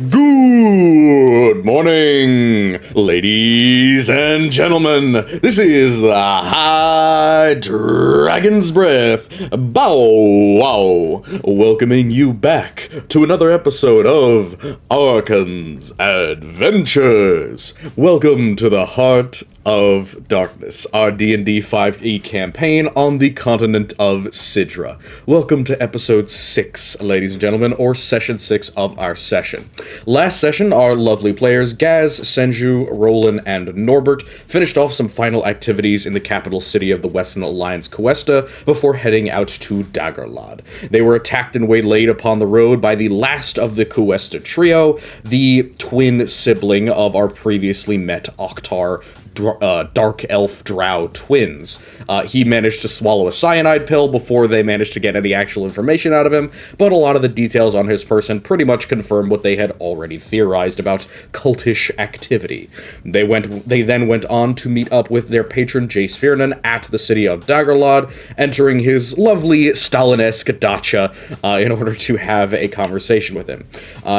Good morning, ladies and gentlemen. This is the Hydragons Breath Bow Wow, welcoming you back to another episode of Archon's Adventures. Welcome to the heart of darkness, our D&D 5e campaign on the continent of Sidra. Welcome to episode 6, ladies and gentlemen, or session 6 of our session. Last session, our lovely players, Gaz, Senju, Roland, and Norbert, finished off some final activities in the capital city of the Western Alliance, Cuesta, before heading out to Daggerlad. They were attacked and waylaid upon the road by the last of the Cuesta trio, the twin sibling of our previously met Oktar Dark Elf Drow twins. He managed to swallow a cyanide pill before they managed to get any actual information out of him, but a lot of the details on his person pretty much confirm what they had already theorized about cultish activity. They then went on to meet up with their patron Jace Fiernan at the city of Daggerlad, entering his lovely Stalin-esque dacha in order to have a conversation with him.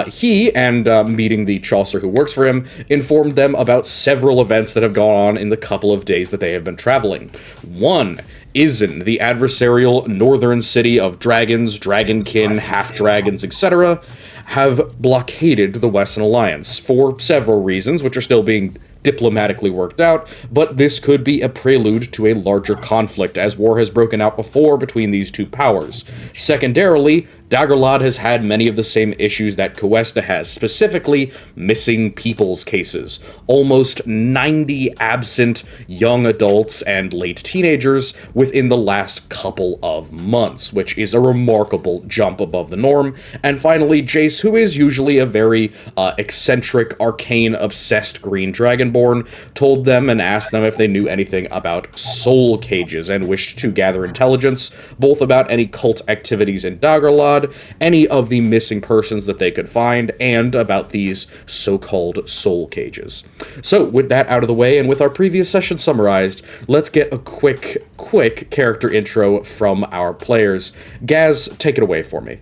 He, and meeting the Chaucer who works for him, informed them about several events that have gone on in the couple of days that they have been traveling. One, Izen, the adversarial northern city of dragons, dragonkin, half-dragons, etc., have blockaded the Western Alliance for several reasons, which are still being diplomatically worked out, but this could be a prelude to a larger conflict, as war has broken out before between these two powers. Secondarily, Daggerlad has had many of the same issues that Cuesta has, specifically missing people's cases. Almost 90 absent young adults and late teenagers within the last couple of months, which is a remarkable jump above the norm. And finally, Jace, who is usually a very eccentric, arcane-obsessed green dragonborn, told them and asked them if they knew anything about soul cages and wished to gather intelligence, both about any cult activities in Daggerlad, any of the missing persons that they could find, and about these so-called soul cages. So, with that out of the way, and with our previous session summarized, let's get a quick character intro from our players. Gaz, take it away for me.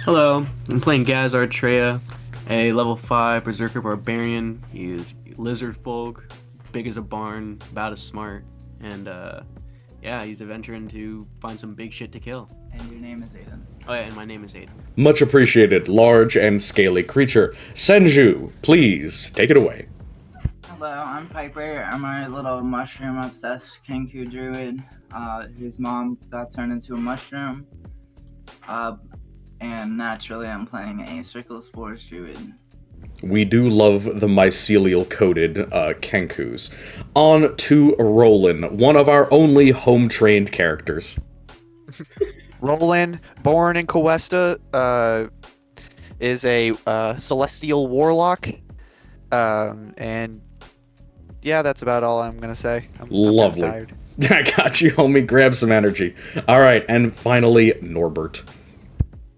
Hello, I'm playing Gaz Artrea, a level 5 Berserker Barbarian. He is lizard folk, big as a barn, about as smart, and yeah, he's adventuring to find some big shit to kill. And your name is Aiden. Oh yeah, and my name is Aiden. Much appreciated, large and scaly creature. Senju, please, take it away. Hello, I'm Piper. I'm a little mushroom-obsessed Kenku druid, whose mom got turned into a mushroom. And naturally, I'm playing a Circle Spores druid. We do love the mycelial-coated Kenkus. On to Roland, one of our only home-trained characters. Roland, born in Cuesta, is a celestial warlock, and yeah, that's about all I'm gonna say. I'm Lovely. tired. I got you, homie. Grab some energy. All right, and finally, Norbert.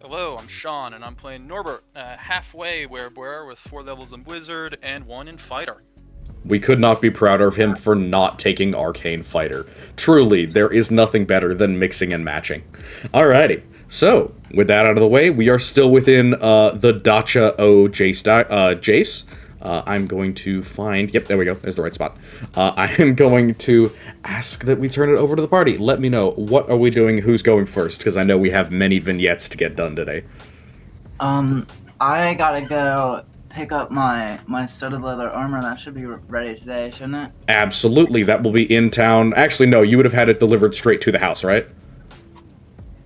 Hello, I'm Sean, and I'm playing Norbert, halfway werebearer with 4 levels in Wizard and 1 in Fighter. We could not be prouder of him for not taking Arcane Fighter. Truly, there is nothing better than mixing and matching. Alrighty, so, with that out of the way, we are still within the Dacha O Jace. I'm going to find... Yep, there we go. There's the right spot. I am going to ask that we turn it over to the party. Let me know, what are we doing? Who's going first? Because I know we have many vignettes to get done today. I gotta go pick up my studded leather armor. That should be ready today, shouldn't it? Absolutely. That will be in town. Actually, no, you would have had it delivered straight to the house, right?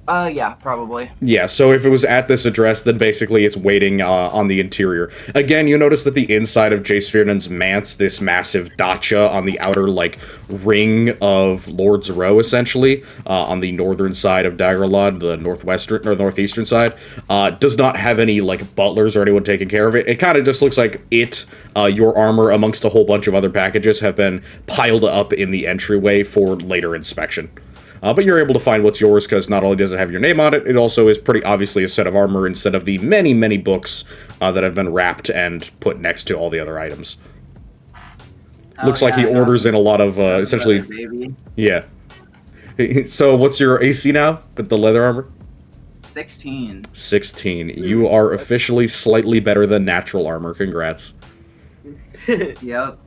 Yeah, probably. Yeah, so if it was at this address, then basically it's waiting on the interior. Again, you notice that the inside of Jace Fiernan's manse, this massive dacha on the outer, like, ring of Lord's Row, essentially, on the northern side of Daggerlad, the northwestern, or northeastern side, does not have any, like, butlers or anyone taking care of it. It kind of just looks like your armor, amongst a whole bunch of other packages, have been piled up in the entryway for later inspection. But you're able to find what's yours, because not only does it have your name on it, it also is pretty obviously a set of armor instead of the many, many books that have been wrapped and put next to all the other items. Looks like he orders in a lot of, essentially... Baby. Yeah. So what's your AC now with the leather armor? 16. 16. You are officially slightly better than natural armor. Congrats. Yep.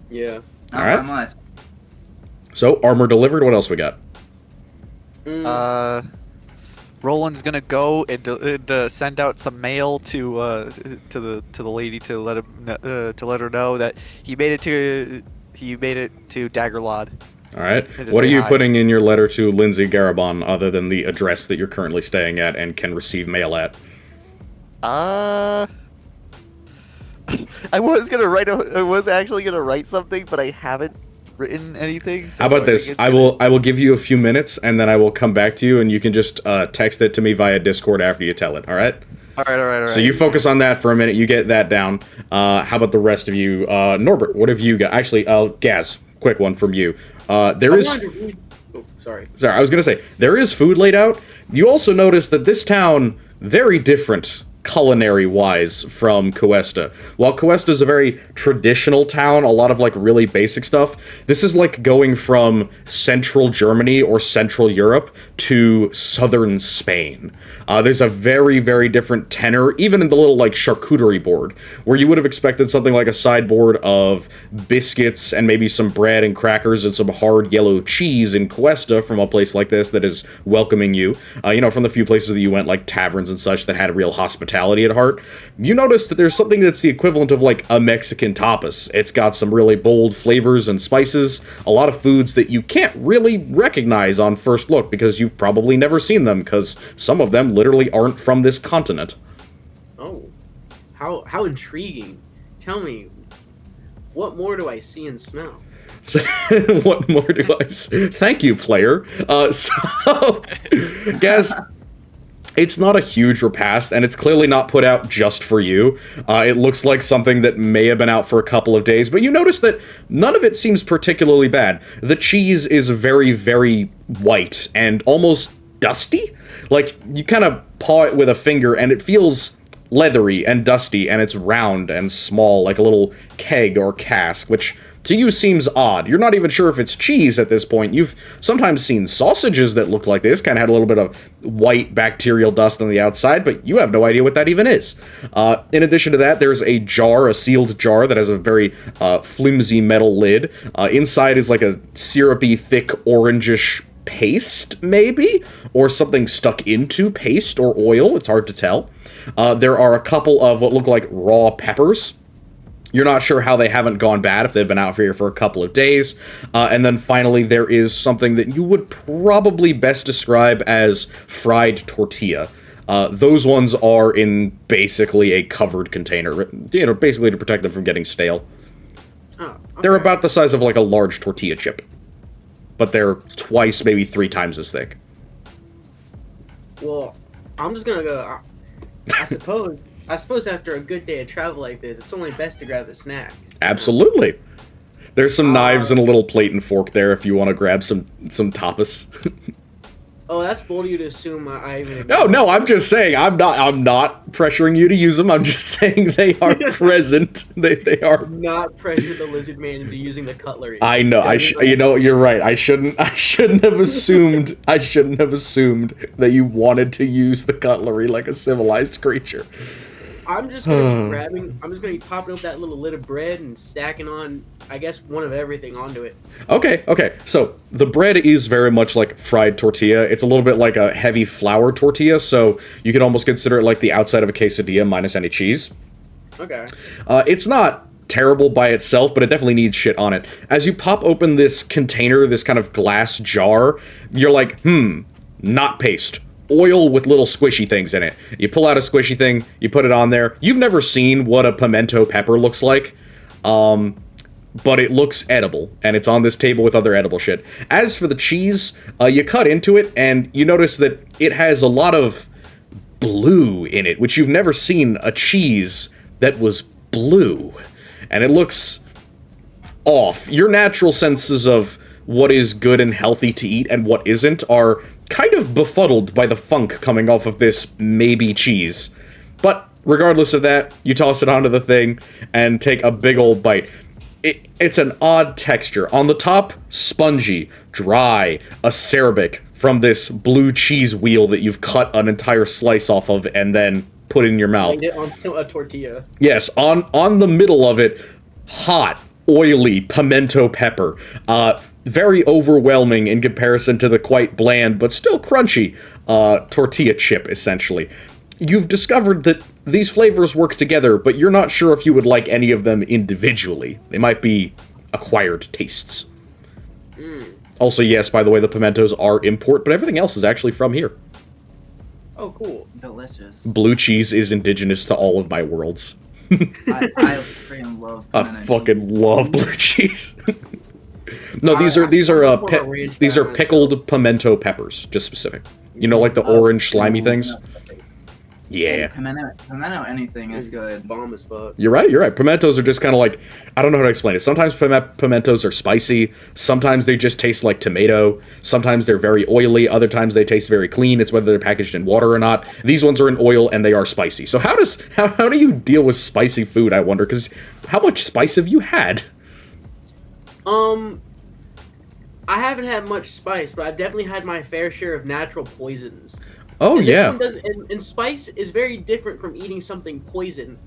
Yeah. Not Alright. that much. So, armor delivered. What else we got? Roland's gonna go and send out some mail to the lady to let her know that he made it to Daggerlod. All right. And to What are say you hi. putting in your letter to Lindsay Garabon other than the address that you're currently staying at and can receive mail at? I was actually gonna write something, but I haven't written anything. So How about I this? think it's I gonna- will give you a few minutes and then I will come back to you and you can just text it to me via Discord after you tell it. All right. All right. So you focus on that for a minute. You get that down. How about the rest of you? Norbert, what have you got? Actually, Gaz, quick one from you. There is. Sorry. Sorry, I was gonna say there is food laid out. You also notice that this town very different culinary-wise from Cuesta. While Cuesta is a very traditional town, a lot of like really basic stuff. This is like going from central Germany or central Europe to southern Spain. There's a very, very different tenor, even in the little like charcuterie board, where you would have expected something like a sideboard of biscuits and maybe some bread and crackers and some hard yellow cheese in Cuesta from a place like this that is welcoming you. From the few places that you went, like taverns and such that had real hospitality at heart. You notice that there's something that's the equivalent of like a Mexican tapas. It's got some really bold flavors and spices, a lot of foods that you can't really recognize on first look because you've probably never seen them because some of them literally aren't from this continent. Oh, how intriguing! Tell me, what more do I see and smell? So, what more do I say? Thank you, player. So, Gaz, it's not a huge repast, and it's clearly not put out just for you. It looks like something that may have been out for a couple of days, but you notice that none of it seems particularly bad. The cheese is very, very white and almost dusty. Like, you kind of paw it with a finger, and it feels leathery and dusty, and it's round and small, like a little keg or cask, which to you seems odd. You're not even sure if it's cheese at this point. You've sometimes seen sausages that look like this, kind of had a little bit of white bacterial dust on the outside, but you have no idea what that even is. In addition to that, there's a jar, a sealed jar that has a very flimsy metal lid. Inside is like a syrupy, thick, orangish paste, maybe? Or something stuck into paste or oil. It's hard to tell. There are a couple of what look like raw peppers. You're not sure how they haven't gone bad if they've been out here for a couple of days. And then finally, there is something that you would probably best describe as fried tortilla. Those ones are in basically a covered container, basically to protect them from getting stale. Oh, okay. They're about the size of like a large tortilla chip, but they're twice, maybe 3 times as thick. Well, I'm just gonna go. I suppose after a good day of travel like this, it's only best to grab a snack. Absolutely. There's some knives and a little plate and fork there if you want to grab some tapas. Oh, that's bold of you to assume I even. No, I'm just saying, I'm not pressuring you to use them. I'm just saying they are present. They are. Not pressure the lizard man into using the cutlery. I know. You're right. I shouldn't have assumed. I shouldn't have assumed that you wanted to use the cutlery like a civilized creature. I'm just gonna be popping up that little lid of bread and stacking on, I guess, one of everything onto it. Okay. So the bread is very much like fried tortilla. It's a little bit like a heavy flour tortilla, so you could almost consider it like the outside of a quesadilla minus any cheese. Okay. It's not terrible by itself, but it definitely needs shit on it. As you pop open this container, this kind of glass jar, you're like, not paste. Oil with little squishy things in it. You pull out a squishy thing, you put it on there. You've never seen what a pimento pepper looks like, but it looks edible, and it's on this table with other edible shit. As for the cheese, you cut into it, and you notice that it has a lot of blue in it, which you've never seen a cheese that was blue. And it looks off. Your natural senses of what is good and healthy to eat and what isn't are kind of befuddled by the funk coming off of this maybe cheese. But regardless of that, you toss it onto the thing and take a big old bite. It's an odd texture. On the top, spongy, dry, acerbic, from this blue cheese wheel that you've cut an entire slice off of and then put in your mouth. Laid it onto a tortilla. Yes, on the middle of it, hot, oily pimento pepper. Very overwhelming in comparison to the quite bland but still crunchy tortilla chip, essentially. You've discovered that these flavors work together, but you're not sure if you would like any of them individually. They might be acquired tastes. Also, yes, by the way, the pimentos are import, but everything else is actually from here. Oh, cool. Delicious. Blue cheese is indigenous to all of my worlds. I freaking love I pimento fucking cheese. love blue cheese. No, these are ranch pickled pimento peppers, just specific. You know, like the orange slimy things. Yeah, Pimento anything is good. Bomb as fuck. you're right. Pimentos are just kind of like, I don't know how to explain it. Sometimes pimentos are spicy. Sometimes they just taste like tomato. Sometimes they're very oily. Other times they taste very clean. It's whether they're packaged in water or not. These ones are in oil and they are spicy. So how do you deal with spicy food? I wonder, because how much spice have you had? I haven't had much spice, but I've definitely had my fair share of natural poisons. Oh And yeah. this one does, and spice is very different from eating something poison,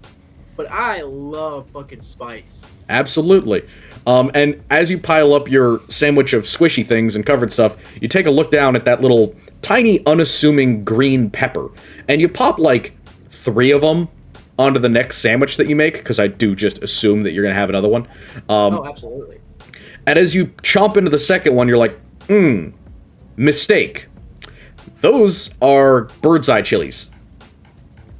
but I love fucking spice. Absolutely. And as you pile up your sandwich of squishy things and covered stuff, you take a look down at that little tiny, unassuming green pepper, and you pop like 3 of them onto the next sandwich that you make, because I do just assume that you're going to have another one. Oh, absolutely. And as you chomp into the second one, you're like, mistake. Those are bird's eye chilies.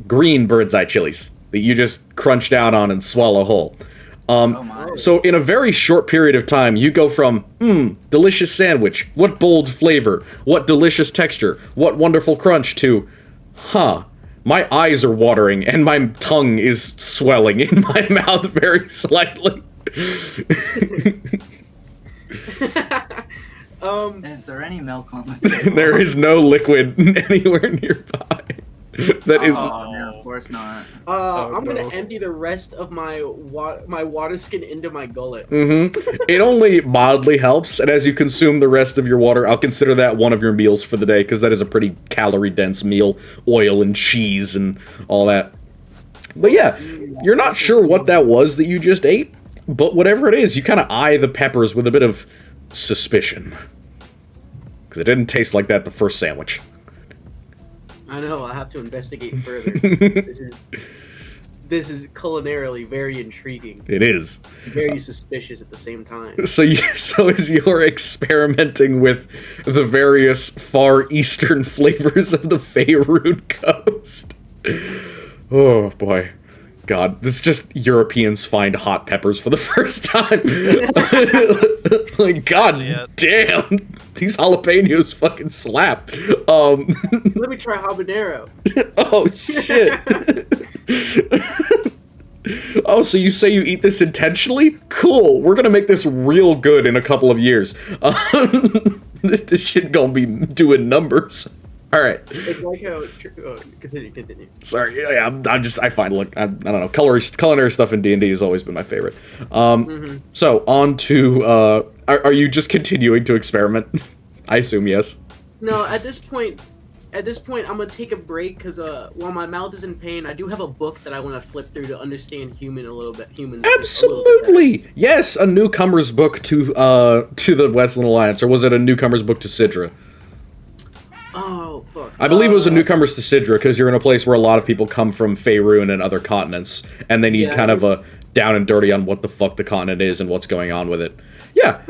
Green bird's eye chilies that you just crunch down on and swallow whole. Oh my. So in a very short period of time, you go from, delicious sandwich, what bold flavor, what delicious texture, what wonderful crunch, to, my eyes are watering and my tongue is swelling in my mouth very slightly. Is there any milk on the table? There is no liquid anywhere nearby. That is... Oh, no, of course not. I'm no. gonna empty the rest of my water skin into my gullet. It only mildly helps, and as you consume the rest of your water, I'll consider that one of your meals for the day, because that is a pretty calorie-dense meal. Oil and cheese and all that. But yeah, you're not sure what that was that you just ate, but whatever it is, you kind of eye the peppers with a bit of suspicion. Because it didn't taste like that the first sandwich. I know. I have to investigate further. This is culinarily very intriguing, It is. very suspicious at the same time. So as you're experimenting with the various Far Eastern flavors of the Faerun coast. Oh boy. God, this is just Europeans find hot peppers for the first time. Like, God damn, these jalapenos fucking slap. Let me try habanero. Oh shit. Oh, so you say you eat this intentionally? Cool. We're gonna make this real good in a couple of years. This shit gonna be doing numbers. All right. It's like how continue. Sorry. Yeah, I find I don't know. Culinary stuff in D&D has always been my favorite. So on to are you just continuing to experiment? I assume yes. No, at this point, I'm gonna take a break because while my mouth is in pain, I do have a book that I want to flip through to understand humans a little bit better. Absolutely. Yes, a newcomer's book to the Westland Alliance, or was it a newcomer's book to Sidra? Oh fuck! I believe it was a newcomer's to Sidra, because you're in a place where a lot of people come from Faerun and other continents, and they need kind of a down and dirty on what the fuck the continent is and what's going on with it. Yeah,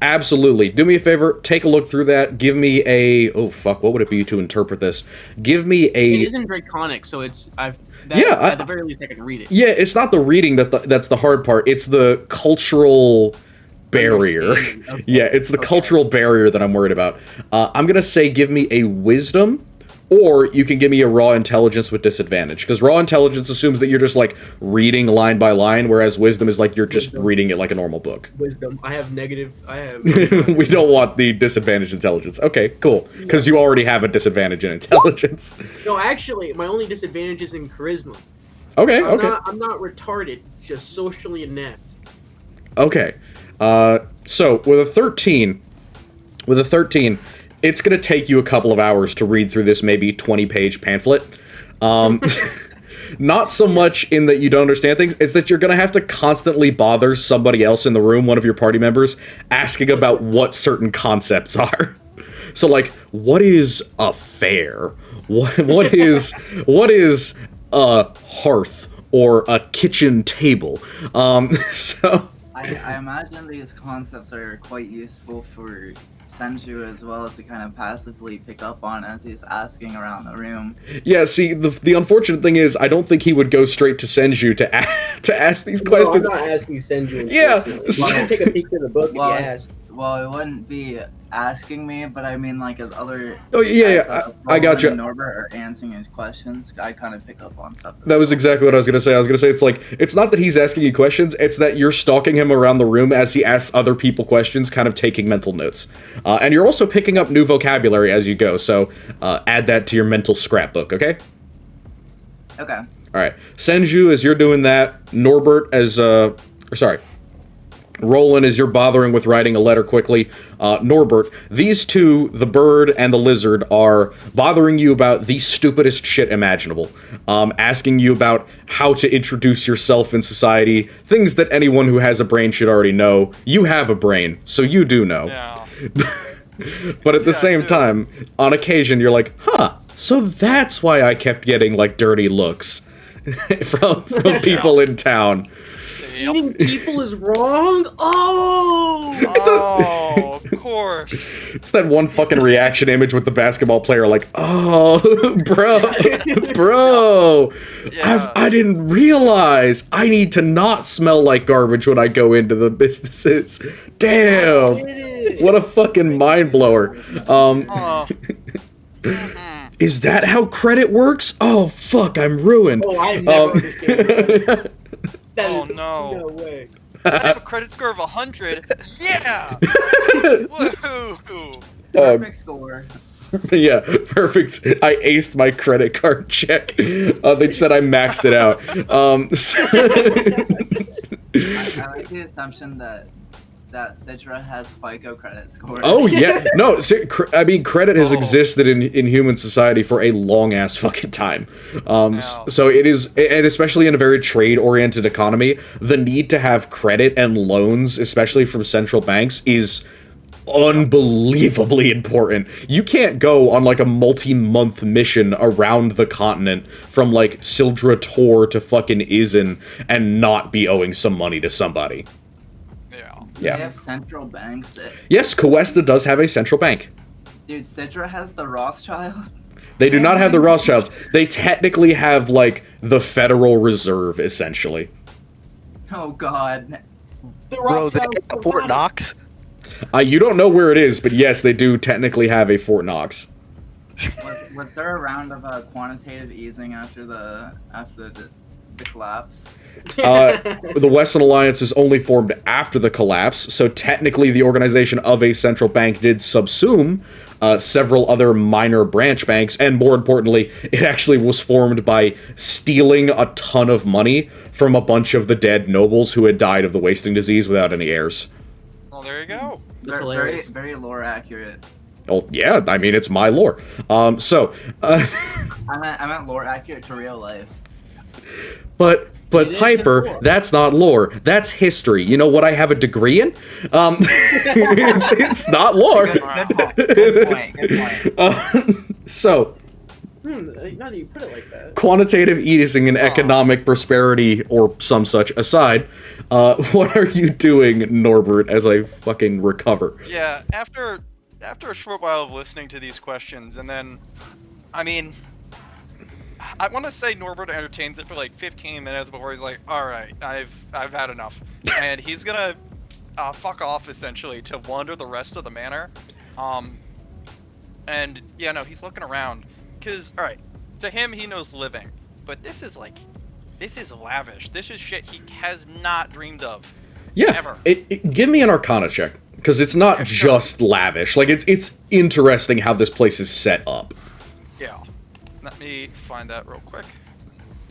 absolutely. Do me a favor, take a look through that. Give me a... Oh, fuck, what would it be to interpret this? Give me a... It isn't Draconic, so it's... at the very least I can read it. Yeah, it's not the reading that's the hard part. It's the cultural barrier. Okay. Yeah, it's the cultural barrier that I'm worried about. I'm going to say give me a wisdom, or you can give me a raw intelligence with disadvantage, because raw intelligence assumes that you're just like reading line by line, whereas wisdom is like you're just reading it like a normal book. Wisdom. I have. We don't want the disadvantage intelligence. Okay, cool, because you already have a disadvantage in intelligence. No, actually, my only disadvantage is in charisma. Okay, I'm not retarded, just socially inept. Okay. So with a 13, it's going to take you a couple of hours to read through this maybe 20-page pamphlet. Not so much in that you don't understand things, it's that you're going to have to constantly bother somebody else in the room, one of your party members, asking about what certain concepts are. So, like, what is a fair? What is a hearth or a kitchen table? So I imagine these concepts are quite useful for Senju as well, to kind of passively pick up on as he's asking around the room. yeah, see, the unfortunate thing is, I don't think he would go straight to Senju to ask these questions. No, I'm not asking Senju. Yeah. Well, I take a peek through the book if you ask. Well, it wouldn't be asking me, but I mean, like, as other... Oh, yeah, I got you. And Norbert are answering his questions, I kind of pick up on stuff. That was exactly what I was going to say. I was going to say, it's like, it's not that he's asking you questions, it's that you're stalking him around the room as he asks other people questions, kind of taking mental notes. And you're also picking up new vocabulary as you go, so add that to your mental scrapbook, okay? Okay. Alright. Senju, as you're doing that, Norbert, Roland, as you're bothering with writing a letter quickly, Norbert, these two, the bird and the lizard, are bothering you about the stupidest shit imaginable. Asking you about how to introduce yourself in society, things that anyone who has a brain should already know. You have a brain, so you do know. Yeah. But at the same time, on occasion, you're like, huh, so that's why I kept getting, like, dirty looks from people in town. Eating people is wrong? Oh, of course. It's that one fucking reaction image with the basketball player like, oh, bro, Yeah. I didn't realize I need to not smell like garbage when I go into the businesses. Damn, what a fucking mind blower. Is that how credit works? Oh, fuck, I'm ruined. Oh, I never understand that. Oh, no. No way. I have a credit score of 100. Yeah! Woohoo! Perfect score. Yeah, perfect. I aced my credit card check. They said I maxed it out. I like the assumption that Citra has FICO credit scores. Oh yeah, no. I mean, credit has existed in human society for a long ass fucking time. So it is, and especially in a very trade-oriented economy, the need to have credit and loans, especially from central banks, is unbelievably important. You can't go on like a multi-month mission around the continent from like Sildra Tor to fucking Izin and not be owing some money to somebody. Yeah. They have central banks. Yes, Cuesta does have a central bank. Dude, Citra has the Rothschild. They do not have the Rothschilds. They technically have, like, the Federal Reserve, essentially. Oh, God. Bro, they have Fort Knox? You don't know where it is, but yes, they do technically have a Fort Knox. Was there a round of quantitative easing after the collapse? The Western Alliance is only formed after the collapse, so technically the organization of a central bank did subsume several other minor branch banks, and more importantly, it actually was formed by stealing a ton of money from a bunch of the dead nobles who had died of the wasting disease without any heirs. Well, there you go. That's Very, hilarious. very lore accurate. Oh, yeah, I mean, it's my lore. I meant lore accurate to real life. But Piper, that's not lore. That's history. You know what I have a degree in? It's not lore. Good point. So, Now that you put it like that. quantitative easing and economic prosperity, or some such, aside, what are you doing, Norbert, as I fucking recover? Yeah, after a short while of listening to these questions, and then, I mean, I want to say Norbert entertains it for like 15 minutes before he's like, alright, I've had enough. And he's gonna fuck off, essentially, to wander the rest of the manor. And, yeah, no, he's looking around. Because, alright, to him, he knows living. But this is lavish. This is shit he has not dreamed of. Yeah, Ever. Give me an Arcana check, because it's not just lavish. Like, it's interesting how this place is set up. Yeah. Let me find that real quick.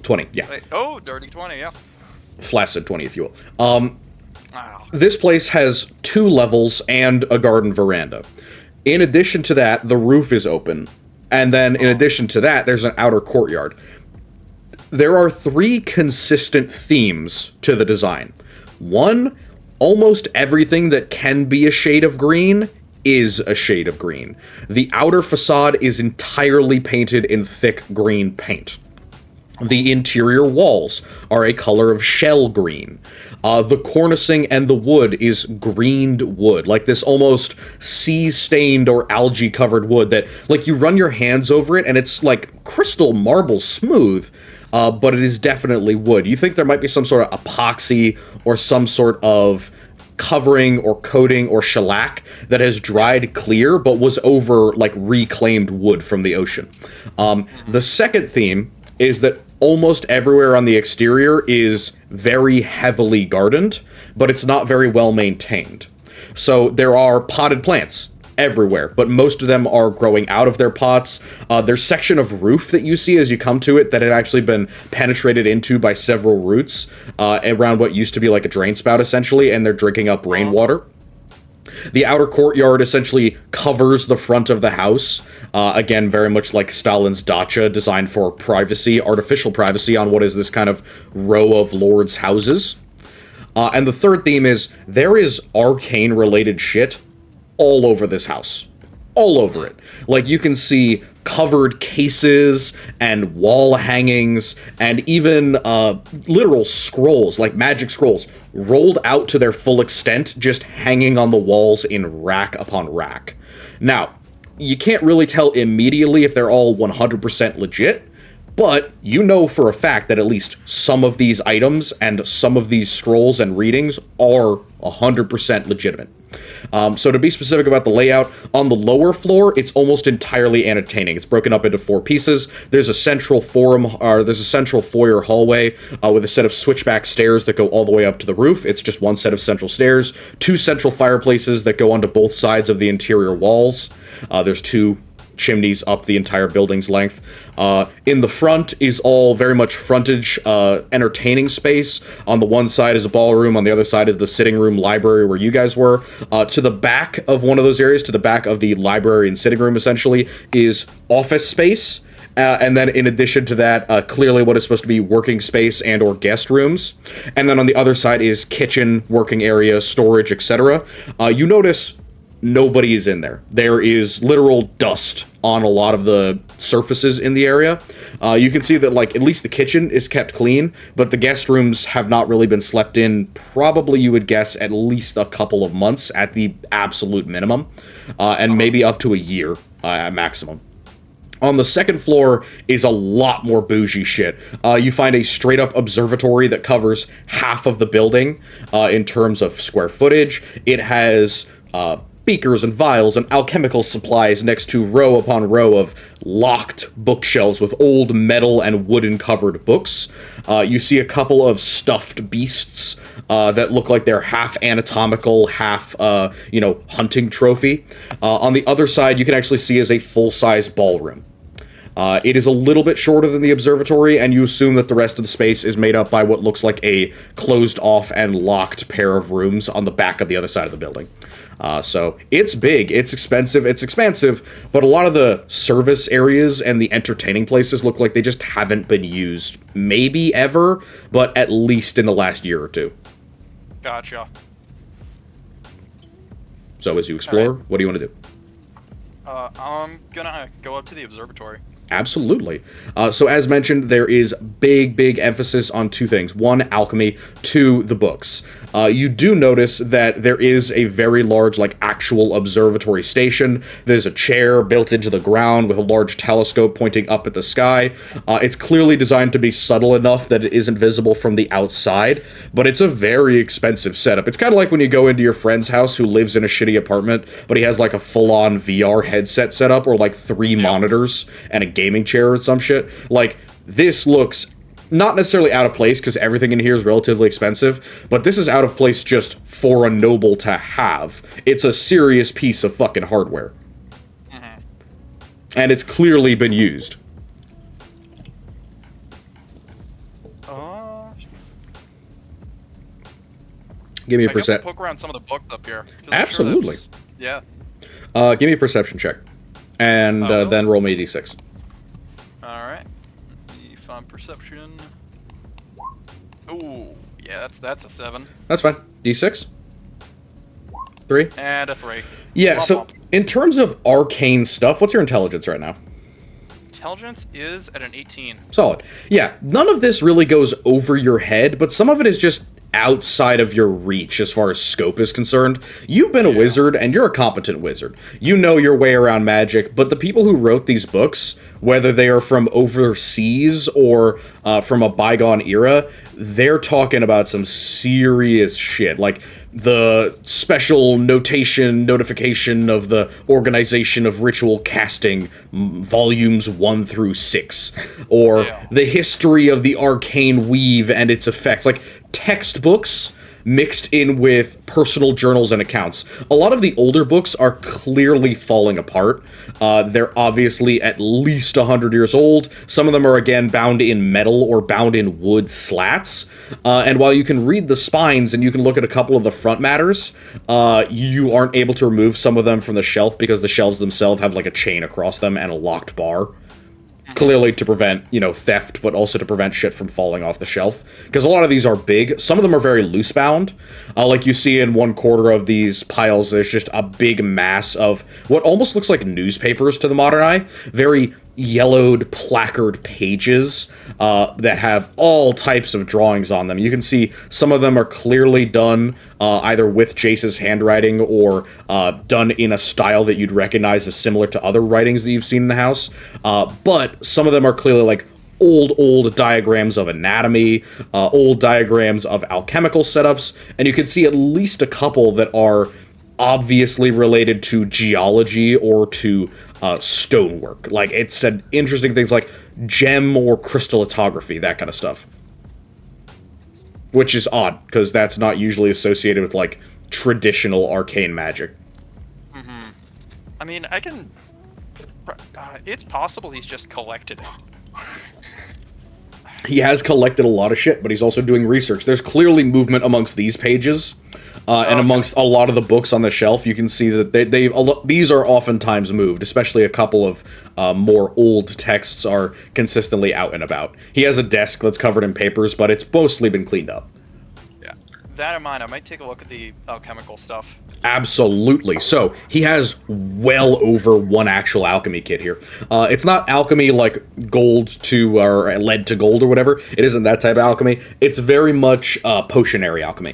20, yeah. Wait, oh, dirty 20, yeah. Flaccid 20, if you will. Wow. This place has 2 levels and a garden veranda. In addition to that, the roof is open. And then in addition to that, there's an outer courtyard. There are 3 consistent themes to the design. 1, almost everything that can be a shade of green is a shade of green. The outer facade is entirely painted in thick green paint. The interior walls are a color of shell green. The cornicing and the wood is greened wood, like this almost sea-stained or algae-covered wood that, like, you run your hands over it and it's like crystal marble smooth, but it is definitely wood. You think there might be some sort of epoxy or some sort of covering or coating or shellac that has dried clear but was over, like, reclaimed wood from the ocean. The second theme is that almost everywhere on the exterior is very heavily gardened, but it's not very well maintained. So there are potted plants everywhere, but most of them are growing out of their pots. There's section of roof that you see as you come to it that had actually been penetrated into by several roots around what used to be like a drain spout, essentially, and they're drinking up rainwater. The outer courtyard essentially covers the front of the house. Again, very much like Stalin's dacha, designed for privacy, artificial privacy, on what is this kind of row of lords' houses. And the third theme is, there is arcane-related shit all over this house. All over it. Like, you can see covered cases and wall hangings and even literal scrolls, like magic scrolls, rolled out to their full extent, just hanging on the walls in rack upon rack. Now, you can't really tell immediately if they're all 100% legit, but you know for a fact that at least some of these items and some of these scrolls and readings are 100% legitimate. So to be specific about the layout, on the lower floor, it's almost entirely entertaining. It's broken up into 4 pieces. There's a central foyer hallway with a set of switchback stairs that go all the way up to the roof. It's just one set of central stairs. 2 central fireplaces that go onto both sides of the interior walls. There's 2 chimneys up the entire building's length. In the front is all very much frontage entertaining space. On the one side is a ballroom, on the other side is the sitting room library where you guys were. To the back of one of those areas, to the back of the library and sitting room essentially, is office space. And then in addition to that, clearly what is supposed to be working space and or guest rooms. And then on the other side is kitchen, working area, storage, etc. You notice nobody is in there. There is literal dust on a lot of the surfaces in the area. You can see that, like, at least the kitchen is kept clean, but the guest rooms have not really been slept in, probably, you would guess, at least a couple of months at the absolute minimum, and maybe up to a year at maximum. On the second floor is a lot more bougie shit. You find a straight-up observatory that covers half of the building in terms of square footage. It has beakers and vials and alchemical supplies next to row upon row of locked bookshelves with old metal and wooden covered books. You see a couple of stuffed beasts that look like they're half anatomical, half, hunting trophy. On the other side, you can actually see is a full-size ballroom. It is a little bit shorter than the observatory, and you assume that the rest of the space is made up by what looks like a closed-off and locked pair of rooms on the back of the other side of the building. So it's big, it's expensive, it's expansive, but a lot of the service areas and the entertaining places look like they just haven't been used, maybe ever, but at least in the last year or 2. Gotcha. So as you explore, what do you want to do? I'm gonna go up to the observatory. Absolutely. So as mentioned, there is big emphasis on 2 things. 1, alchemy. 2, the books. You do notice that there is a very large, actual observatory station. There's a chair built into the ground with a large telescope pointing up at the sky. It's clearly designed to be subtle enough that it isn't visible from the outside, but it's a very expensive setup. It's kind of like when you go into your friend's house who lives in a shitty apartment, but he has, a full-on VR headset set up, or, 3 monitors and a gaming chair or some shit. This looks not necessarily out of place because everything in here is relatively expensive, but this is out of place just for a noble to have. It's a serious piece of fucking hardware. Mm-hmm. And it's clearly been used. Give me a percent. Poke around some of the books up here. Absolutely. Yeah. Give me a perception check. And then roll me a d6. Alright. D5 perception. Ooh, yeah, that's a 7. That's fine. D6? 3? And a 3. Yeah, Womp so womp. in terms of arcane stuff, what's your intelligence right now? Intelligence is at an 18. Solid. Yeah, none of this really goes over your head, but some of it is just outside of your reach as far as scope is concerned. You've been a wizard, and you're a competent wizard. You know your way around magic, but the people who wrote these books, whether they are from overseas or from a bygone era, they're talking about some serious shit. Like, the special notification of the Organization of Ritual Casting, volumes 1 through 6, or the history of the arcane weave and its effects, like textbooks mixed in with personal journals and accounts. A lot of the older books are clearly falling apart. They're obviously at least 100 years old. Some of them are, again, bound in metal or bound in wood slats. And while you can read the spines and you can look at a couple of the front matters, you aren't able to remove some of them from the shelf because the shelves themselves have like a chain across them and a locked bar. Clearly to prevent, theft, but also to prevent shit from falling off the shelf. Because a lot of these are big. Some of them are very loose-bound. Like you see in one quarter of these piles, there's just a big mass of what almost looks like newspapers to the modern eye. Very yellowed placard pages that have all types of drawings on them. You can see some of them are clearly done either with Jace's handwriting or done in a style that you'd recognize as similar to other writings that you've seen in the house. But some of them are clearly like old diagrams of anatomy, old diagrams of alchemical setups, and you can see at least a couple that are obviously related to geology or to stonework. Like, it said interesting things like gem or crystallography, that kind of stuff. Which is odd, because that's not usually associated with, like, traditional arcane magic. I mean, I can... it's possible he's just collected it. He has collected a lot of shit, but he's also doing research. There's clearly movement amongst these pages, and amongst a lot of the books on the shelf. You can see that these are oftentimes moved, especially a couple of more old texts are consistently out and about. He has a desk that's covered in papers, but it's mostly been cleaned up. Yeah. That in mind, I might take a look at the alchemical stuff. Absolutely. So, he has well over one actual alchemy kit here. It's not alchemy like gold to, or lead to gold or whatever. It isn't that type of alchemy. It's very much potionary alchemy.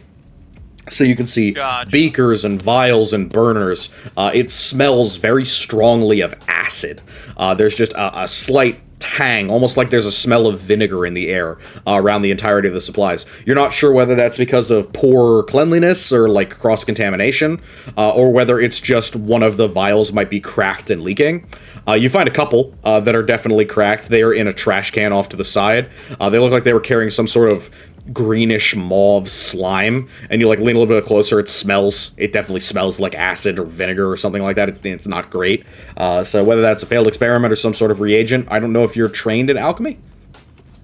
So you can see beakers and vials and burners. It smells very strongly of acid. There's just a slight tang, almost like there's a smell of vinegar in the air around the entirety of the supplies. You're not sure whether that's because of poor cleanliness or like cross-contamination, or whether it's just one of the vials might be cracked and leaking. You find a couple that are definitely cracked. They are in a trash can off to the side. They look like they were carrying some sort of greenish mauve slime, and you like lean a little bit closer. It definitely smells like acid or vinegar or something like that. It's not great. So whether that's a failed experiment or some sort of reagent, I don't know if you're trained in alchemy.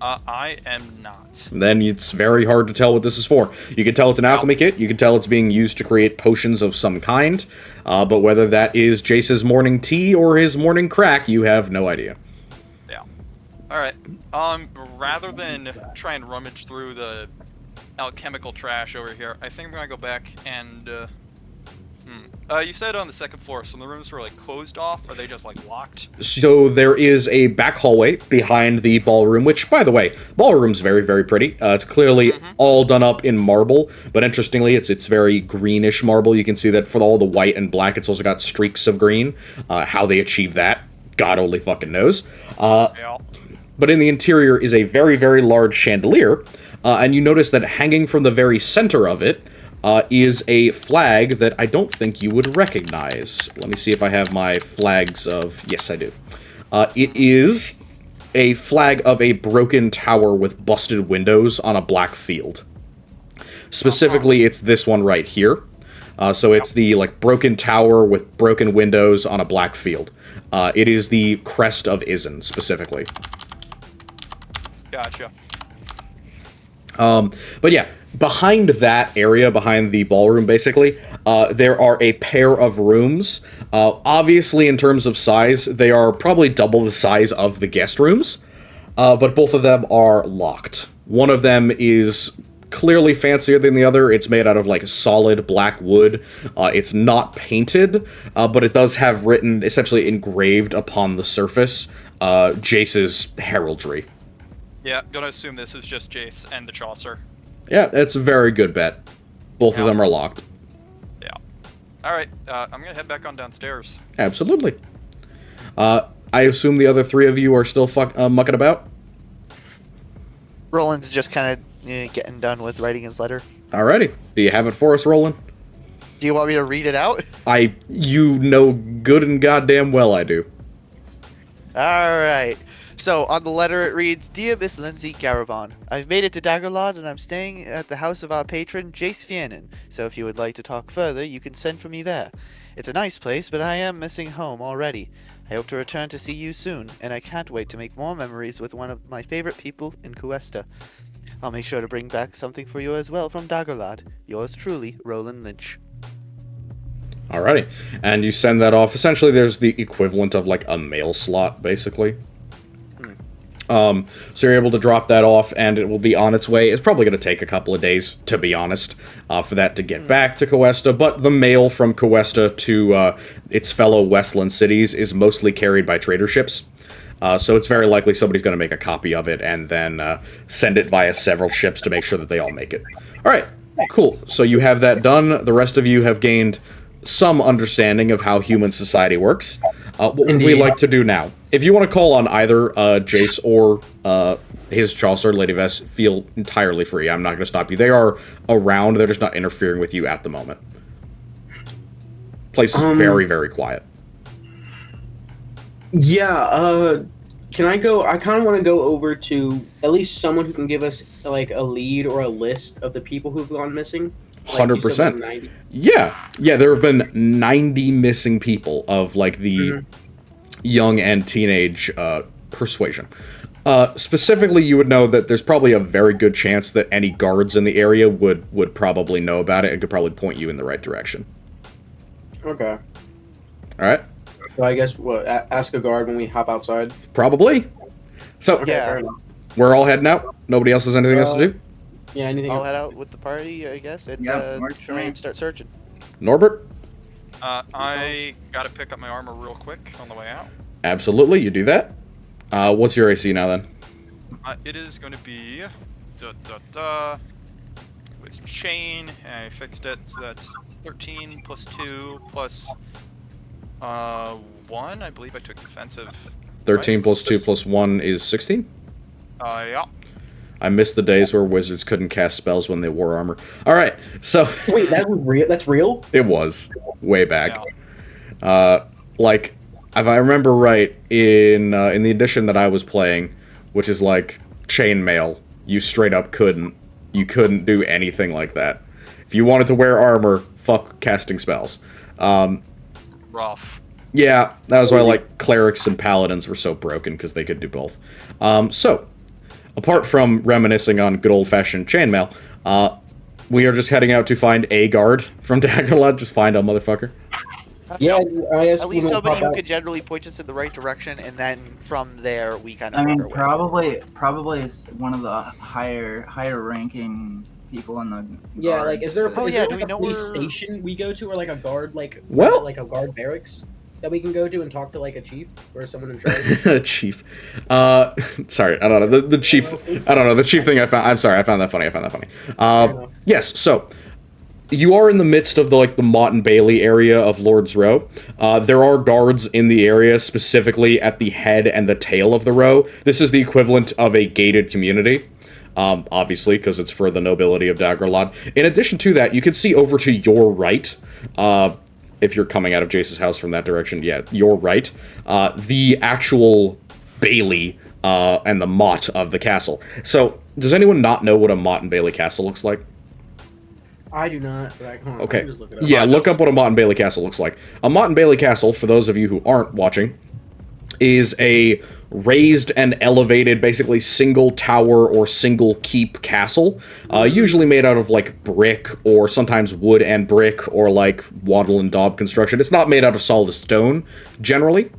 I am not. Then it's very hard to tell what this is for. You can tell it's an alchemy kit. You can tell it's being used to create potions of some kind. But whether that is Jace's morning tea or his morning crack, you have no idea. Yeah. Alright. Rather than try and rummage through the alchemical trash over here, I think I'm gonna go back and, you said on the second floor, some of the rooms were, like, closed off? Are they just, like, locked? So there is a back hallway behind the ballroom, which, by the way, ballroom's very, very pretty. It's clearly all done up in marble, but interestingly, it's very greenish marble. You can see that for all the white and black, it's also got streaks of green. How they achieve that, God only fucking knows. Yeah. But in the interior is a very, very large chandelier, and you notice that hanging from the very center of it is a flag that I don't think you would recognize. Let me see if I have my flags of... Yes, I do. It is a flag of a broken tower with busted windows on a black field. Specifically, it's this one right here. So it's the like broken tower with broken windows on a black field. It is the crest of Izen, specifically. Gotcha. But yeah, behind that area, behind the ballroom, basically, there are a pair of rooms. Obviously, in terms of size, they are probably double the size of the guest rooms, but both of them are locked. One of them is clearly fancier than the other. It's made out of like solid black wood. It's not painted, but it does have written, essentially engraved upon the surface, Jace's heraldry. Yeah, gonna assume this is just Jace and the Chaucer. Yeah, that's a very good bet. Both of them are locked. Yeah. Alright, I'm gonna head back on downstairs. Absolutely. I assume the other three of you are still mucking about? Roland's just kind of getting done with writing his letter. Alrighty. Do you have it for us, Roland? Do you want me to read it out? You know good and goddamn well I do. Alright. So, on the letter it reads, Dear Miss Lindsay Garabon, I've made it to Daggerlord and I'm staying at the house of our patron, Jace Fiernan. So if you would like to talk further, you can send for me there. It's a nice place, but I am missing home already. I hope to return to see you soon, and I can't wait to make more memories with one of my favorite people in Cuesta. I'll make sure to bring back something for you as well from Daggerlord. Yours truly, Roland Lynch. Alrighty. And you send that off. Essentially, there's the equivalent of, like, a mail slot, basically. So you're able to drop that off, and it will be on its way. It's probably going to take a couple of days, to be honest, for that to get back to Cuesta. But the mail from Cuesta to its fellow Westland cities is mostly carried by trader ships. So it's very likely somebody's going to make a copy of it and then send it via several ships to make sure that they all make it. All right, cool. So you have that done. The rest of you have gained some understanding of how human society works. What would we like to do now? If you want to call on either Jace or his Chaucer, Lady Vess, feel entirely free. I'm not going to stop you. They are around. They're just not interfering with you at the moment. Place is very, very quiet. Yeah, can I go? I kind of want to go over to at least someone who can give us, like, a lead or a list of the people who've gone missing. 100%. Yeah, there have been 90 missing people of, like, the young and teenage persuasion. Specifically, you would know that there's probably a very good chance that any guards in the area would probably know about it and could probably point you in the right direction. Okay. Alright? So I guess, ask a guard when we hop outside? Probably. So, Okay, Yeah. fair enough. we're all heading out? Nobody else has anything else to do? Yeah, anything I'll else? head out with the party, I guess, and works for try me. and start searching. Norbert? I gotta pick up my armor real quick on the way out. Absolutely, you do that. What's your AC now, then? It is going to be with chain. I fixed it, so that's 13 plus 2 plus 1. I believe I took defensive. 13 right? plus 2 plus 1 is 16? Yeah. I missed the days where wizards couldn't cast spells when they wore armor. Alright, so... Wait, that was real? That's real? It was. Way back. Yeah. Like, if I remember right, in the edition that I was playing, which is like chainmail, you straight up couldn't. You couldn't do anything like that. If you wanted to wear armor, fuck casting spells. Rough. Yeah, that was why, like, clerics and paladins were so broken, because they could do both. So, apart from reminiscing on good old-fashioned chainmail, we are just heading out to find a guard from Daggerlord. Just find a motherfucker. Yeah, I guess At we least will somebody pop who out. could generally point us in the right direction, and then from there we kind of. I mean, work our way. probably is one of the higher ranking people in the Yeah, guard. like, is there, Oh, is yeah, there do like we a know police where- station we go to, or like a guard, like, Well- like a guard barracks that we can go to and talk to, like, a chief or someone in charge? Chief. Sorry, I don't know. The chief... I don't know. The chief thing I found... I'm sorry, I found that funny. enough. Yes, so... You are in the midst of the Mott and Bailey area of Lord's Row. There are guards in the area, specifically at the head and the tail of the row. This is the equivalent of a gated community, obviously, because it's for the nobility of Daggerlord. In addition to that, you can see over to your right, if you're coming out of Jace's house from that direction, yeah, your right, the actual Bailey and the Mott of the castle. So, does anyone not know what a Mott and Bailey castle looks like? I do not, but hold on, Okay. let me just look it up. Yeah, look up what a Mott and Bailey castle looks like. A Mott and Bailey castle, for those of you who aren't watching, is a raised and elevated, basically single tower or single keep castle, usually made out of like brick or sometimes wood and brick or like wattle and daub construction. It's not made out of solid stone generally,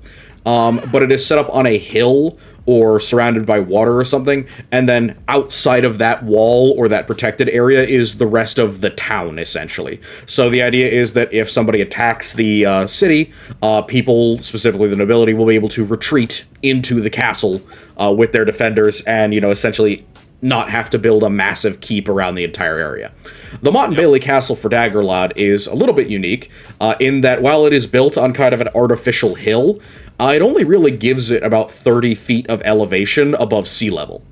but it is set up on a hill or surrounded by water or something, and then outside of that wall or that protected area is the rest of the town, essentially. So the idea is that if somebody attacks the city, people, specifically the nobility, will be able to retreat into the castle with their defenders and, essentially not have to build a massive keep around the entire area. The Motte and Bailey Castle for Daggerlad is a little bit unique in that while it is built on kind of an artificial hill, it only really gives it about 30 feet of elevation above sea level.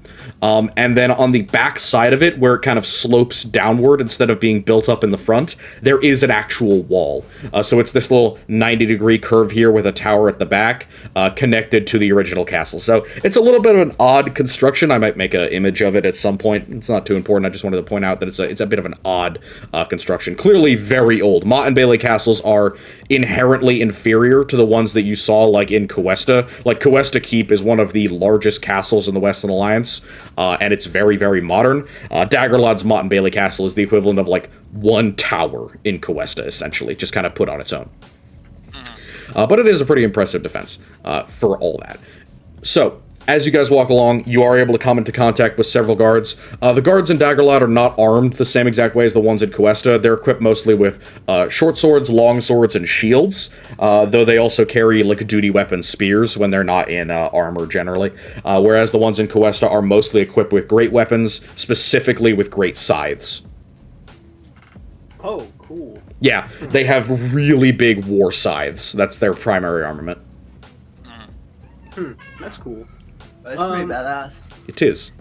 And then on the back side of it, where it kind of slopes downward instead of being built up in the front, there is an actual wall. So it's this little 90-degree curve here with a tower at the back connected to the original castle. So it's a little bit of an odd construction. I might make an image of it at some point. It's not too important. I just wanted to point out that it's a bit of an odd construction. Clearly very old. Motte and Bailey castles are inherently inferior to the ones that you saw like in Cuesta. Like Cuesta Keep is one of the largest castles in the Western Alliance. And it's very, very modern. Daggerlad's Motte and Bailey Castle is the equivalent of, like, one tower in Cuesta, essentially, just kind of put on its own. But it is a pretty impressive defense for all that. So, as you guys walk along, you are able to come into contact with several guards. The guards in Daggerlad are not armed the same exact way as the ones in Cuesta. They're equipped mostly with short swords, long swords, and shields, though they also carry like duty weapon spears when they're not in armor generally. Whereas the ones in Cuesta are mostly equipped with great weapons, specifically with great scythes. Oh, cool. Yeah, they have really big war scythes. That's their primary armament. That's cool. That's pretty badass. It is.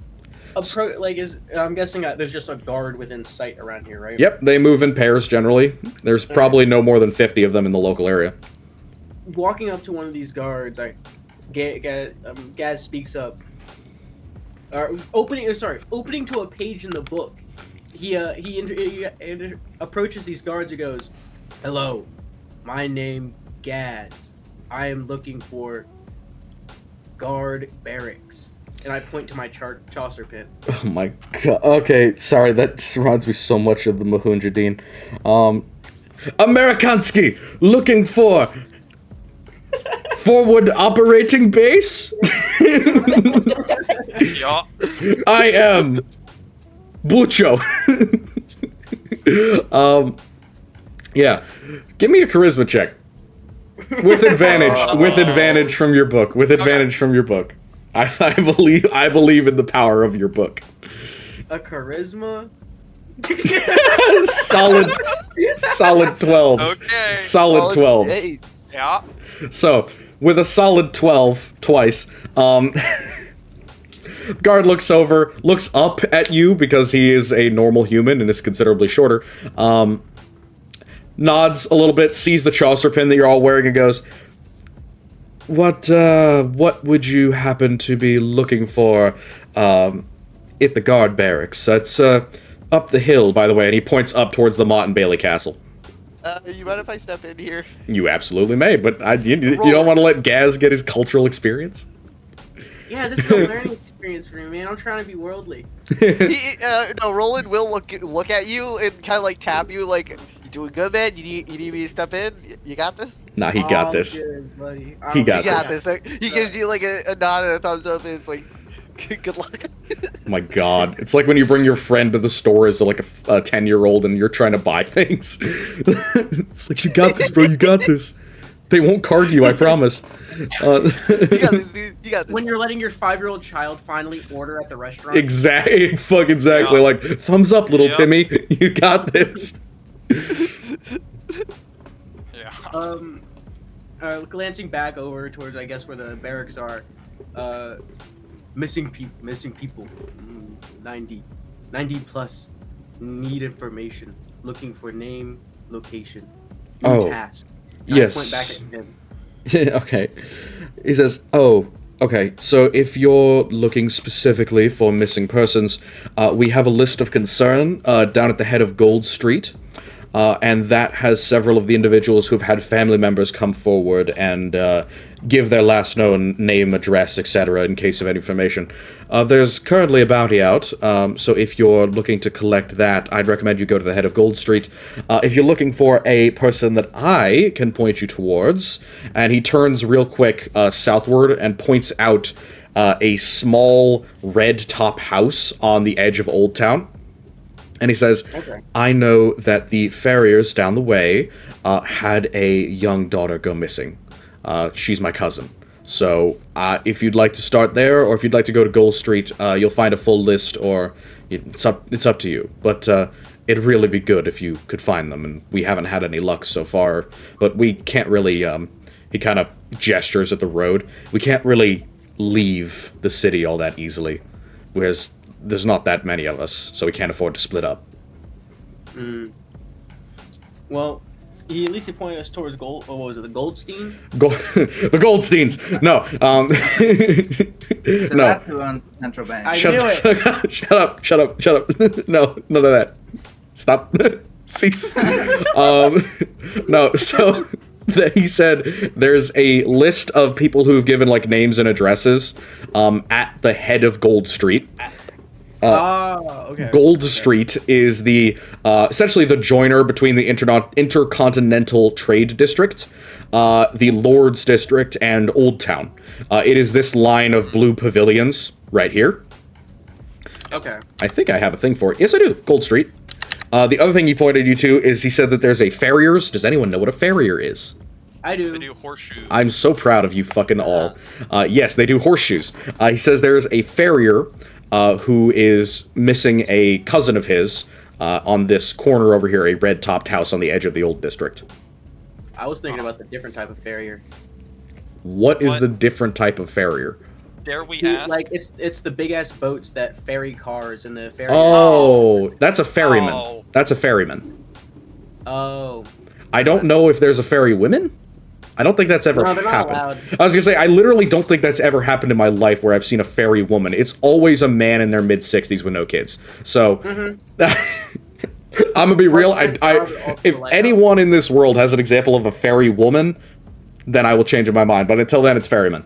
I'm guessing there's just a guard within sight around here, right? Yep, they move in pairs generally. There's probably no more than 50 of them in the local area. Walking up to one of these guards, Gaz speaks up. Opening to a page in the book. He approaches these guards and goes, "Hello, my name Gaz. I am looking for guard barracks." And I point to my Chaucer pin. Oh my god. Okay, sorry, that just reminds me so much of the Mahunjadin. Amerikansky, looking for forward operating base? Yeah. I am Bucho. Yeah. Give me a charisma check. With advantage from your book. I believe in the power of your book. A charisma? solid 12s. Okay. Solid 12s. Hey, Yeah. So, with a solid 12 twice, guard looks up at you because he is a normal human and is considerably shorter. Nods a little bit, sees the Chaucer pin that you're all wearing, and goes, What would you happen to be looking for at the guard barracks? It's up the hill, by the way, and he points up towards the Motte and Bailey Castle. you mind if I step in here? You absolutely may, but you don't want to let Gaz get his cultural experience? Yeah, this is a learning experience for me, man. I'm trying to be worldly. No, Roland will look at you and kind of like tap you, like, "You doing good, man? You need me to step in? You got this?" Nah, he got this. Good, buddy. He got You got this. He gives you like a nod and a thumbs up, and it's like, "Good luck." My god. It's like when you bring your friend to the store as like a 10-year-old and you're trying to buy things. It's like, you got this, bro, you got this. They won't card you, I promise. You got this, dude. You got this. When you're letting your 5-year-old child finally order at the restaurant. Exactly. Yeah. Like, thumbs up, little Timmy. You got this. Yeah. Glancing back over towards, I guess, where the barracks are, missing people, 90 plus, need information, looking for name, location, task. And yes. I point back at him. Okay. He says, okay, so if you're looking specifically for missing persons, we have a list of concern down at the head of Gold Street. and that has several of the individuals who've had family members come forward and give their last known name, address, etc. in case of any information. There's currently a bounty out, so if you're looking to collect that, I'd recommend you go to the head of Gold Street. If you're looking for a person that I can point you towards, and he turns real quick southward and points out a small red top house on the edge of Old Town. And he says, Okay. I know that the farriers down the way had a young daughter go missing. She's my cousin. So if you'd like to start there, or if you'd like to go to Gold Street, you'll find a full list, or it's up to you. But it'd really be good if you could find them, and we haven't had any luck so far. But we can't really, he kind of gestures at the road, we can't really leave the city all that easily, whereas there's not that many of us, so we can't afford to split up. Well, he at least pointed us towards Gold. What was it? The Goldstein? The Goldsteins. No. So No. that's who owns the central bank. I Shut knew the it. Shut up. Shut up. Shut up. No. None of that. Stop. Cease. No. So he said there's a list of people who've given like names and addresses at the head of Gold Street. Okay. Gold Street is the essentially the joiner between the Intercontinental Trade District, the Lords District, and Old Town. It is this line of blue pavilions right here. Okay. I think I have a thing for it. Yes, I do. Gold Street. The other thing he pointed you to is he said that there's a farrier's. Does anyone know what a farrier is? I do. They do horseshoes. I'm so proud of you fucking all. Yes, they do horseshoes. He says there's a farrier who is missing a cousin of his on this corner over here, a red-topped house on the edge of the old district. I was thinking about the different type of farrier. What is What? the different type of farrier? Dare we Dude, ask? like it's the big ass boats that ferry cars and the ferry. Oh, that's a ferryman. Oh. That's a ferryman. Oh. I don't know if there's a ferry women. I don't think that's ever No, they're not happened. allowed. I was gonna say, I literally don't think that's ever happened in my life where I've seen a ferry woman. It's always a man in their mid-60s with no kids. So, I'm gonna be real. If anyone in this world has an example of a ferry woman, then I will change my mind. But until then, it's ferryman.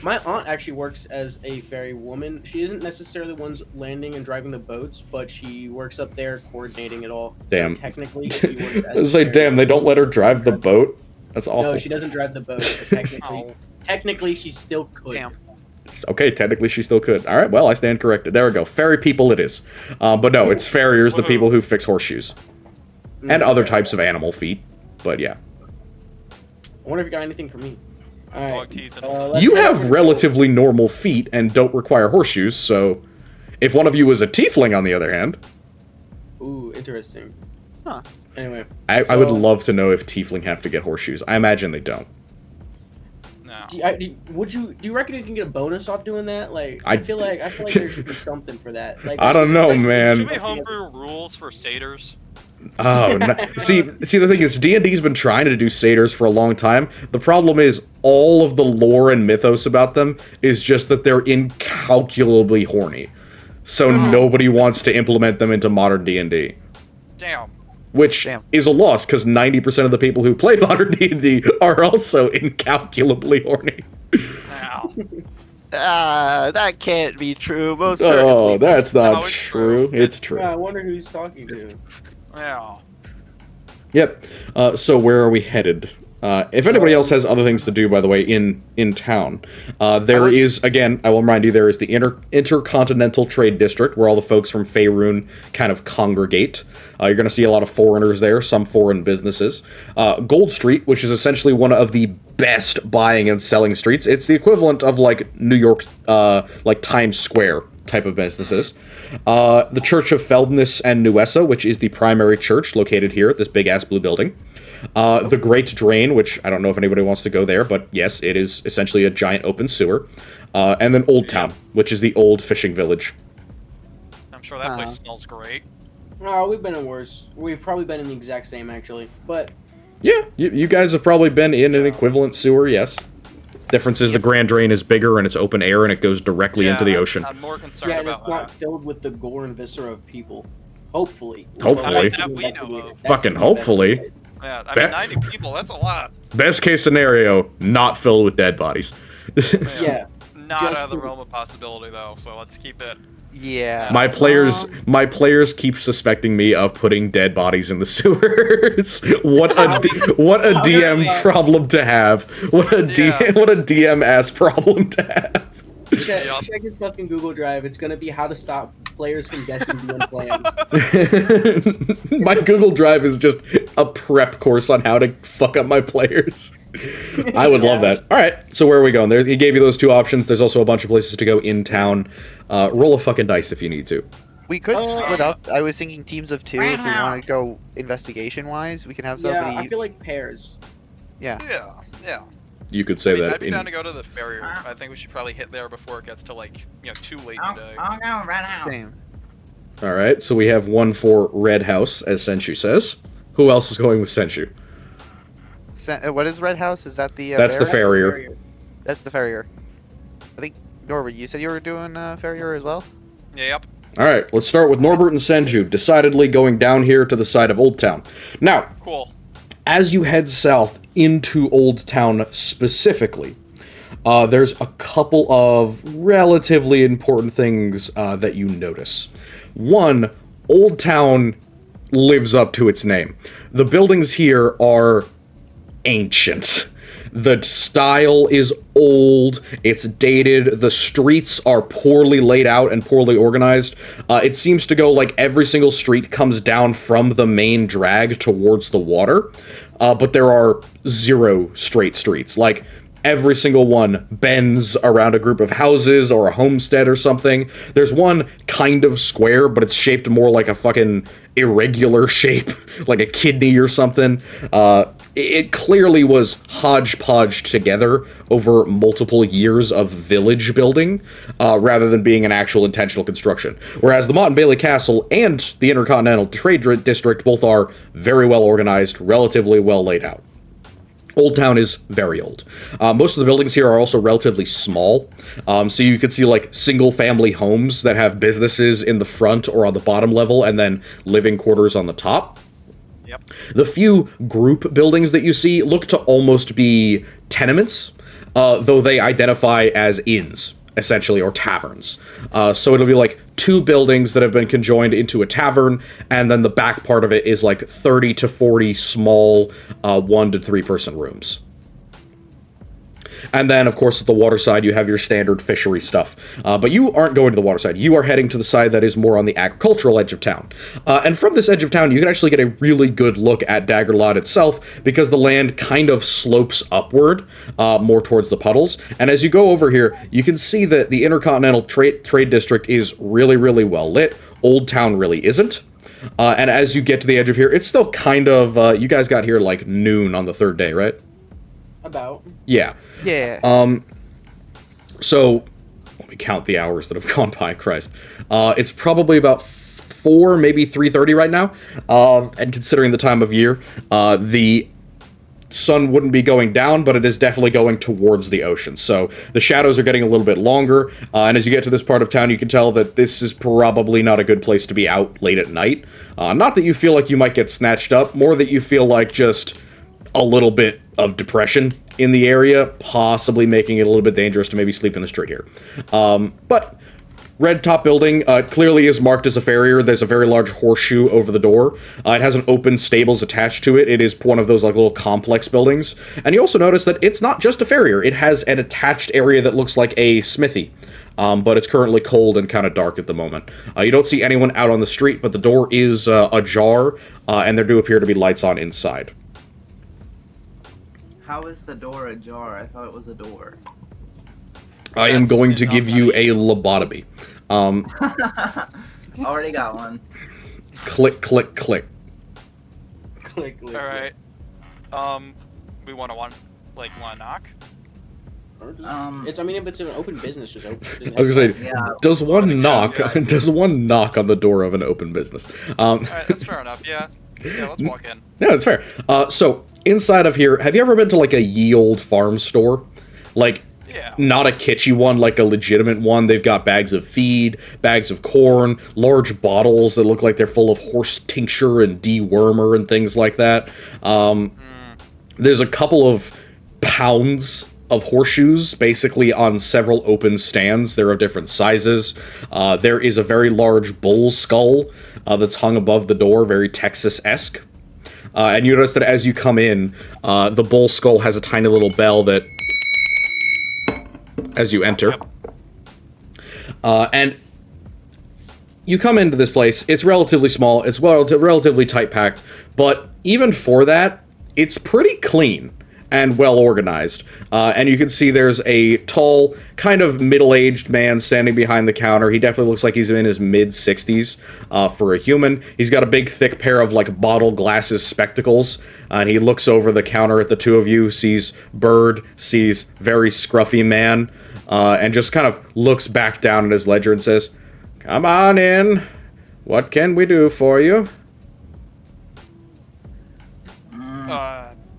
My aunt actually works as a ferry woman. She isn't necessarily the ones landing and driving the boats, but she works up there coordinating it all. Damn. So technically, she works I as was a like, ferry damn, they don't woman. let her drive the boat. That's awful. No, she doesn't drive the boat. But technically, Oh. technically, she still could. Damn. Okay, technically she still could. All right, well, I stand corrected. There we go. Ferry people it is. But no, it's farriers, the people who fix horseshoes. And other types of animal feet. But yeah. I wonder if you got anything for me. All right. Dog teeth and let's You head over have to relatively normal feet and don't require horseshoes, so if one of you was a tiefling, on the other hand, Gold. Ooh, interesting. Huh. Anyway. I would So- love to know if tiefling have to get horseshoes. I imagine they don't. no. Do you reckon you can get a bonus off doing that? Like, I- I feel like there should be something for that. Like, I don't know, like, man. Should we homebrew rules for satyrs? Oh, no. See, the thing is, D&D's been trying to do satyrs for a long time. The problem is, all of the lore and mythos about them is just that they're incalculably horny. So nobody wants to implement them into modern D&D. Damn. Which Damn. is a loss, because 90% of the people who play modern D&D are also incalculably horny. Now. That can't be true. Most certainly. Oh, that's No, not it's true. true. It's true. Yeah, I wonder who he's talking to. Yeah. Yep. So where are we headed? If anybody else has other things to do, by the way, in town, there is, again, I will remind you, there is the Intercontinental Trade District, where all the folks from Faerun kind of congregate. You're going to see a lot of foreigners there, some foreign businesses. Gold Street, which is essentially one of the best buying and selling streets. It's the equivalent of, like, New York, like Times Square type of businesses. The Church of Feldness and Nuessa, which is the primary church located here at this big-ass blue building. The Great Drain, which I don't know if anybody wants to go there, but yes, it is essentially a giant open sewer. And then Old Town, which is the old fishing village. I'm sure that place smells great. Oh, we've been in worse. We've probably been in the exact same, actually. But Yeah, you guys have probably been in an equivalent sewer, yes. Difference is the Grand Drain is bigger and it's open air and it goes directly into the ocean. I'm more concerned yeah, and about it's not that. filled with the gore and viscera of people. Hopefully. Hopefully. That we know of. Fucking hopefully. Yeah, I Bet- mean, 90 people, that's a lot. Best case scenario, not filled with dead bodies. Yeah. Not Just out of the to- realm of possibility, though, so let's keep it. Yeah. My players keep suspecting me of putting dead bodies in the sewers. What a DM problem to have. What a DM ass problem to have. Check his fucking Google Drive. It's gonna be how to stop players from guessing DM plans. My Google Drive is just a prep course on how to fuck up my players. I would love that. All right, so where are we going? There, he gave you those two options. There's also a bunch of places to go in town. Roll a fucking dice if you need to. We could split up. I was thinking teams of 2 if we want to go investigation-wise. We can have somebody... Yeah, I feel like pairs. Yeah. Yeah. You could say that. I'd be down to go to the farrier. I think we should probably hit there before it gets to, like, too late in the day. I'll go right out. Same. All right, so we have one for Red House, as Senshu says. Who else is going with Senshu? What is Red House? Is that the That's the Bears? farrier. That's the farrier. I think, Norbert, you said you were doing farrier as well? Yep. All right, let's start with Norbert and Senju, decidedly going down here to the side of Old Town. Now, Cool. as you head south into Old Town specifically, there's a couple of relatively important things that you notice. One, Old Town lives up to its name. The buildings here are ancient. The style is old, it's dated, the streets are poorly laid out and poorly organized. It seems to go like every single street comes down from the main drag towards the water, but there are 0 straight streets. Like, every single one bends around a group of houses or a homestead or something. There's one kind of square, but it's shaped more like a fucking irregular shape, like a kidney or something. It clearly was hodgepodged together over multiple years of village building, rather than being an actual intentional construction. Whereas the Mott and Bailey Castle and the Intercontinental Trade District both are very well organized, relatively well laid out. Old Town is very old. Most of the buildings here are also relatively small, so you can see like single-family homes that have businesses in the front or on the bottom level, and then living quarters on the top. Yep. The few group buildings that you see look to almost be tenements, though they identify as inns, essentially, or taverns. So it'll be like 2 buildings that have been conjoined into a tavern, and then the back part of it is like 30 to 40 small 1 to 3 person rooms. And then, of course, at the water side, you have your standard fishery stuff. But you aren't going to the water side. You are heading to the side that is more on the agricultural edge of town. And from this edge of town, you can actually get a really good look at Daggerlot itself, because the land kind of slopes upward, more towards the puddles. And as you go over here, you can see that the Intercontinental Trade District is really, really well lit. Old Town really isn't. And as you get to the edge of here, it's still kind of... you guys got here like noon on the 3rd day, right? About. Yeah. Yeah. So, let me count the hours that have gone by, Christ. It's probably about 4, maybe 3:30 right now, and considering the time of year, the sun wouldn't be going down, but it is definitely going towards the ocean, so the shadows are getting a little bit longer, and as you get to this part of town, you can tell that this is probably not a good place to be out late at night. Not that you feel like you might get snatched up, more that you feel like just a little bit of depression in the area, possibly making it a little bit dangerous to maybe sleep in the street here. But red top building clearly is marked as a farrier. There's a very large horseshoe over the door. It has an open stables attached to it. It is one of those like little complex buildings. And you also notice that it's not just a farrier. It has an attached area that looks like a smithy. But it's currently cold and kind of dark at the moment. You don't see anyone out on the street, but the door is ajar, and there do appear to be lights on inside. How is the door ajar? I thought it was a door. I am going to give you a lobotomy. Already got one. Click, click, click. Click. All right. We want to knock. It's. I mean, if it's an open business, just open. I was gonna say, Yeah. does one knock? yeah. Does one knock on the door of an open business? All right, that's fair enough. Yeah, let's walk in. Yeah, that's fair. So inside of here, have you ever been to like a ye old farm store? Like Yeah. Not a kitschy one, like a legitimate one. They've got bags of feed, bags of corn, large bottles that look like they're full of horse tincture and dewormer and things like that. There's a couple of pounds of horseshoes, basically on several open stands. They're of different sizes. There is a very large bull skull that's hung above the door, very Texas-esque. And you notice that as you come in, the bull skull has a tiny little bell that... as you enter. And you come into this place, it's relatively small, it's relatively tight-packed, but even for that, it's pretty clean and well-organized. And you can see there's a tall, kind of middle-aged man standing behind the counter. He definitely looks like he's in his mid-60s for a human. He's got a big, thick pair of, like, bottle glasses spectacles, and he looks over the counter at the two of you, sees Bird, sees very scruffy man, and just kind of looks back down at his ledger and says, "Come on in. What can we do for you?"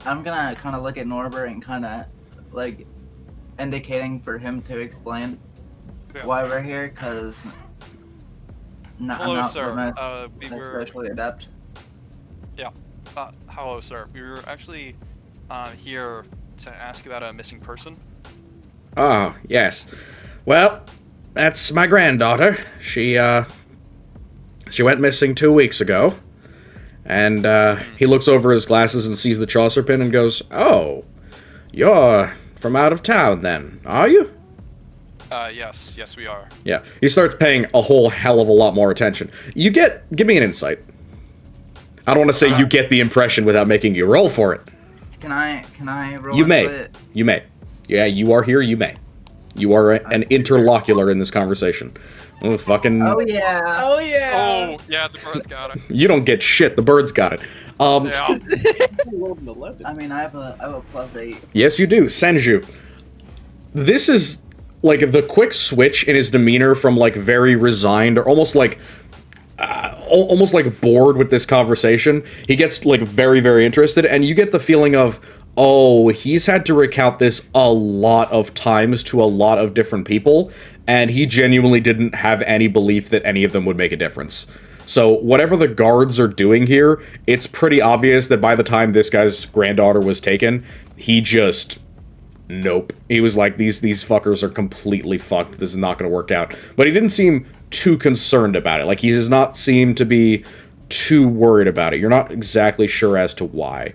I'm gonna kind of look at Norbert and kind of, like, indicating for him to explain why we're here, because I'm Hello, not sir. We were... especially adept. Yeah. Hello, sir. We were actually here to ask about a missing person. Oh, yes. Well, that's my granddaughter. She went missing 2 weeks ago. And, he looks over his glasses and sees the Chaucer pin and goes, "Oh, you're from out of town then, are you?" Yes, we are. Yeah. He starts paying a whole hell of a lot more attention. Give me an insight. I don't want to say you get the impression without making you roll for it. Can I roll You into may. it? You may. Yeah, you are here, you may. You are an interlocutor in this conversation. Oh, fucking... Oh yeah. Oh yeah. Oh, yeah, the bird got it. You don't get shit, the bird's got it. Yeah. I mean, I have a +8. Yes, you do. Senju. This is, like, the quick switch in his demeanor from, like, very resigned, or almost like bored with this conversation. He gets, like, very, very interested, and you get the feeling of, oh, he's had to recount this a lot of times to a lot of different people, and he genuinely didn't have any belief that any of them would make a difference. So whatever the guards are doing here, it's pretty obvious that by the time this guy's granddaughter was taken, he just... nope. He was like, these fuckers are completely fucked. This is not going to work out. But he didn't seem too concerned about it. Like, he does not seem to be too worried about it. You're not exactly sure as to why.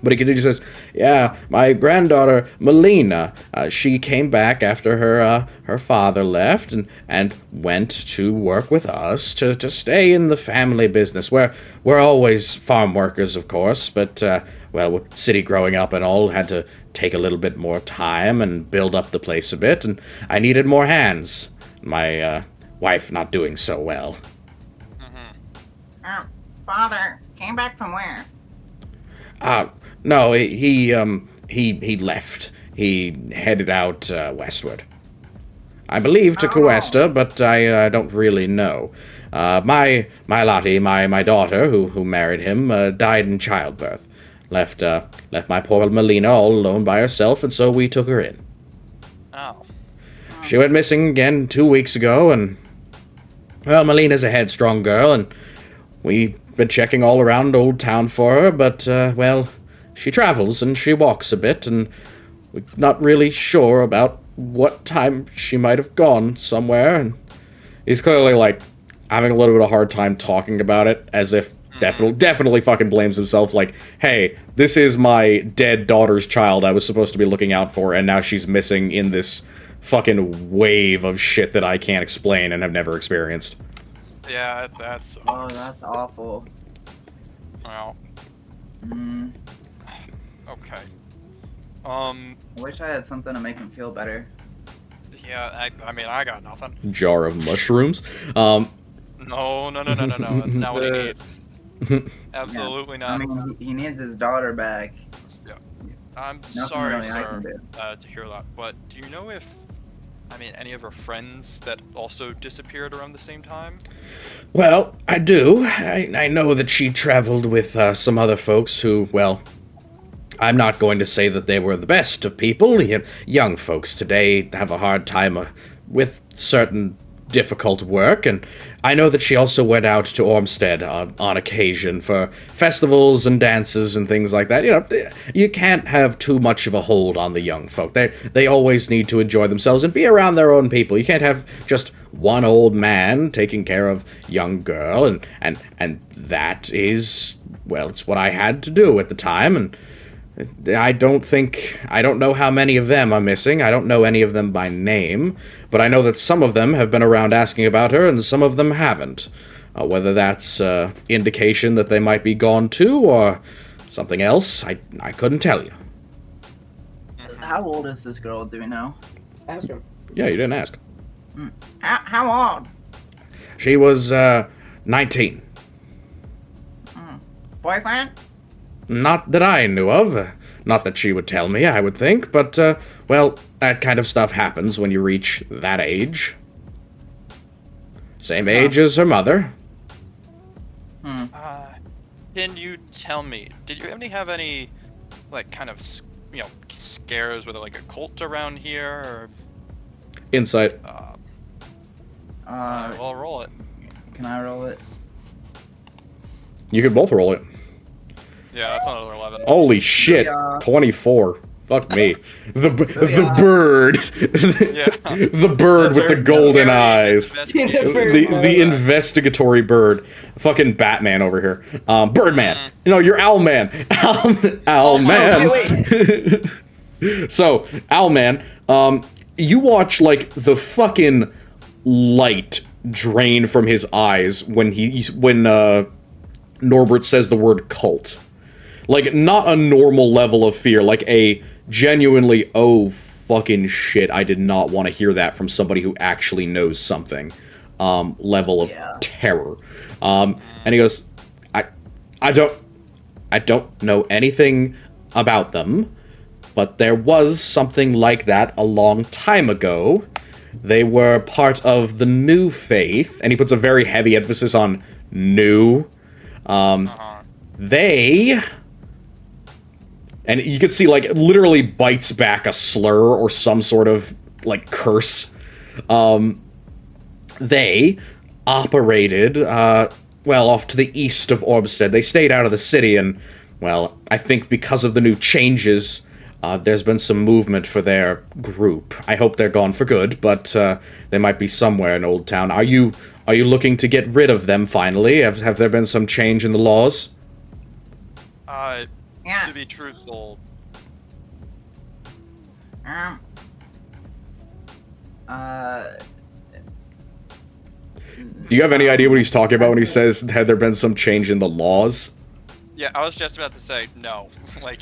But he continues, says, "Yeah, my granddaughter, Melina, she came back after her father left and went to work with us to stay in the family business. We're always farm workers, of course, but, well, with city growing up and all, had to take a little bit more time and build up the place a bit, and I needed more hands. My wife not doing so well." Father came back from where? No, he left. He headed out westward. I believe to Cuesta, but I don't really know. My Lottie, my daughter, who married him, died in childbirth. Left my poor Melina all alone by herself, and so we took her in. Oh. She went missing again 2 weeks ago, and, well, Melina's a headstrong girl, and we've been checking all around Old Town for her, but, well, she travels and she walks a bit, and we're not really sure about what time she might have gone somewhere, and he's clearly, like, having a little bit of a hard time talking about it, as if definitely fucking blames himself, like, hey, this is my dead daughter's child I was supposed to be looking out for, and now she's missing in this fucking wave of shit that I can't explain and have never experienced. Yeah, that's... Oh, that's awful. Well, Mm, okay. I wish I had something to make him feel better. Yeah, I mean, I got nothing. Jar of mushrooms. No, that's not what he needs. Absolutely I not. mean, he needs his daughter back. I'm Nothing sorry, really I can sir, do. to hear that, but do you know if, I mean, any of her friends that also disappeared around the same time? Well, I do. I know that she traveled with some other folks who, well, I'm not going to say that they were the best of people. Young folks today have a hard time with certain difficult work, and I know that she also went out to Ormstead on occasion for festivals and dances and things like that. You can't have too much of a hold on the young folk. They always need to enjoy themselves and be around their own people. You can't have just one old man taking care of young girl, and that is, well, it's what I had to do at the time, and I don't know how many of them are missing. I don't know any of them by name, but I know that some of them have been around asking about her, and some of them haven't. Whether that's indication that they might be gone too, or something else, I couldn't tell you. How old is this girl, do we know? Ask him. Yeah, you didn't ask. How old? She was, 19. Boyfriend? Not that I knew of. Not that she would tell me, I would think, but, well, that kind of stuff happens when you reach that age. Same age as her mother. Can you tell me, did you have any, like, kind of, scares with, like, a cult around here, or... Insight. Well, roll it. Can I roll it? You could both roll it. Yeah, that's another 11. Holy shit, Yeah. 24. Fuck me. The bird. Yeah. The bird with the golden eyes. The investigatory bird. Fucking Batman over here. Birdman. No, you're Owlman. Owlman. So, Owlman, you watch, like, the fucking light drain from his eyes when Norbert says the word cult. Like, not a normal level of fear, like a genuinely, oh, fucking shit, I did not want to hear that from somebody who actually knows something, level of terror. And he goes, I don't know anything about them, but there was something like that a long time ago. They were part of the new faith, and he puts a very heavy emphasis on new. They... And you can see, like, literally bites back a slur or some sort of, like, curse. They operated, well, off to the east of Ormstead. They stayed out of the city, and, well, I think because of the new changes, there's been some movement for their group. I hope they're gone for good, but they might be somewhere in Old Town. Are you looking to get rid of them, finally? Have there been some change in the laws? To be truthful... Do you have any idea what he's talking about when he says, had there been some change in the laws? Yeah, I was just about to say, no. Like,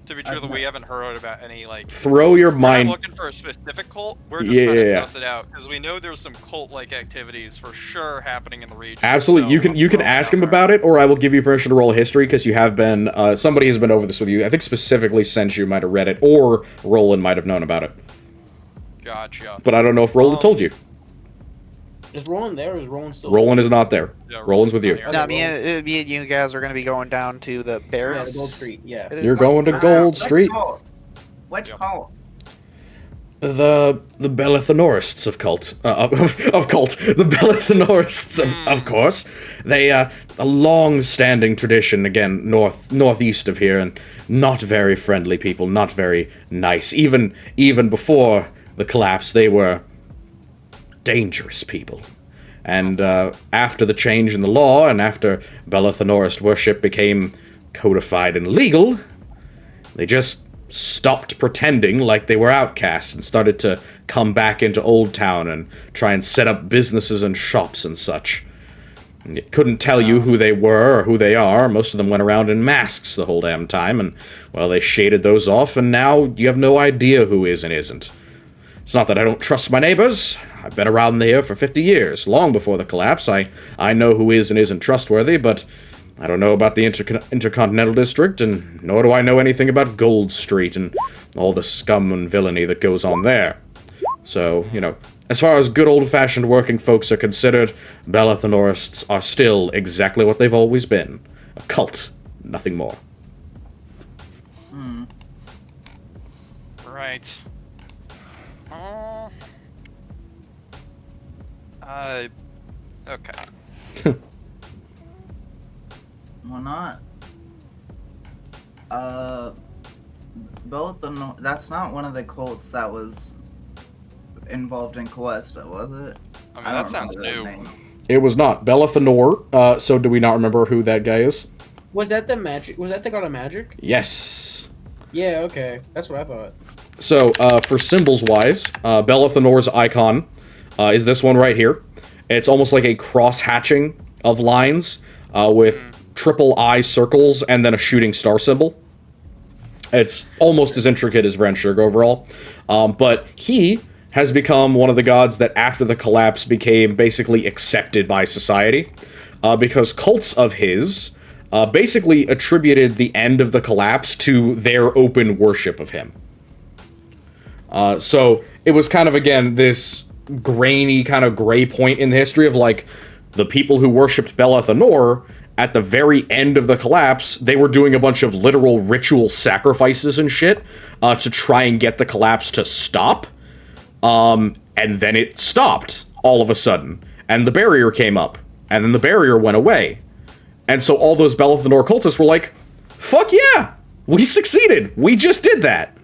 to be truthful, we haven't heard about any, like... Throw your mind... We're not looking for a specific cult, we're just trying to suss it out, because we know there's some cult-like activities for sure happening in the region. Absolutely, so you can ask him about it, or I will give you permission to roll a history, because you have been... somebody has been over this with you. I think specifically since you might have read it, or Roland might have known about it. Gotcha. But I don't know if Roland told you. Is Roland there, or is Roland still Roland is not there. Yeah, Roland's with you. No, me and you guys are going to be going down to the Yeah, barracks. the Gold Street, yeah. You're going to Gold Street? Which cult? The Bellethanorists of cult. Of cult. The Bellethanorists, of course. They, a long-standing tradition, again, northeast of here, and not very friendly people, not very nice. Even before the collapse, they were dangerous people. And after the change in the law, and after Bellethanorist worship became codified and legal, they just stopped pretending like they were outcasts and started to come back into Old Town and try and set up businesses and shops and such. And it couldn't tell you who they were or who they are. Most of them went around in masks the whole damn time, and, well, they shaded those off, and now you have no idea who is and isn't. It's not that I don't trust my neighbors. I've been around here for 50 years, long before the collapse. I know who is and isn't trustworthy, but I don't know about the Intercontinental District, and nor do I know anything about Gold Street and all the scum and villainy that goes on there. So, as far as good old-fashioned working folks are considered, Bellethanorists are still exactly what they've always been. A cult, nothing more. Alright. Okay. Why not? That's not one of the cults that was involved in Cuesta, was it? I mean, don't that sounds remember new. the name. It was not. Belathanor, so do we not remember who that guy is? Was that the magic? Was that the god of magic? Yes. Yeah. Okay, that's what I thought. So, for symbols-wise, Belathanor's icon is this one right here. It's almost like a cross-hatching of lines with triple eye circles and then a shooting star symbol. It's almost as intricate as Vrensburg overall. But he has become one of the gods that after the collapse became basically accepted by society. Because cults of his basically attributed the end of the collapse to their open worship of him. So it was kind of, again, this grainy kind of gray point in the history of, like, the people who worshipped Belathanor, at the very end of the collapse, they were doing a bunch of literal ritual sacrifices and shit to try and get the collapse to stop. And then it stopped all of a sudden. And the barrier came up. And then the barrier went away. And so all those Belathanor cultists were like, fuck yeah! We succeeded! We just did that!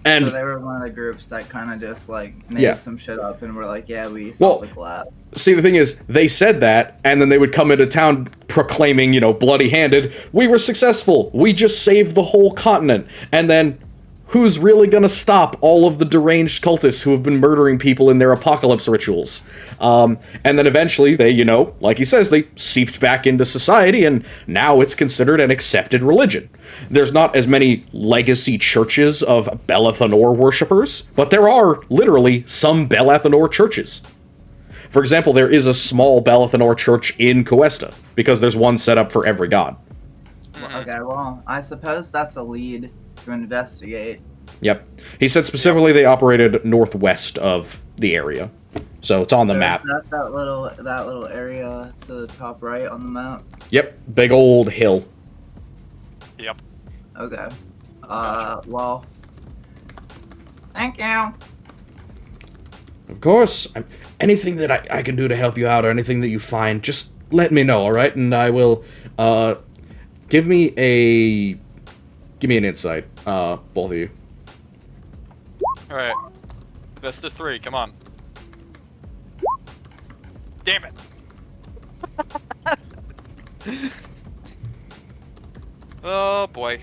And so they were one of the groups that kind of just like made some shit up and were like, yeah, we solved the collapse. See, the thing is, they said that, and then they would come into town proclaiming, you know, bloody-handed, we were successful, we just saved the whole continent. And then, who's really gonna stop all of the deranged cultists who have been murdering people in their apocalypse rituals? And then eventually they, you know, like he says, they seeped back into society, and now it's considered an accepted religion. There's not as many legacy churches of Belathanor worshippers, but there are, literally, some Belathanor churches. For example, there is a small Belathanor church in Cuesta, because there's one set up for every god. Okay, well, I suppose that's a lead to investigate. Yep. He said specifically they operated northwest of the area. So it's on the map. Is that little area to the top right on the map? Yep. Big old hill. Yep. Okay. Well. Thank you. Of course. Anything that I can do to help you out or anything that you find, just let me know, alright? And I will, give me an insight, both of you. Alright. Best of 3, come on. Damn it! Oh boy.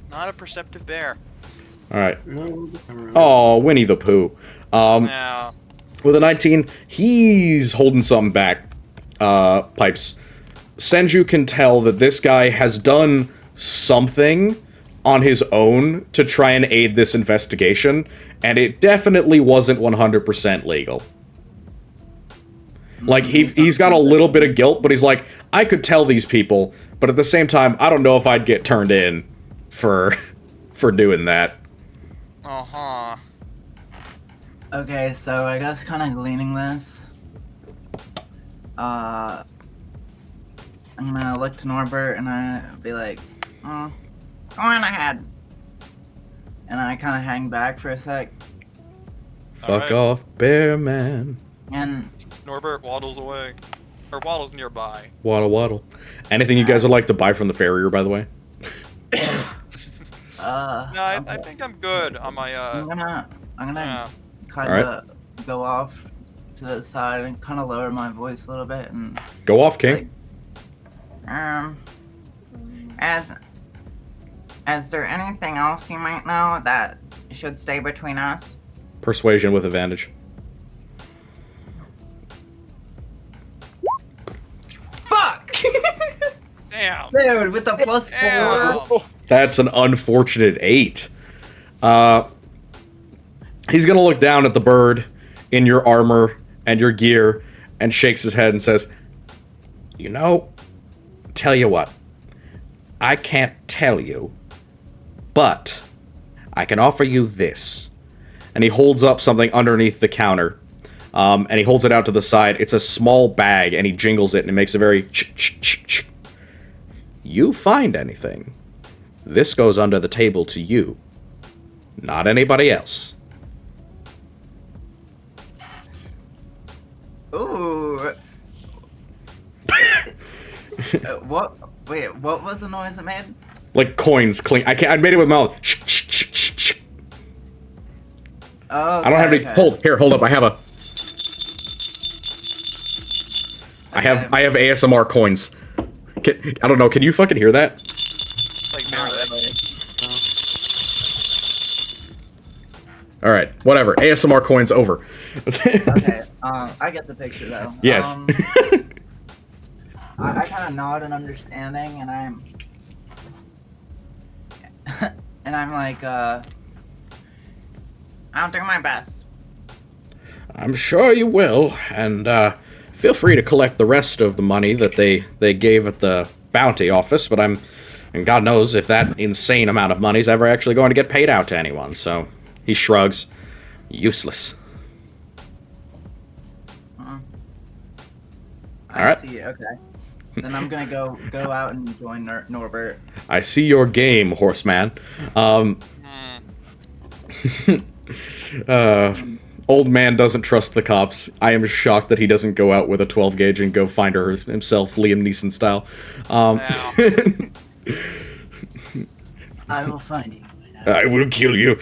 Not a perceptive bear. Alright. Oh, Winnie the Pooh. Yeah. With a 19, he's holding something back. Pipes. Senju can tell that this guy has done something on his own to try and aid this investigation, and it definitely wasn't 100% legal. Like, he's got a little bit of guilt, but he's like, I could tell these people, but at the same time, I don't know if I'd get turned in for doing that. Uh-huh. Okay, so I guess kind of gleaning this, I'm gonna look to Norbert and I'll be like, oh, go on ahead. And I kind of hang back for a sec. Fuck off, bear man. And Norbert waddles away. Or waddles nearby. Waddle waddle. Anything you guys would like to buy from the farrier, by the way? No, I think I'm good on my, I'm gonna yeah. kind of go off to the side and kind of lower my voice a little bit and Go off, King. Is there anything else you might know that should stay between us? Persuasion with advantage. Fuck! Damn. Dude, with the +4. Damn. That's an unfortunate 8. He's gonna look down at the bird in your armor and your gear and shakes his head and says, you know, tell you what, I can't tell you, but I can offer you this. And he holds up something underneath the counter, and he holds it out to the side. It's a small bag, and he jingles it, and it makes a very ch-ch-ch-ch. You find anything, this goes under the table to you. not anybody else. Ooh. What? Wait, what was the noise it made? Like coins clink. I made it with my mouth. Oh, I don't have any. Hold up. I have ASMR coins. I don't know. Can you fucking hear that? Not really. All right, whatever. ASMR coins over. Okay. I get the picture though. Yes. I kind of nod in understanding, and I'm like, I'll do my best. I'm sure you will, and feel free to collect the rest of the money that they gave at the bounty office, but and God knows if that insane amount of money is ever actually going to get paid out to anyone, so he shrugs. Useless. I Alright. see, okay. Then I'm gonna go out and join Norbert. I see your game, horseman. Old man doesn't trust the cops. I am shocked that he doesn't go out with a 12 gauge and go find her himself, Liam Neeson style. I will find you. I will kill you.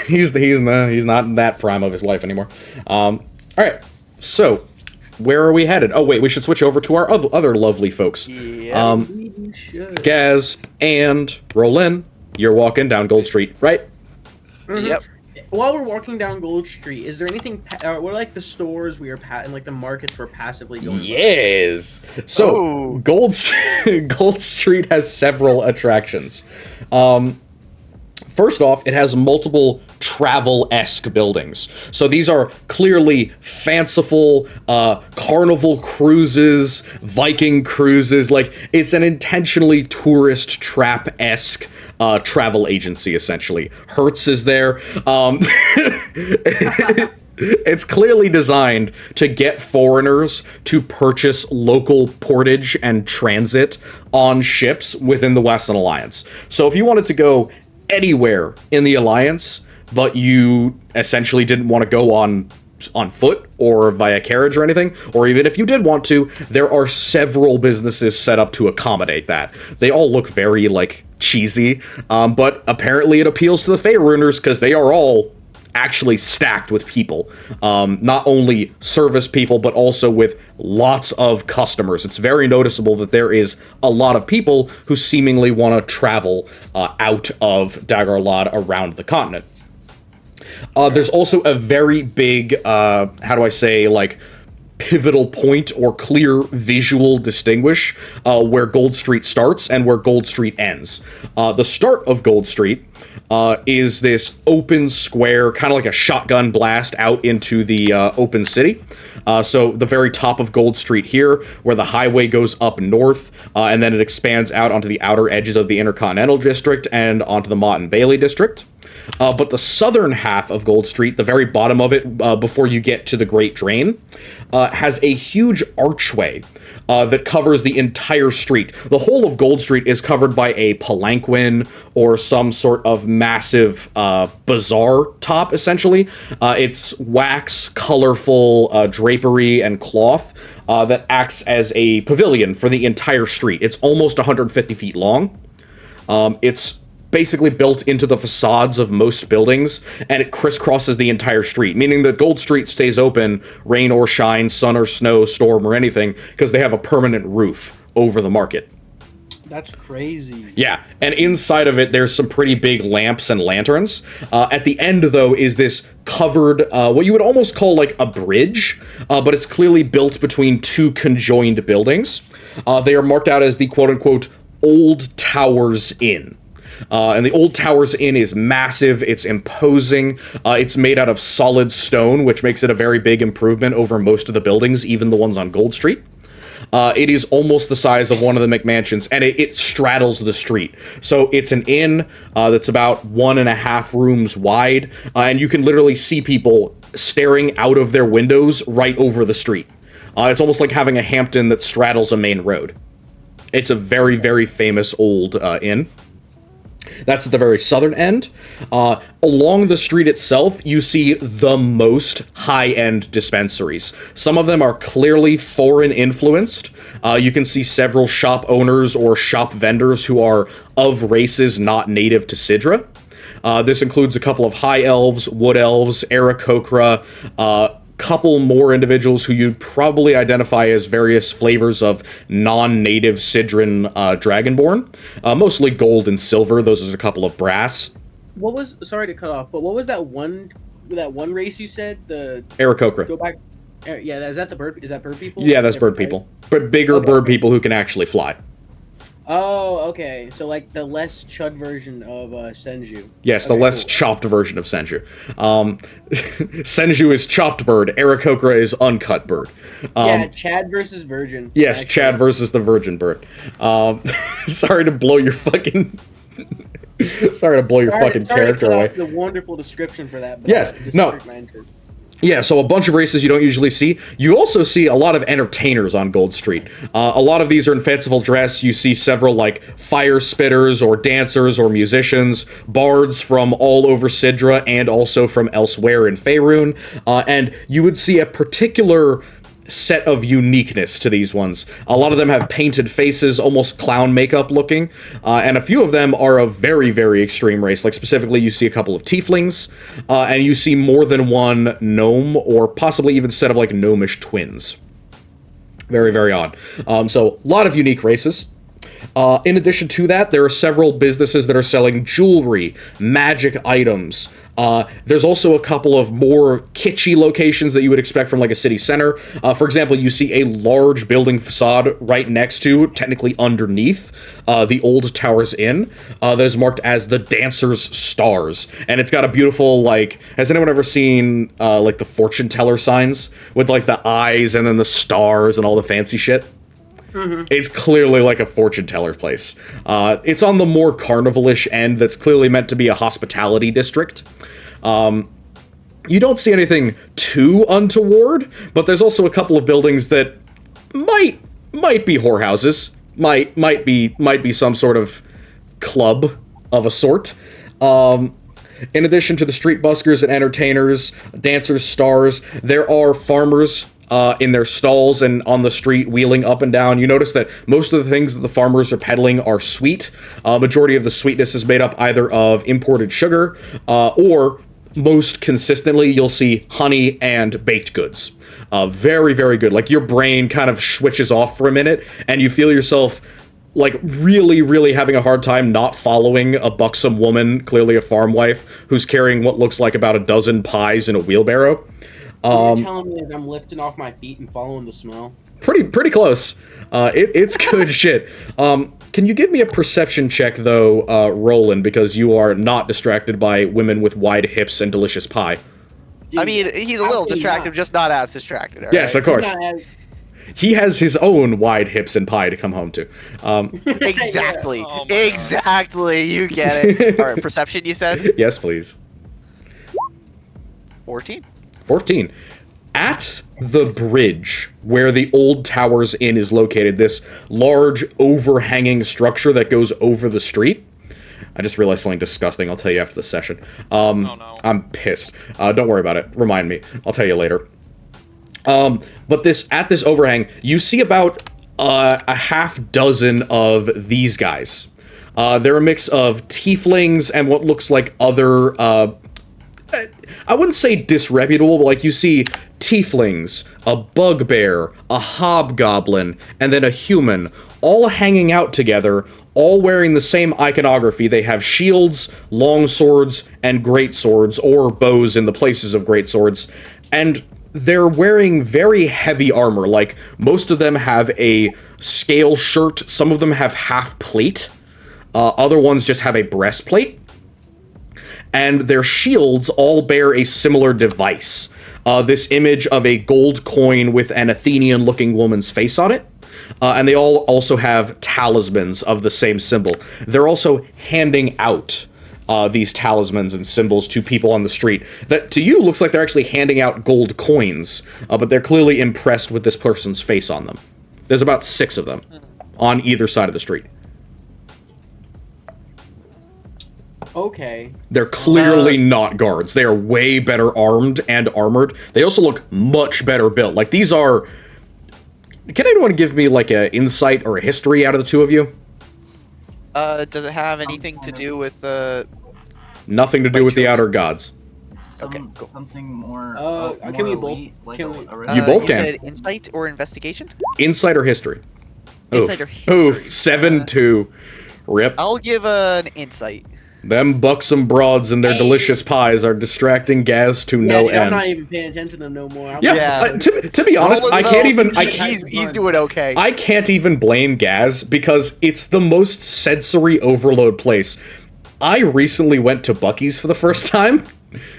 He's not in that prime of his life anymore. All right, so where are we headed? Oh wait, we should switch over to our other lovely folks. Yeah. We should. Gaz and Roland, you're walking down Gold Street, right? Mhm. Yep. While we're walking down Gold Street, is there anything? What are like the stores we are and like the markets we're passively going? Yes. So Oh. Gold Street has several attractions. First off, it has multiple travel-esque buildings. So these are clearly fanciful carnival cruises, Viking cruises. Like, it's an intentionally tourist trap-esque travel agency, essentially. Hertz is there. It's clearly designed to get foreigners to purchase local portage and transit on ships within the Western Alliance. So if you wanted to go anywhere in the Alliance, but you essentially didn't want to go on foot or via carriage or anything, or even if you did want to, there are several businesses set up to accommodate that. They all look very, like, cheesy, but apparently it appeals to the Faeruners because they are all actually stacked with people. Not only service people, but also with lots of customers. It's very noticeable that there is a lot of people who seemingly want to travel out of Dagorlad around the continent. There's also a very big, how do I say, like, pivotal point or clear visual distinguish where Gold Street starts and where Gold Street ends. The start of Gold Street is this open square, kind of like a shotgun blast out into the open city. So the very top of Gold Street here, where the highway goes up north, and then it expands out onto the outer edges of the Intercontinental District and onto the Mott and Bailey District. But the southern half of Gold Street, the very bottom of it, before you get to the Great Drain, has a huge archway that covers the entire street. The whole of Gold Street is covered by a palanquin or some sort of massive bazaar top, essentially. It's wax, colorful drapery and cloth that acts as a pavilion for the entire street. It's almost 150 feet long. It's basically built into the facades of most buildings, and it crisscrosses the entire street, meaning that Gold Street stays open, rain or shine, sun or snow, storm or anything, because they have a permanent roof over the market. That's crazy. Yeah, and inside of it, there's some pretty big lamps and lanterns. At the end, though, is this covered, what you would almost call like a bridge, but it's clearly built between two conjoined buildings. They are marked out as the quote-unquote Old Towers Inn. And the Old Towers Inn is massive, it's imposing, it's made out of solid stone, which makes it a very big improvement over most of the buildings, even the ones on Gold Street. It is almost the size of one of the McMansions, and it straddles the street. So it's an inn that's about 1.5 rooms wide, and you can literally see people staring out of their windows right over the street. It's almost like having a Hampton that straddles a main road. It's a very, very famous old inn. That's at the very southern end. Along the street itself, you see the most high-end dispensaries. Some of them are clearly foreign influenced. You can see several shop owners or shop vendors who are of races not native to Sidra. This includes a couple of high elves, wood elves, Aarakocra, couple more individuals who you'd probably identify as various flavors of non-native Sidran Dragonborn. Mostly gold and silver. Those are a couple of brass. What was, sorry to cut off, but what was that one race you said? The Aarakocra. Go back. Yeah, is that the bird? Is that bird people? Yeah, that's bird people. But bigger bird people who can actually fly. Oh, okay. So like the less chud version of Senju. Yes, okay, the less chopped version of Senju. Senju is chopped bird. Aarakocra is uncut bird. Yeah, Chad versus virgin. Yes, actually. Chad versus the virgin bird. Sorry to blow your fucking... sorry to blow your fucking character away. The wonderful description for that. But Yes, no. Yeah, so a bunch of races you don't usually see. You also see a lot of entertainers on Gold Street. A lot of these are in fanciful dress. You see several, like, fire spitters or dancers or musicians, bards from all over Sidra and also from elsewhere in Faerun. And you would see a particular set of uniqueness to these ones. A lot of them have painted faces, almost clown makeup looking, and a few of them are a very, very extreme race. Like specifically, you see a couple of tieflings, and you see more than one gnome, or possibly even a set of like gnomish twins. Very, very odd. So a lot of unique races. In addition to that, there are several businesses that are selling jewelry, magic items. There's also a couple of more kitschy locations that you would expect from like a city center. For example, you see a large building facade right next to, technically underneath, the Old Towers Inn, that is marked as the Dancer's Stars. And it's got a beautiful, like, has anyone ever seen, like the fortune teller signs with like the eyes and then the stars and all the fancy shit? Mm-hmm. It's clearly like a fortune teller place. It's on the more carnivalish end that's clearly meant to be a hospitality district. You don't see anything too untoward, but there's also a couple of buildings that might be whorehouses, might be some sort of club of a sort. In addition to the street buskers and entertainers, dancers, stars, there are farmers in their stalls and on the street wheeling up and down. You notice that most of the things that the farmers are peddling are sweet. Majority of the sweetness is made up either of imported sugar or most consistently you'll see honey and baked goods. Very, very good. Like your brain kind of switches off for a minute and you feel yourself like really, really having a hard time not following a buxom woman, clearly a farm wife, who's carrying what looks like about a dozen pies in a wheelbarrow. You're telling me that I'm lifting off my feet and following the smell? Pretty close. It's good shit. Can you give me a perception check, though, Roland, because you are not distracted by women with wide hips and delicious pie? Dude, I mean, he's a little distracted, just not as distracted. Yes, right? of course. He has his own wide hips and pie to come home to. Exactly. Oh my Exactly. You get it. All right, perception, you said? Yes, please. 14. 14. At the bridge where the Old Towers Inn is located, this large overhanging structure that goes over the street. I just realized something disgusting. I'll tell you after the session. Oh, no. I'm pissed. Don't worry about it. Remind me. I'll tell you later. But at this overhang, you see about a half dozen of these guys. They're a mix of tieflings and what looks like other... I wouldn't say disreputable, but like you see tieflings, a bugbear, a hobgoblin, and then a human, all hanging out together, all wearing the same iconography. They have shields, long swords, and great swords, or bows in the places of great swords, and they're wearing very heavy armor. Like, most of them have a scale shirt, some of them have half plate, other ones just have a breastplate. And their shields all bear a similar device. This image of a gold coin with an Athenian-looking woman's face on it. And they all also have talismans of the same symbol. They're also handing out these talismans and symbols to people on the street. That, to you, looks like they're actually handing out gold coins, but they're clearly impressed with this person's face on them. There's about 6 of them on either side of the street. Okay. They're clearly not guards. They are way better armed and armored. They also look much better built. Like, these are... Can anyone give me, like, a insight or a history out of the two of you? Does it have anything to do with Nothing to do with the Outer Gods. Okay, cool. Something more. can we both? elite, like Can a- we? a You both you can. said insight or investigation? Insight or history? Insight or history. Oof. 7-2. Rip. I'll give an insight. Them buxom broads and their delicious pies are distracting Gaz to no dude, I'm end. not even paying attention to them no more. Yeah, to be honest, I can't even. He's doing okay. I can't even blame Gaz because it's the most sensory overload place. I recently went to Buc-ee's for the first time.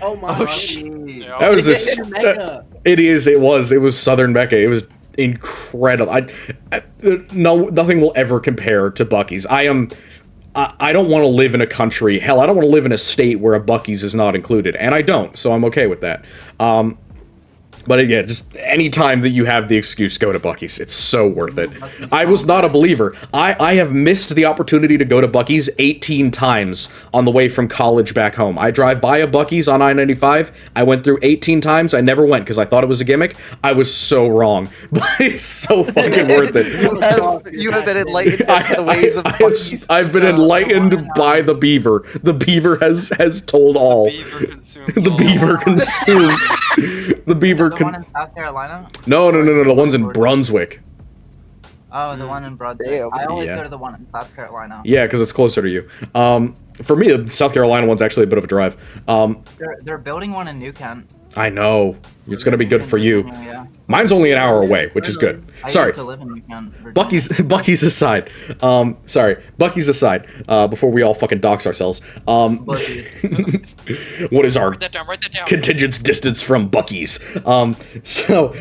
Oh my Oh, god. shit. Yeah. That was It's in Mecca. It was Southern Mecca. It was incredible. No, nothing will ever compare to Buc-ee's. I don't want to live in a country. Hell, I don't want to live in a state where a Buc-ee's is not included, and I don't, so I'm okay with that. But yeah, just any time that you have the excuse, go to Buc-ee's. It's so worth it. I was not a believer. I have missed the opportunity to go to Buc-ee's 18 times on the way from college back home. I drive by a Buc-ee's on I-95. I went through 18 times. I never went because I thought it was a gimmick. I was so wrong. But it's so fucking worth it. You have been enlightened by the ways of Buc-ee's. I've been enlightened by the beaver. The beaver has told all. Beaver consumes The all. beaver consumes. The beaver The one in South Carolina? No. The one's in Brunswick. Oh, the one in Brunswick. Damn. I always Yeah. go to the one in South Carolina. Yeah, because it's closer to you. For me, the South Carolina one's actually a bit of a drive. They're building one in New Kent. I know. It's gonna be good for you. Yeah. Mine's only an hour away, which is good. I Sorry. used to live in New Kent. Virginia. Bucky's aside. Bucky's aside. Before we all fucking dox ourselves. What is our Write that down. Write that down. contingent's distance from Bucky's? So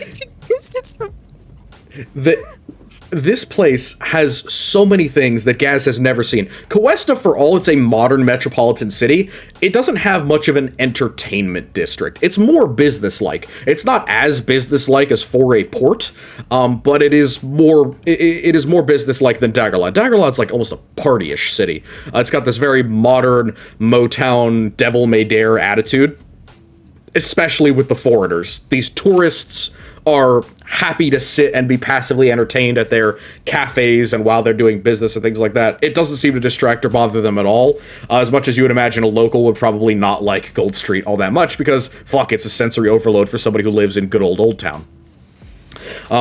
this place has so many things that Gaz has never seen. Cuesta, for all it's a modern metropolitan city, it doesn't have much of an entertainment district. It's more business-like. It's not as business-like as Foray Port, but it is more business-like than Daggerlot. Daggerlot's like almost a party-ish city. It's got this very modern Motown, devil-may-dare attitude, especially with the foreigners. These tourists are happy to sit and be passively entertained at their cafes and while they're doing business and things like that. It doesn't seem to distract or bother them at all, as much as you would imagine a local would probably not like Gold Street all that much, because, fuck, it's a sensory overload for somebody who lives in good old Town.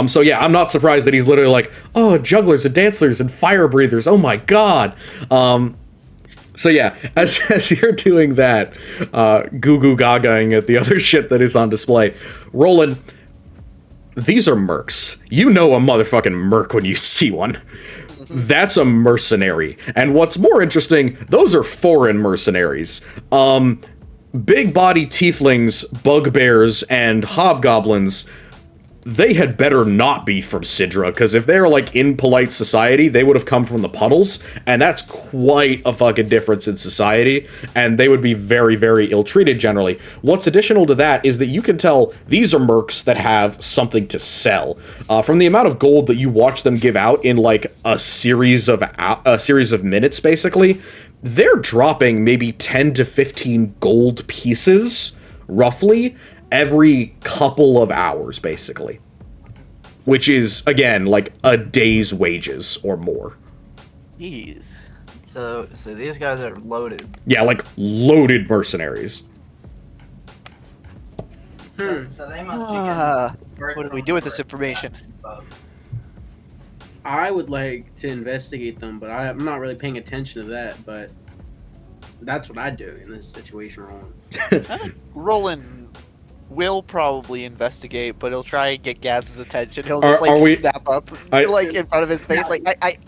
So yeah, I'm not surprised that he's literally like, oh, jugglers and dancers and fire breathers, oh my god. So yeah, as you're doing that, goo goo gagaing at the other shit that is on display, Roland, these are mercs. You know a motherfucking merc when you see one. That's a mercenary. And what's more interesting, those are foreign mercenaries. Big body tieflings, bugbears, and hobgoblins, they had better not be from Sidra, because if they're, like, in polite society, they would have come from the puddles, and that's quite a fucking difference in society, and they would be very, very ill-treated generally. What's additional to that is that you can tell these are mercs that have something to sell. From the amount of gold that you watch them give out in, like, a series of minutes, basically, they're dropping maybe 10 to 15 gold pieces, roughly, every couple of hours, basically. Which is, again, like a day's wages or more. Jeez. So these guys are loaded. Yeah, like loaded mercenaries. So they must be What do we do with this information? I would like to investigate them, but I'm not really paying attention to that. But that's what I do in this situation, Roland. Roland will probably investigate, but he'll try and get Gaz's attention. He'll Are- just are we- snap up I- like in front of his face, like I.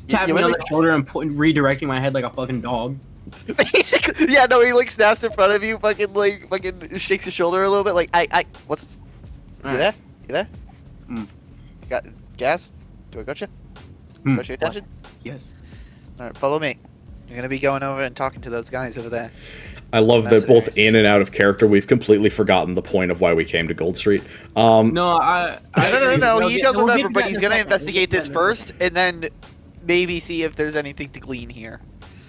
Tapping You me on really- the shoulder and redirecting my head like a fucking dog. Basically, yeah, no, he like snaps in front of you, fucking shakes his shoulder a little bit, like what's? You there? You there? Mm. You got Gaz? Do I got you? Hmm. Got your attention? Yes. All right, follow me. You're gonna be going over and talking to those guys over there. I love that both Mercenaries. in and out of character, we've completely forgotten the point of why we came to Gold Street. No, No, he does we'll get remember, to but that he's in a gonna second. investigate We'll this get to that in a first, and then maybe see if there's anything to glean here.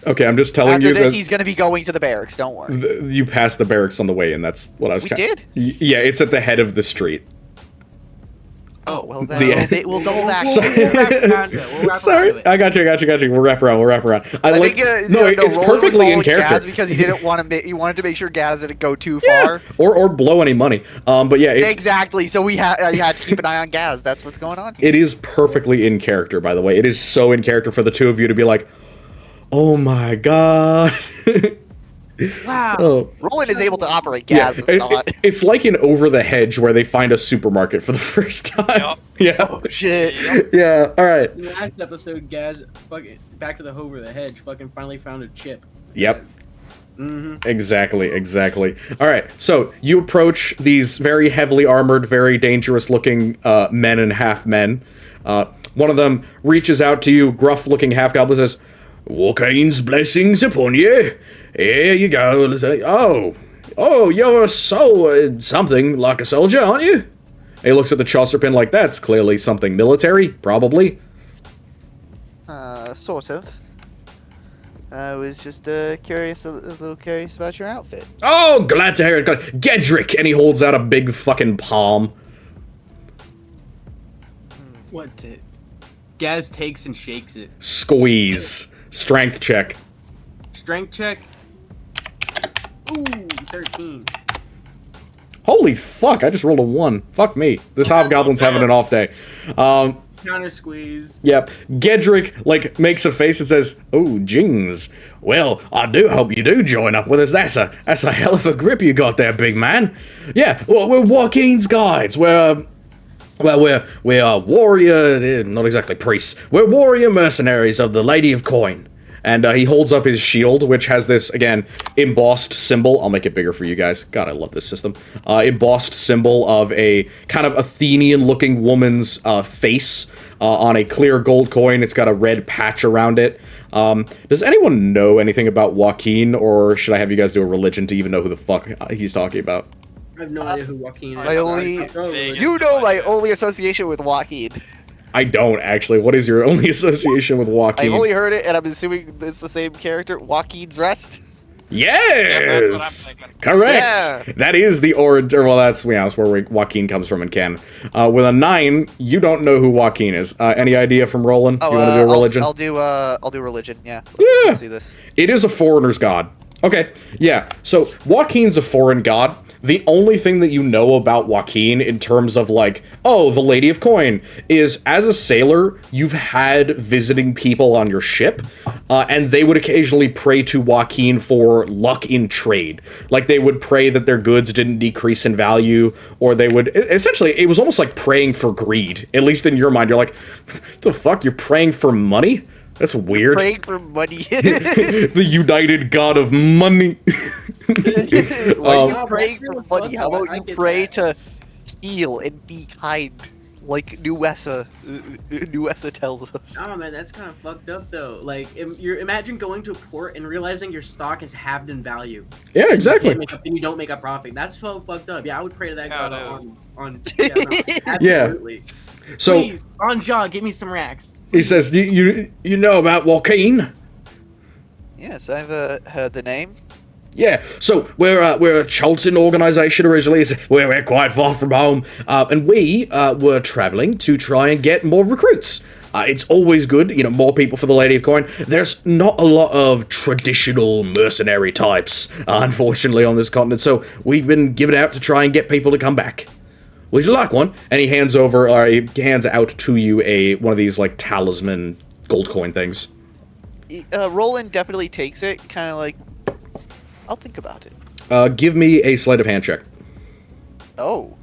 Okay, I'm just telling After you this, that he's gonna be going to the barracks. Don't worry. you passed the barracks on the way, and that's what I was. We did? Yeah, it's at the head of the street. Oh well, then we'll double back. Sorry. We'll wrap around to it. We'll wrap Sorry, around to it. I got you. We'll wrap around. I think, it's Roland was perfectly in following character. Gaz because he didn't want to. He wanted to make sure Gaz didn't go too far. Or blow any money. But yeah, it's Exactly. So we had to keep an eye on Gaz. That's what's going on here. it is perfectly in character. By the way, it is so in character for the two of you to be like, "Oh my god." Wow. Oh. Roland is able to operate Gaz. It's like in Over the Hedge where they find a supermarket for the first time. Yeah. Oh shit. Yeah. All right. In the last episode, Gaz, fucking back to the Hover the Hedge, fucking finally found a chip. Yep. Mm-hmm. Exactly. All right. So you approach these very heavily armored, very dangerous-looking men and half-men. One of them reaches out to you, gruff-looking half-goblin, says, "Wokain's blessings upon you. Here you go." Oh, you're something like a soldier, aren't you? He looks at the Chaucer pin like, that's clearly something military, probably. Sort of. I was just curious, a little curious about your outfit. Oh, glad to hear it. Gedrick! And he holds out a big fucking palm. What? Gaz takes and shakes it. Squeeze. Strength check. Strength check. Ooh, 13. Holy fuck, I just rolled a 1. Fuck me. This hobgoblin's having an off day. Counter squeeze. Yep. Gedrick, makes a face and says, "Oh, jings. Well, I do hope you do join up with us. That's a hell of a grip you got there, big man. Yeah, well, we're Joaquin's guides. We're warrior, not exactly priests. We're warrior mercenaries of the Lady of Coin." And he holds up his shield, which has this, again, embossed symbol. I'll make it bigger for you guys. God, I love this system. Embossed symbol of a kind of Athenian-looking woman's face on a clear gold coin. It's got a red patch around it. Does anyone know anything about Joaquin, or should I have you guys do a religion to even know who the fuck he's talking about? I have no idea who Joaquin is. My only association with Joaquin. I don't, actually. What is your only association with Joaquin? I've only heard it, and I'm assuming it's the same character, Joaquin's Rest. Yes! that's what I'm thinking. Correct! Yeah. That is the origin, well, that's where Joaquin comes from in canon. With a 9, you don't know who Joaquin is. Any idea from Roland? Oh, you want to do a religion? I'll do religion, yeah. Yeah. Let's see this. It is a foreigner's god. Okay, yeah. So, Joaquin's a foreign god. The only thing that you know about Joaquin in terms of, the Lady of Coin, is as a sailor, you've had visiting people on your ship, and they would occasionally pray to Joaquin for luck in trade. Like, they would pray that their goods didn't decrease in value, or they would... Essentially, it was almost like praying for greed. At least in your mind, you're like, what the fuck, you're praying for money? That's weird. Praying for money. The united god of money. Why are you praying for money? How about you pray to heal and be kind, like Nuessa tells us? Oh man, that's kind of fucked up though. Like, imagine going to a port and realizing your stock is halved in value. Yeah, exactly. And you don't make a profit. That's so fucked up. Yeah, I would pray to that god on Yeah. absolutely. So Please, on jaw, give me some racks. he says, "You know about Joaquin?" Yes, I've heard the name. Yeah, so we're a Cholton organization originally. We're quite far from home, and we were traveling to try and get more recruits. It's always good, more people for the Lady of Coin. There's not a lot of traditional mercenary types, unfortunately, on this continent, so we've been given out to try and get people to come back. Would you like one? And he hands out to you one of these talisman gold coin things. Roland definitely takes it, kind of like, I'll think about it. Give me a sleight of hand check. Oh.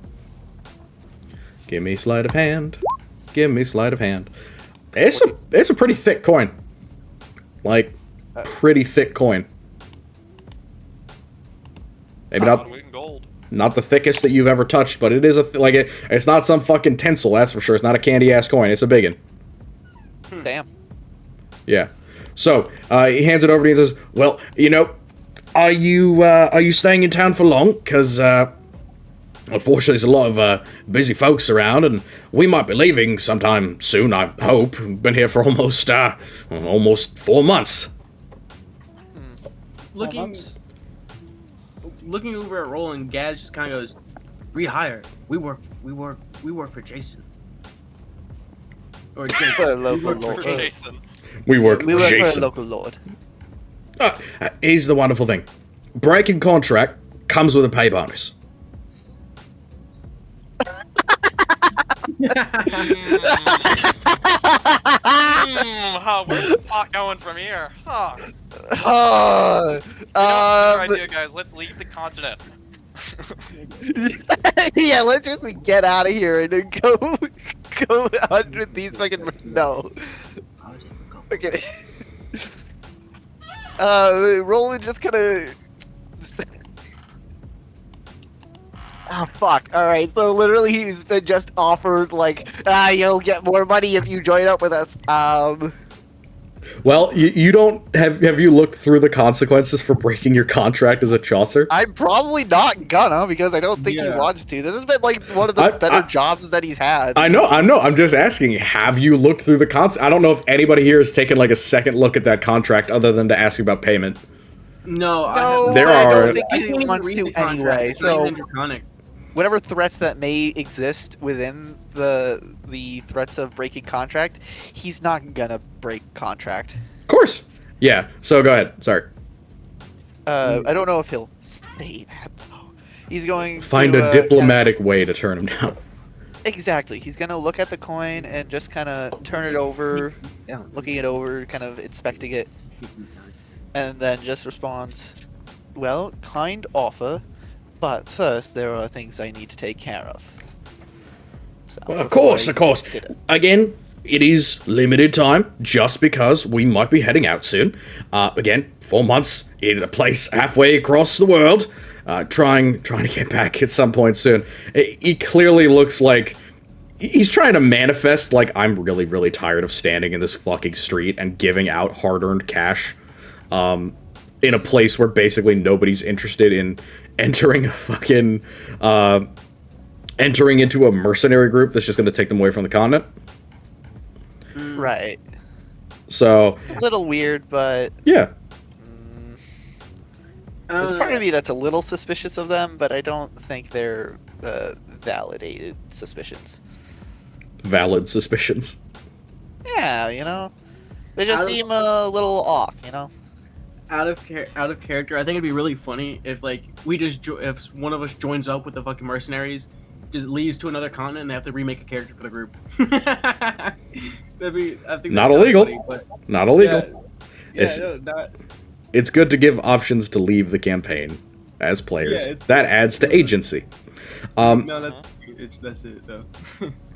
Give me sleight of hand. Give me sleight of hand. It's a pretty thick coin. Pretty thick coin. Maybe not the thickest that you've ever touched, but it is it's not some fucking tinsel, that's for sure. It's not a candy ass coin. It's a biggin. Damn. Yeah. So he hands it over to you and says, "Well, are you staying in town for long? Because unfortunately, there's a lot of busy folks around, and we might be leaving sometime soon. I hope. Been here for almost 4 months." looking over at Roland, Gaz just kind of goes, "Rehire. We work for Jason." Or Jason. For a local For lord. Jason. We work We for work for a Jason. local lord. Here's the wonderful thing. Breaking contract comes with a pay bonus. Where's the plot going from here? Huh. Uh, Good idea, guys. Let's leave the continent. yeah, let's just get out of here and then go under these fucking no. Okay. Roland just kind of. Oh fuck! All right, so literally he's been just offered like, you'll get more money if you join up with us. Well, you don't have you looked through the consequences for breaking your contract as a Chaucer? I'm probably not gonna because I don't think he Yeah. wants to. This has been like one of the better jobs that he's had. I know. I'm just asking. Have you looked through the I don't know if anybody here has taken like a second look at that contract other than to ask about payment. No, No, There I are- don't think I he can't even wants read to the contract. anyway. It's not So even draconic. whatever threats that may exist within the threats of breaking contract, he's not gonna break contract. Of course. Yeah. So go ahead. Sorry. I don't know if he'll stay that though. He's going Find to, a diplomatic way to turn him down. Exactly. He's gonna look at the coin and just kind of turn it over, Yeah. looking it over, kind of inspecting it, and then just responds, "Well, kind offer, but first there are things I need to take care of." So, Well, of before course, I of course. consider- Again, it is limited time, just because we might be heading out soon. Again, 4 months in a place halfway across the world, trying to get back at some point soon. He clearly looks like he's trying to manifest like, I'm really, really tired of standing in this fucking street and giving out hard-earned cash in a place where basically nobody's interested in entering a fucking entering into a mercenary group that's just going to take them away from the continent. Right. So, A little weird, but yeah. there's part of me that's a little suspicious of them, but I don't think they're validated suspicions. Valid suspicions. Yeah, you know, they just Out of- seem a little off, you know. Out of character, I think it'd be really funny if like if one of us joins up with the fucking mercenaries, just leaves to another continent and they have to remake a character for the group. That'd be, I think Not that's kinda illegal. funny, but Not illegal. yeah, It's- no, not, It's good to give options to leave the campaign as players. Yeah, it's- That adds to agency. no, that's it though.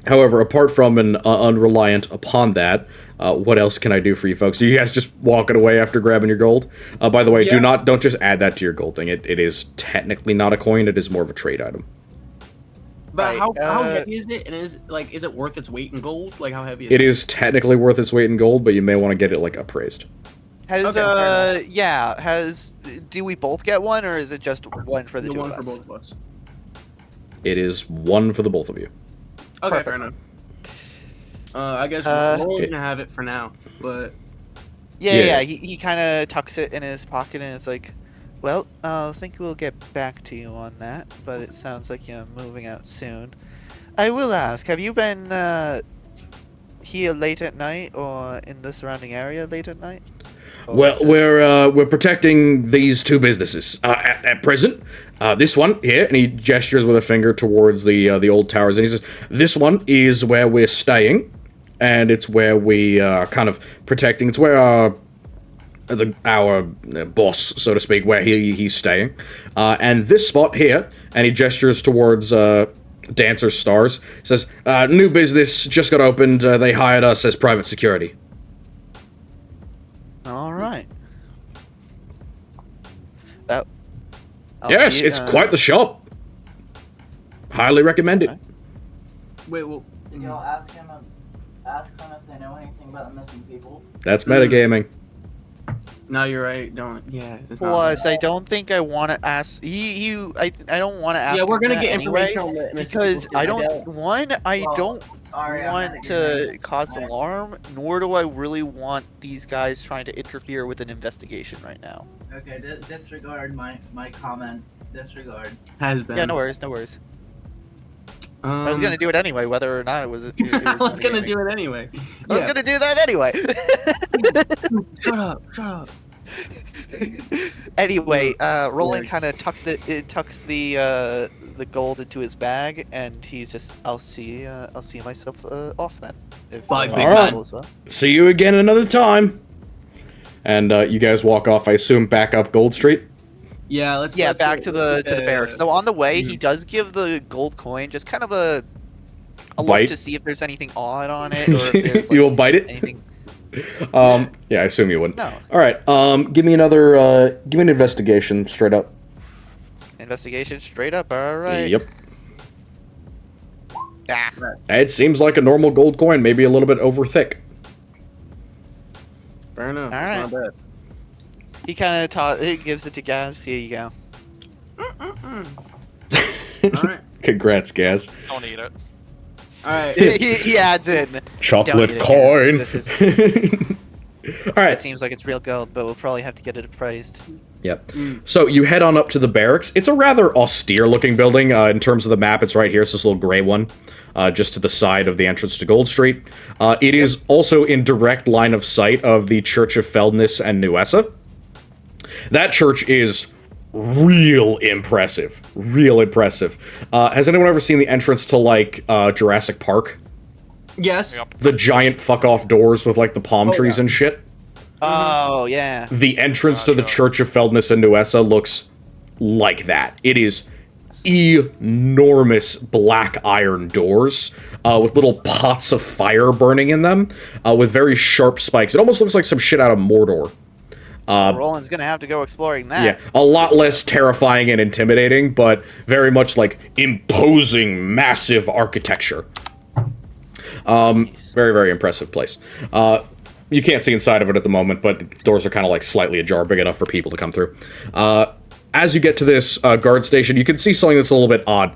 However, apart from an unreliant upon that, what else can I do for you folks? Are you guys just walking away after grabbing your gold? By the way, Yeah. don't just add that to your gold thing. It is technically not a coin. It is more of a trade item. But Right, how heavy is it? And is it worth its weight in gold? Like how heavy is It is technically worth its weight in gold, but you may want to get it like appraised. Has Okay, fair do we both get one, or is it just one for the the two one of for us? both of us? It is one for the both of you. Okay, Perfect. fair enough. I guess Roland's gonna have it for now, but Yeah. He kind of tucks it in his pocket, and it's like, well, I think we'll get back to you on that, but it sounds like you're moving out soon. I will ask, have you been here late at night, or in the surrounding area late at night? Or Well, just- we're protecting these two businesses at present. This one here, and he gestures with a finger towards the old towers, and he says, "This one is where we're staying, and it's where we are kind of protecting. It's where our boss, so to speak, where he's staying. And this spot here," and he gestures towards Dancer Stars, says, "New business just got opened. They hired us as private security." All right. I'll Yes, see you, it's quite the shop. Highly recommend it. Okay. wait, well, Yo, ask them if they know anything about the missing people. That's metagaming. no, you're right. Don't. Yeah. It's not Plus, I don't think I want to ask. I don't want to ask. yeah, we're him gonna that get anyway, information on the missing because people, I too. don't. One, I Well, don't Sorry, I'm want not to getting- cause alarm, nor do I really want these guys trying to interfere with an investigation right now. Okay, disregard my comment. Disregard. Has been. Yeah, no worries, no worries. I was Um, gonna do it anyway, whether or not it was. I was gonna do it anyway. I was gonna do that anyway. Shut up! Shut up! Anyway, Roland kind of tucks the gold into his bag, and he's just, I'll see myself off then. If, Bye, big man. Alright. As well. See you again another time. And you guys walk off, I assume, back up Gold Street. Yeah, let's. Yeah, let's back go- to the barracks. So on the way, he does give the gold coin just kind of a look Bite. to see if there's anything odd on it, or if there's You will bite it? anything. Yeah, I assume you wouldn't. No. All right. Give me an investigation straight up. Investigation straight up. All right. Yep. Ah. It seems like a normal gold coin, maybe a little bit over thick. Fair enough. All It's not bad. He kind of gives it to Gaz. Here you go. All right. Congrats, Gaz. Don't eat it. All right. he adds in. Chocolate Don't eat it, coin. Gaz. This All right. It seems like it's real gold, but we'll probably have to get it appraised. Yep. So you head on up to the barracks. It's a rather austere-looking building. In terms of the map, it's right here. It's this little gray one, just to the side of the entrance to Gold Street. It is also in direct line of sight of the Church of Feldness and Nuessa. That church is real impressive. Real impressive. Has anyone ever seen the entrance to, like, Jurassic Park? Yes. Yep. The giant fuck-off doors with, like, the palm trees yeah. and shit? Oh yeah. The entrance to the Church of Feldness and Nuessa looks like that. It is enormous black iron doors with little pots of fire burning in them with very sharp spikes. It almost looks like some shit out of Mordor. Roland's gonna have to go exploring that. Yeah, a lot less terrifying and intimidating, but very much like imposing, massive architecture. Very, very impressive place. You can't see inside of it at the moment, but doors are kind of like slightly ajar, big enough for people to come through. As you get to this guard station, you can see something that's a little bit odd.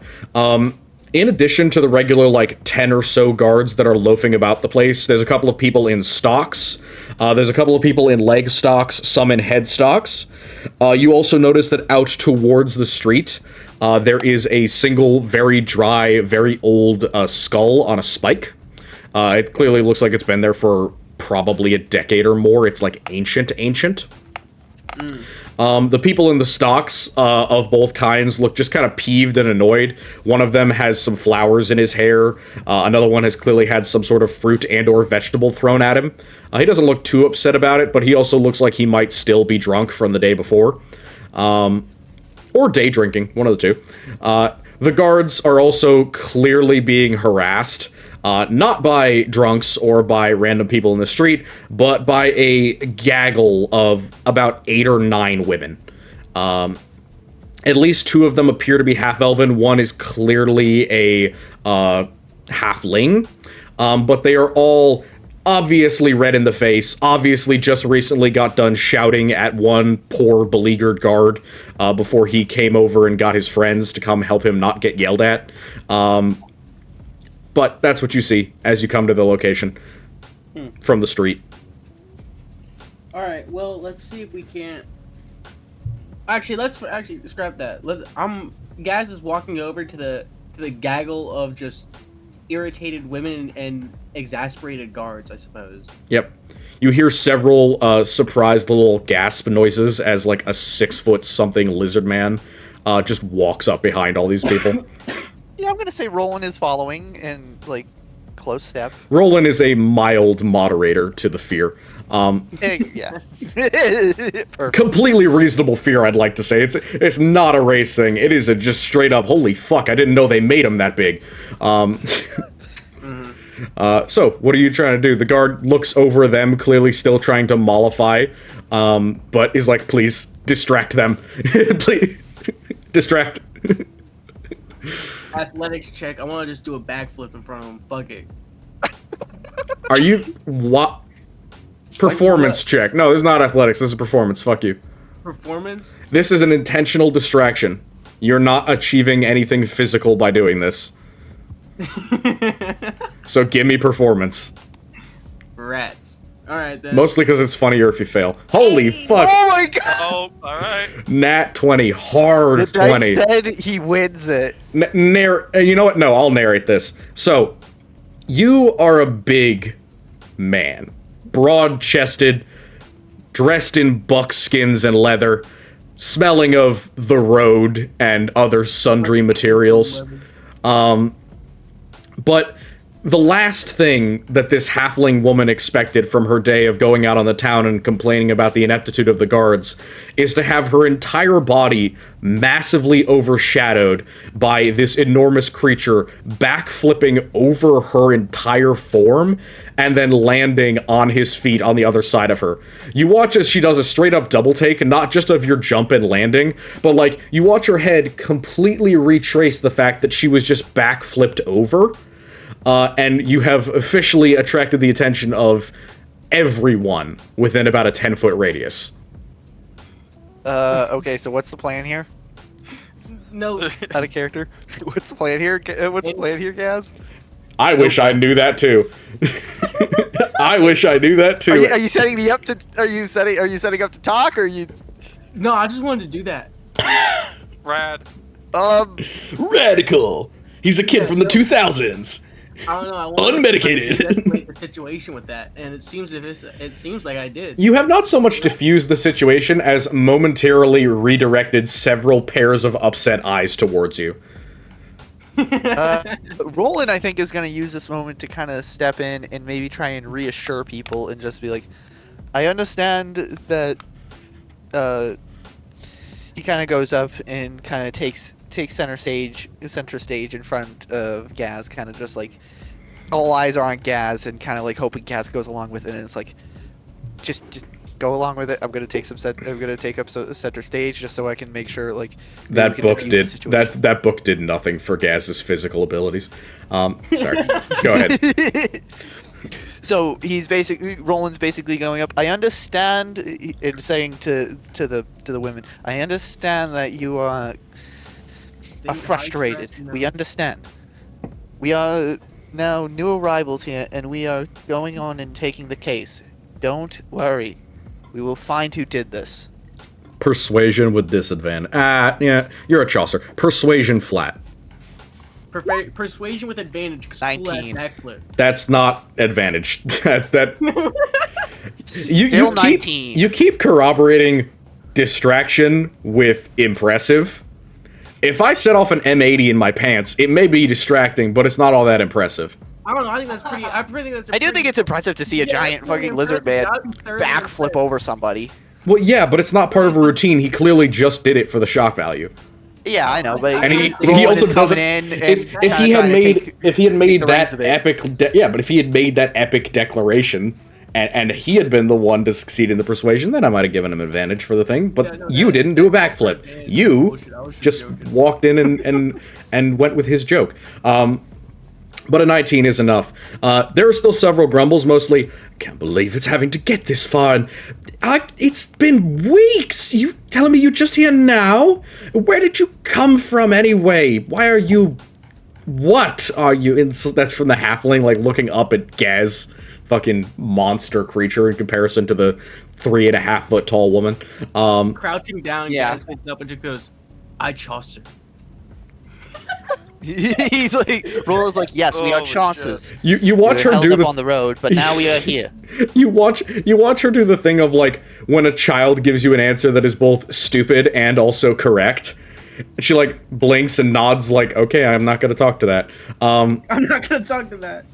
In addition to the regular, like, 10 or so guards that are loafing about the place, there's a couple of people in stocks. There's a couple of people in leg stocks, some in head stocks. You also notice that out towards the street, there is a single, very dry, very old skull on a spike. It clearly looks like it's been there for probably a decade or more. It's, like, ancient. The people in the stocks of both kinds look just kind of peeved and annoyed. One of them has some flowers in his hair. Another one has clearly had some sort of fruit and or vegetable thrown at him. He doesn't look too upset about it, but he also looks like he might still be drunk from the day before. Or day drinking, one of the two. The guards are also clearly being harassed. Not by drunks or by random people in the street, but by a gaggle of about 8 or 9 women. At least 2 of them appear to be half-elven. One is clearly a halfling. But they are all obviously red in the face, obviously just recently got done shouting at one poor beleaguered guard before he came over and got his friends to come help him not get yelled at. But that's what you see as you come to the location from the street. All right. Well, let's see if we can't. Actually, let's scrap that. Gaz is walking over to the gaggle of just irritated women and exasperated guards, I suppose. Yep. You hear several surprised little gasp noises as like a 6-foot-something lizard man just walks up behind all these people. Yeah, I'm gonna say Roland is following in like close step. Roland is a mild moderator to the fear. Yeah. Perfect. Completely reasonable fear, I'd like to say. It's not a race thing. It is a just straight up, holy fuck, I didn't know they made him that big. So, what are you trying to do? The guard looks over them, clearly still trying to mollify, but is like, please, distract them. Please, distract. Athletics check. I want to just do a backflip in front of him. Fuck it. Are you... what? Performance check. No, this is not athletics. This is performance. Fuck you. Performance? This is an intentional distraction. You're not achieving anything physical by doing this. So give me performance. Rats. All right then. Mostly because it's funnier if you fail. Holy fuck. Oh my god! Oh, all right. Nat 20. Hard The dice 20. said he wins it. You know what? No, I'll narrate this. So, you are a big man. Broad-chested, dressed in buckskins and leather, smelling of the road and other sundry materials. But the last thing that this halfling woman expected from her day of going out on the town and complaining about the ineptitude of the guards is to have her entire body massively overshadowed by this enormous creature backflipping over her entire form and then landing on his feet on the other side of her. You watch as she does a straight up double take, not just of your jump and landing, but like you watch her head completely retrace the fact that she was just backflipped over. And you have officially attracted the attention of everyone within about a 10-foot radius. Okay, so what's the plan here? No. Out of character? What's the plan here? What's the plan here, Gaz? I wish I knew that too. I wish I knew that too. Are you setting me up to? Are you setting up to talk? Or are you? No, I just wanted to do that. Rad. Radical. He's a kid from the 2000s. I don't know. I wanted Unmedicated. to escalate the situation with that, and it seems like I did. You have not so much diffused the situation as momentarily redirected several pairs of upset eyes towards you. Roland, I think, is going to use this moment to kind of step in and maybe try and reassure people and just be like, I understand that. He kind of goes up and kind of takes center stage in front of Gaz, kind of just like all eyes are on Gaz and kind of like hoping Gaz goes along with it, and it's like just go along with it. I'm gonna take up center stage just so I can make sure like that book did nothing for Gaz's physical abilities. Sorry. Go ahead. So Roland's basically going up. I understand, and saying to the women, I understand that you are frustrated. We understand. We are now new arrivals here, and we are going on and taking the case. Don't worry. We will find who did this. Persuasion with disadvantage. Yeah, you're a Chaucer. Persuasion flat. Persuasion with advantage. 19. That's not advantage. Still 19. You keep corroborating distraction with impressive. If I set off an M80 in my pants, it may be distracting, but it's not all that impressive. I don't know. I think that's pretty. I do think it's impressive to see a giant fucking lizard man backflip over somebody. Well, yeah, but it's not part of a routine. He clearly just did it for the shock value. Yeah, I know, but And he also doesn't. If he had made that epic declaration, and he had been the one to succeed in the persuasion, then I might have given him advantage for the thing. But you didn't do a backflip. You just walked in and went with his joke. But a 19 is enough. There are still several grumbles, mostly, I can't believe it's having to get this far, and it's been weeks! You telling me you're just here now? Where did you come from anyway? Why are you... What are you... That's from the halfling, like, looking up at Gaz, fucking monster creature in comparison to the 3.5 foot tall woman. Crouching down, yeah. Gaz picks up and just goes, I Chaucer. He's like, Roland's like, yes, we are Chaucers. You watch her do on the road, but now we are here. You watch her do the thing of like when a child gives you an answer that is both stupid and also correct. She like blinks and nods like, okay, I'm not gonna talk to that. I'm not gonna talk to that.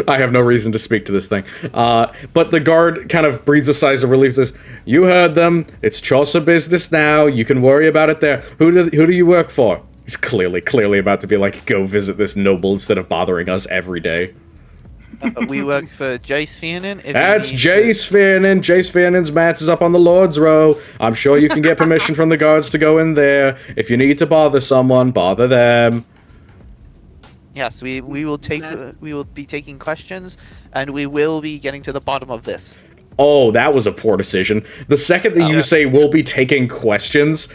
I have no reason to speak to this thing. But the guard kind of breathes a sigh of relief. Says, "You heard them. It's Chaucer business now. You can worry about it there. Who do you work for?" He's clearly about to be like, go visit this noble instead of bothering us every day. We work for Jace Fiernan. That's Jace Fiernan. Jace Fiernan's match is up on the Lord's Row. I'm sure you can get permission from the guards to go in there. If you need to bother someone, bother them. Yes, we will be taking questions, and we will be getting to the bottom of this. Oh, that was a poor decision. The second that you say we'll be taking questions,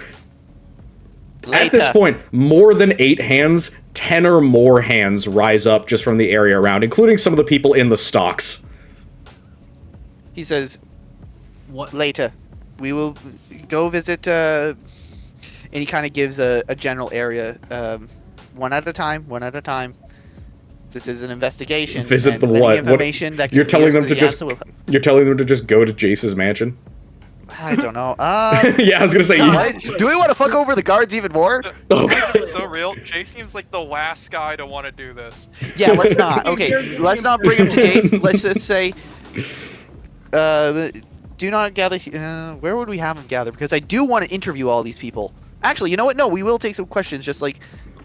At this point, more than 8 hands, 10 or more hands rise up just from the area around, including some of the people in the stocks. He says, What? later, we will go visit, and he kind of gives a general area, one at a time. This is an investigation. Visit and the any what? information that You're can telling lead them us to the just answer you're telling them to just go to Jace's mansion? I don't know. Yeah, I was gonna say. What? Do we want to fuck over the guards even more? Oh, It's so real. Jay seems like the last guy to want to do this. Yeah, let's not. Okay, let's not bring him to Jace. Let's just say, do not gather. Where would we have him gather? Because I do want to interview all these people. Actually, you know what? No, we will take some questions. Just like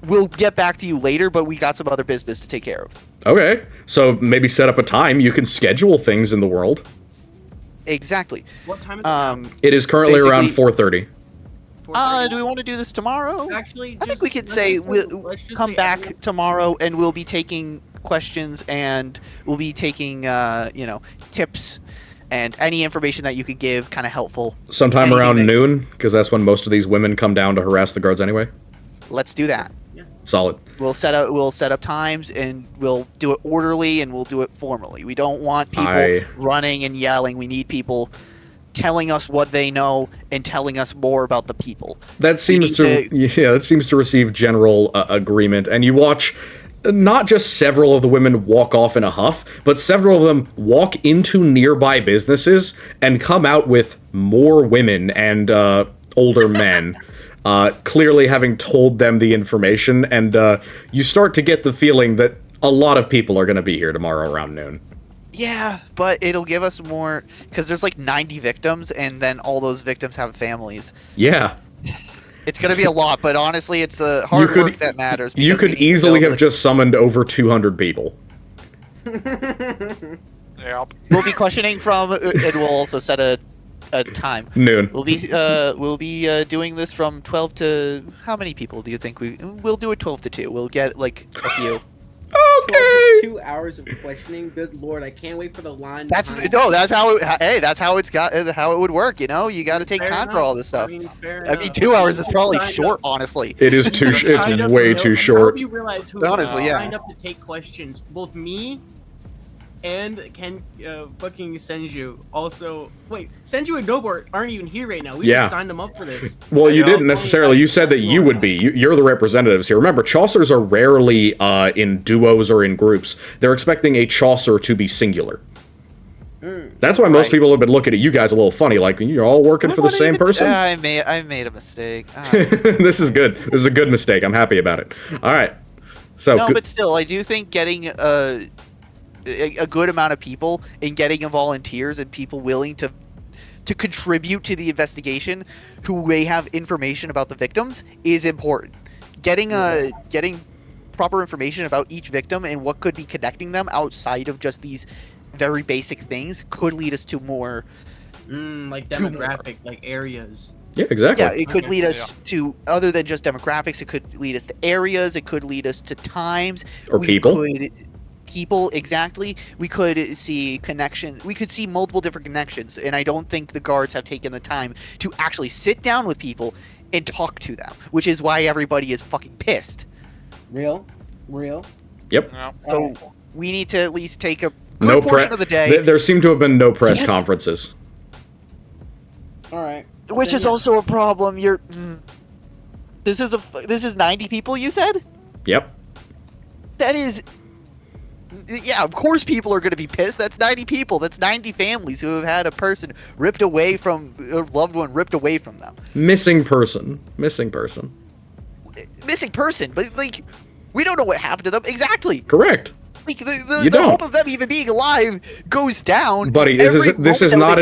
we'll get back to you later, but we got some other business to take care of. Okay, so maybe set up a time. You can schedule things in the world. Exactly. What time is it now? It is currently around Basically- 4:30. 4:30? Do we want to do this tomorrow? Actually, I think we could say we'll come back tomorrow and we'll be taking questions and we'll be taking, tips and any information that you could give, kind of helpful. Sometime Anything around that- noon, because that's when most of these women come down to harass the guards anyway. Let's do that. Solid. We'll set up times and we'll do it orderly and we'll do it formally. We don't want people running and yelling. We need people telling us what they know and telling us more about the people. That seems that seems to receive general agreement. And you watch not just several of the women walk off in a huff, but several of them walk into nearby businesses and come out with more women and older men. Clearly having told them the information, and you start to get the feeling that a lot of people are going to be here tomorrow around noon. Yeah, but it'll give us more, because there's like 90 victims, and then all those victims have families. Yeah. It's going to be a lot, but honestly, it's the hard work that matters. You because we could need to easily build have just summoned over 200 people. Yep. We'll be questioning from, and we'll also set a time. Noon. We'll be doing this from 12 to, how many people do you think we'll do it 12 to 2. We'll get like a few. Okay. 2 hours of questioning. Good lord, I can't wait for the line. That's behind. that's how it would work. You know, you got to take Fair time for enough. all this stuff. Fair I mean, enough. 2 hours is probably Signed short, up. honestly. It is too. Signed up It's way for too no- short. I hope you realize who Honestly, yeah. signed up to take questions. Both me and fucking Senju. Also, wait, Senju and Nobart aren't even here right now. We Yeah. just signed them up for this. Well, you know. didn't necessarily. You said that you would be. You're the representatives here. Remember, Chaucers are rarely in duos or in groups. They're expecting a Chaucer to be singular. That's why most Right. people have been looking at you guys a little funny, like you're all working for the same person. I made a mistake. This is good. This is a good mistake. I'm happy about it. All right. So, No, good- but still, I do think getting a good amount of people and getting volunteers and people willing to contribute to the investigation who may have information about the victims is important. Getting proper information about each victim and what could be connecting them outside of just these very basic things could lead us to more. Like Two more. demographic, like areas. yeah, exactly. Yeah, it could Okay. lead us to, other than just demographics, it could lead us to areas, it could lead us to times. Or people. People, exactly. We could see connections. We could see multiple different connections, and I don't think the guards have taken the time to actually sit down with people and talk to them, which is why everybody is fucking pissed. Real. Yep. Yeah. So we need to at least take a good No portion of the day, There seem to have been no press conferences. All right. which is also a problem. This is 90 people, you said? Yep. That is, yeah, of course people are going to be pissed. That's 90 people. That's 90 families who have had a person ripped away from, a loved one ripped away from them. Missing person. Missing person. Missing person, but like, we don't know what happened to them exactly. Correct. Like You the don't. hope of them even being alive goes down. Buddy, this is not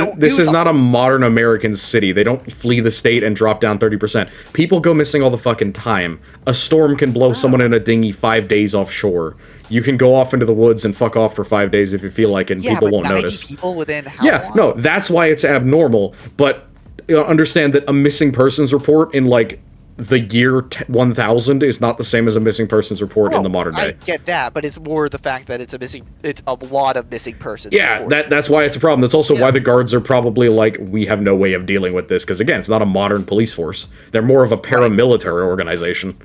a a modern American city. They don't flee the state and drop down 30%. People go missing all the fucking time. A storm can blow someone in a dinghy 5 days offshore. You can go off into the woods and fuck off for 5 days if you feel like it, and Yeah, people but won't 90 notice. people within how Yeah, long? no, that's why it's abnormal. But understand that a missing persons report in like the year 1000 is not the same as a missing persons report in the modern day. I get that, but it's more the fact that it's a lot of missing persons. Yeah, that's why it's a problem. That's also why the guards are probably like, we have no way of dealing with this, because again, it's not a modern police force. They're more of a paramilitary organization.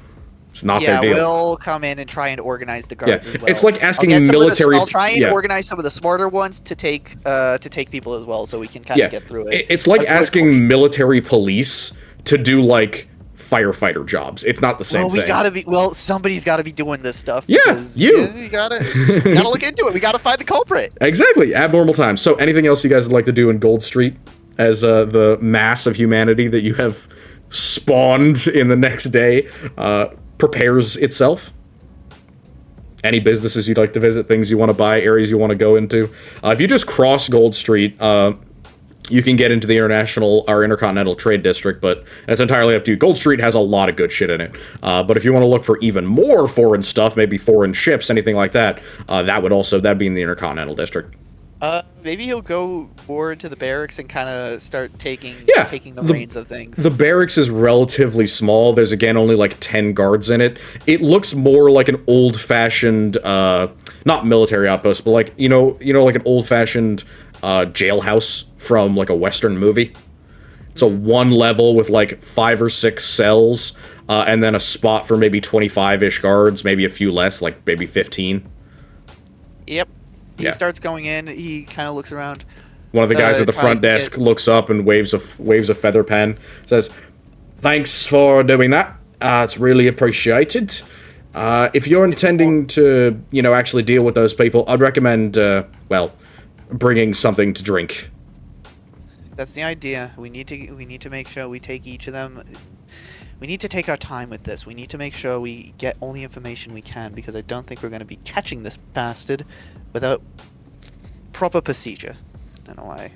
It's not their deal. Yeah, we'll come in and try and organize the guards as well. It's like asking military... I'll try and organize some of the smarter ones to take people as well, so we can kind of get through it. It's like asking military police to do, like, firefighter jobs. It's not the same thing. Somebody's got to be doing this stuff. Yeah, you gotta look into it. We gotta find the culprit. Exactly. Abnormal times. So anything else you guys would like to do in Gold Street as the mass of humanity that you have spawned in the next day prepares itself? Any businesses you'd like to visit, things you want to buy, areas you want to go into? If you just cross Gold Street, you can get into the intercontinental trade district, but that's entirely up to you. Gold Street has a lot of good shit in it. But if you want to look for even more foreign stuff, maybe foreign ships, anything like that, that'd be in the intercontinental district. Maybe he'll go more into the barracks and kind of start taking the reins of things. The barracks is relatively small. There's, again, only like 10 guards in it. It looks more like an old-fashioned, not military outpost, but like, you know, like an old-fashioned jailhouse from like a Western movie. It's a one level with like 5 or 6 cells, and then a spot for maybe 25-ish guards, maybe a few less, like maybe 15. Yep. He starts going in. He kind of looks around. One of the guys at the front desk looks up and waves a feather pen. Says, "Thanks for doing that. It's really appreciated. If you're intending to, actually deal with those people, I'd recommend, bringing something to drink." That's the idea. We need to make sure we take each of them. We need to take our time with this. We need to make sure we get all the information we can, because I don't think we're going to be catching this bastard without proper procedure. I don't know why.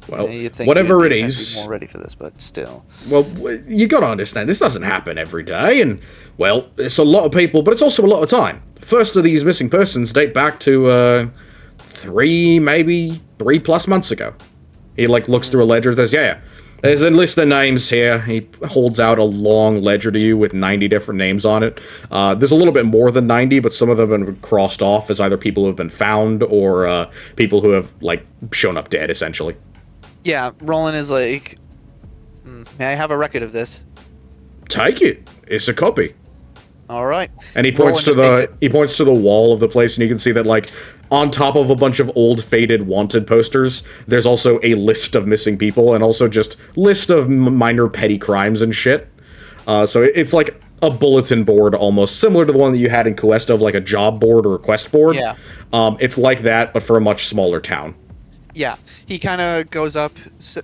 Well, whatever it is, more ready for this, but still. Well, you got to understand, this doesn't happen every day, and well, it's a lot of people, but it's also a lot of time. First of these missing persons date back to 3+ months ago. He looks through a ledger. There's a list of names here. He holds out a long ledger to you with 90 different names on it. There's a little bit more than 90, but some of them have been crossed off as either people who have been found or people who have shown up dead, essentially. Yeah, Roland is like, may I have a record of this? Take it. It's a copy. All right. And he points to the wall of the place, and you can see that on top of a bunch of old faded wanted posters, there's also a list of missing people and also just list of minor petty crimes and shit. So it's like a bulletin board almost, similar to the one that you had in Cuesta of like a job board or a quest board. Yeah. It's like that, but for a much smaller town. Yeah. He kind of goes up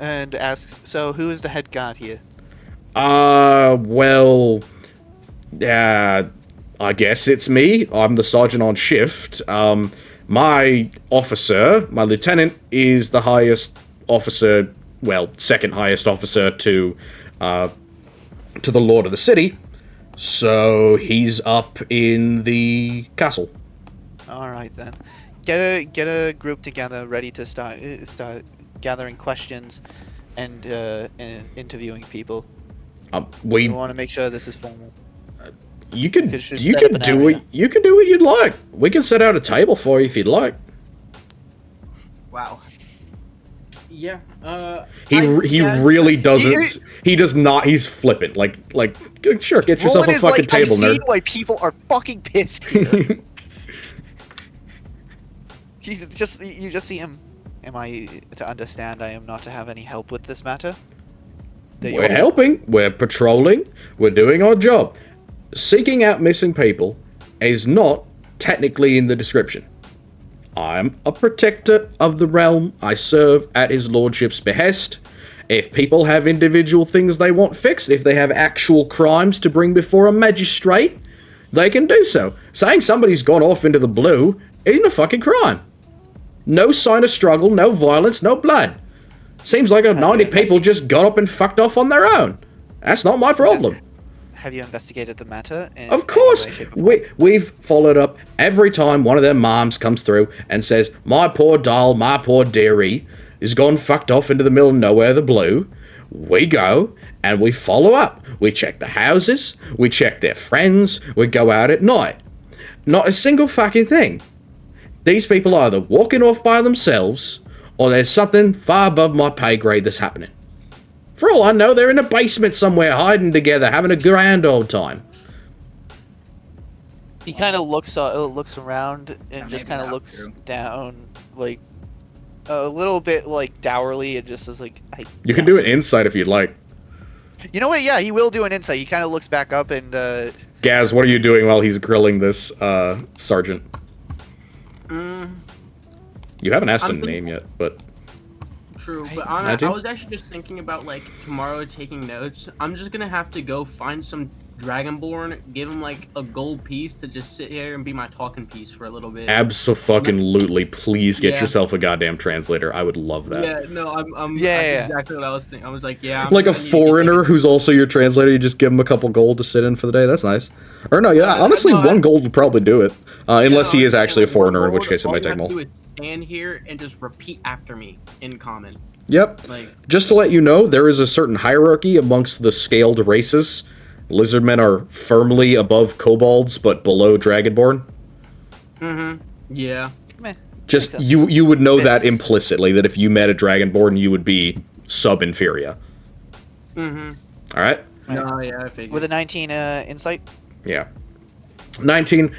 and asks, so who is the head guard here? I guess it's me. I'm the sergeant on shift. My lieutenant, is the highest officer, second highest officer to the lord of the city. So he's up in the castle. All right then. Get a group together, ready to start gathering questions and interviewing people. We want to make sure this is formal. You can do what you'd like. We can set out a table for you if you'd like. Wow. Yeah. He really doesn't. He does not. He's flippant. Sure, get yourself a fucking table, nerd. I see why people are fucking pissed here. You just see him. Am I to understand I am not to have any help with this matter? We're helping. We're patrolling. We're doing our job. Seeking out missing people is not technically in the description. I'm a protector of the realm. I serve at his lordship's behest. If people have individual things they want fixed, if they have actual crimes to bring before a magistrate, they can do so. Saying somebody's gone off into the blue isn't a fucking crime. No sign of struggle, no violence, no blood. Seems like 90 people just got up and fucked off on their own. That's not my problem. Have you investigated the matter? Of course! We've followed up every time one of their moms comes through and says, my poor doll, my poor dearie, is gone fucked off into the middle of nowhere, the blue. We go, and we follow up. We check the houses, we check their friends, we go out at night. Not a single fucking thing. These people are either walking off by themselves, or there's something far above my pay grade that's happening. For all I know, they're in a basement somewhere hiding together, having a grand old time. He kind of looks around and That just may be kind of not looks true. down, like a little bit like dourly, and just is like, You can do an insight if you'd like. You know what? Yeah, he will do an insight. He kind of looks back up and Gaz, what are you doing while he's grilling this sergeant? You haven't asked a name yet, but... True, Right. but I 19? was actually just thinking about, like, tomorrow taking notes. I'm just gonna have to go find some Dragonborn, give him, like, a gold piece to just sit here and be my talking piece for a little bit. Abso-fucking-lutely, please get Yeah. yourself a goddamn translator. I would love that. Yeah, no, I'm Yeah. that's exactly what I was thinking. I was like, yeah. I'm Like a just gonna need to get, foreigner like, who's also your translator, you just give him a couple gold to sit in for the day. That's nice. Or no, yeah, honestly, no, one gold would probably do it. Unless he is no, actually a one foreigner, in which gold, case it all might you take have to more. do is stand here and just repeat after me in common. Yep. Like, Just to let you know, there is a certain hierarchy amongst the scaled races. Lizardmen are firmly above kobolds, but below Dragonborn. yeah. meh. Just, Makes sense. you would know that implicitly, that if you met a Dragonborn, you would be sub-inferior. Alright? No, yeah, I figured. With a 19 insight. Yeah. 19.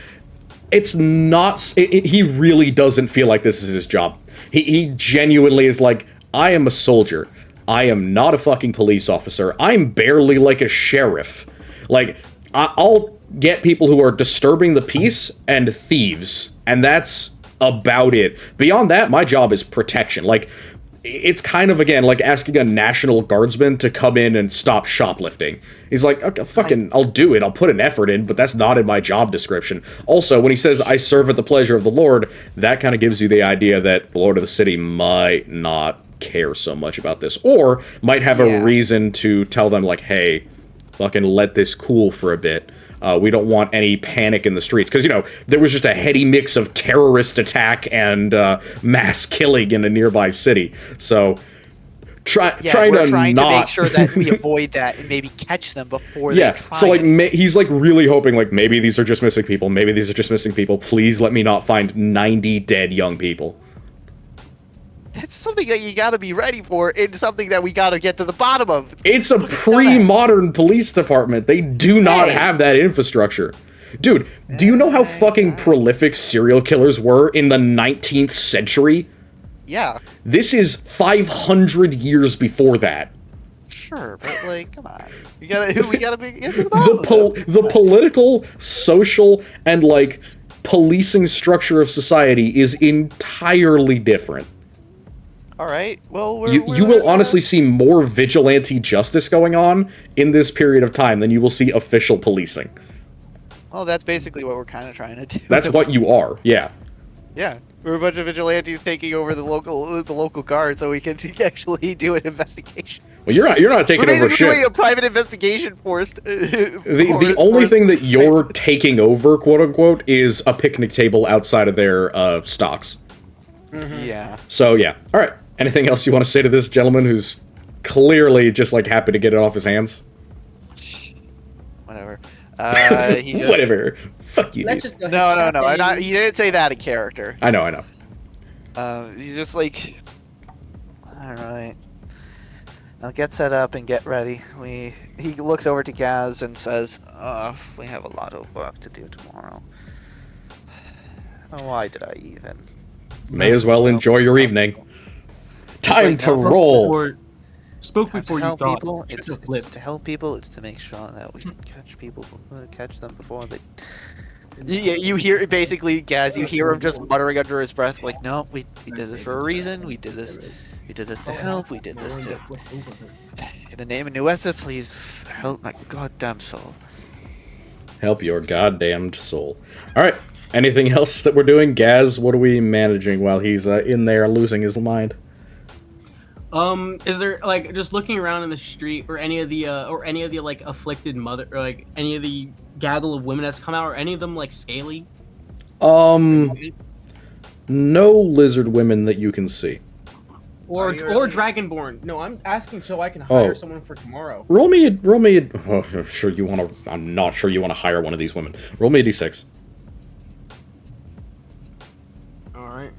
It's not... he really doesn't feel like this is his job. He genuinely is like, I am a soldier. I am not a fucking police officer. I'm barely like a sheriff. Like, I'll get people who are disturbing the peace and thieves. And that's about it. Beyond that, my job is protection. Like, it's kind of, again, like asking a National Guardsman to come in and stop shoplifting. He's like, okay, fucking, I'll do it. I'll put an effort in, but that's not in my job description. Also, when he says, I serve at the pleasure of the Lord, that kind of gives you the idea that the Lord of the City might not care so much about this, or might have a reason to tell them, like, hey, fucking let this cool for a bit. We don't want any panic in the streets. Because, you know, there was just a heady mix of terrorist attack and mass killing in a nearby city. So, trying to make sure that we avoid that and maybe catch them before they try. So, like, he's, like, really hoping, like, maybe these are just missing people. Maybe these are just missing people. Please let me not find 90 dead young people. It's something that you gotta be ready for. It's something that we gotta get to the bottom of. It's a pre-modern police department. They do not have that infrastructure. Dude, do you know how fucking prolific serial killers were in the 19th century? Yeah, This is 500 years before that. sure, but like, come on, we gotta get to the bottom of it. The political, social, and, like, policing structure of society is entirely different. All right, well, You will honestly see more vigilante justice going on in this period of time than you will see official policing. Well, that's basically what we're kind of trying to do. That's what you are, yeah. Yeah, we're a bunch of vigilantes taking over the local guard, so we can actually do an investigation. Well, you're not taking We're over basically doing shit. a private investigation force. The only thing that you're taking over, quote unquote, is a picnic table outside of their stocks. Yeah. So yeah, all right. Anything else you want to say to this gentleman who's clearly just like happy to get it off his hands? Whatever. He just, Whatever. Fuck you. Let's just go ahead No. and I'm not, in. he didn't say that in character. I know. He's just like, all right. Now get set up and get ready. He looks over to Gaz and says, we have a lot of work to do tomorrow. Why did I even? May as well enjoy your evening. Time to roll. Spoke Time before to you help thought. people. Should've It's flipped. to help people. It's to make sure that we can catch them before they. You hear basically, Gaz. You hear him just muttering under his breath, like, "No, we did this for a reason. We did this to help. We did this to. In the name of Nuessa, please help my goddamn soul." Help your goddamned soul. All right. Anything else that we're doing? Gaz, what are we managing while he's in there losing his mind? Is there, like, just looking around in the street, or any of the like afflicted mother, or like any of the gaggle of women that's come out, or any of them like scaly? No lizard women that you can see. Or Are you really? Dragonborn. No, I'm asking so I can hire someone for tomorrow. Roll me a, oh, I'm not sure you want to hire one of these women. Roll me a d6. Alright.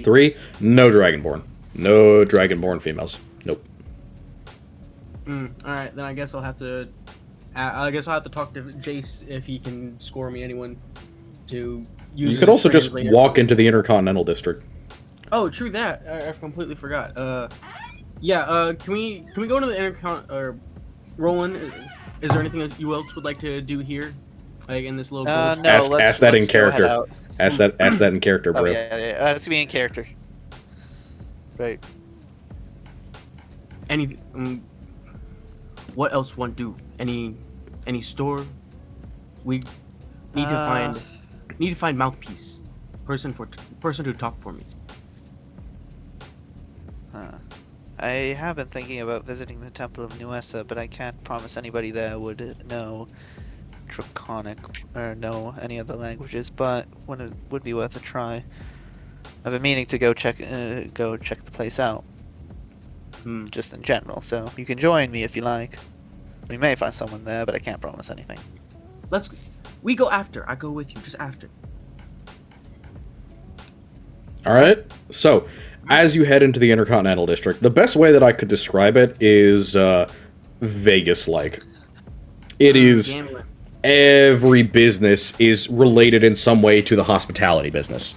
3. No Dragonborn. No Dragonborn females. Nope. Alright, then I guess I'll have to talk to Jace if he can score me anyone to use. You as could a also just translator. walk into the Intercontinental District. Oh, true that. I completely forgot. Can we go to the Intercon or Roland? Is there anything that you else would like to do here, like in this little? No, ask that in let's go head character. out. Ask that in character, bro. Oh, yeah, that's me in character. Right. What else want to do? Any store? We need to find mouthpiece, person to talk for me. I have been thinking about visiting the Temple of Nuesa, but I can't promise anybody there would know Draconic or know any other languages. But it would be worth a try. I've been meaning to go check the place out. Just in general, so you can join me if you like. We may find someone there, but I can't promise anything. We go after. I go with you, just after. Alright, so, as you head into the Intercontinental District, the best way that I could describe it is, Vegas-like. It is... Gambling. Every business is related in some way to the hospitality business.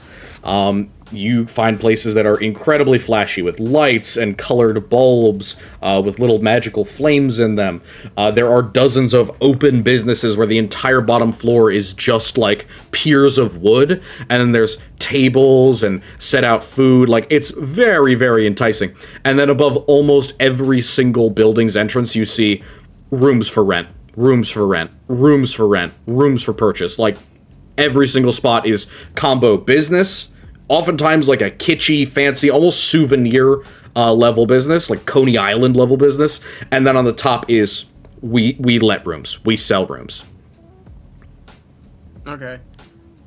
You find places that are incredibly flashy with lights and colored bulbs with little magical flames in them. There are dozens of open businesses where the entire bottom floor is just like piers of wood, and then there's tables and set out food. Like, it's very, very enticing. And then above almost every single building's entrance, you see rooms for rent, rooms for rent, rooms for rent, rooms for purchase. Like, every single spot is combo business, oftentimes like a kitschy, fancy, almost souvenir level business, like Coney Island level business, and then on the top is we let rooms, we sell rooms. Okay.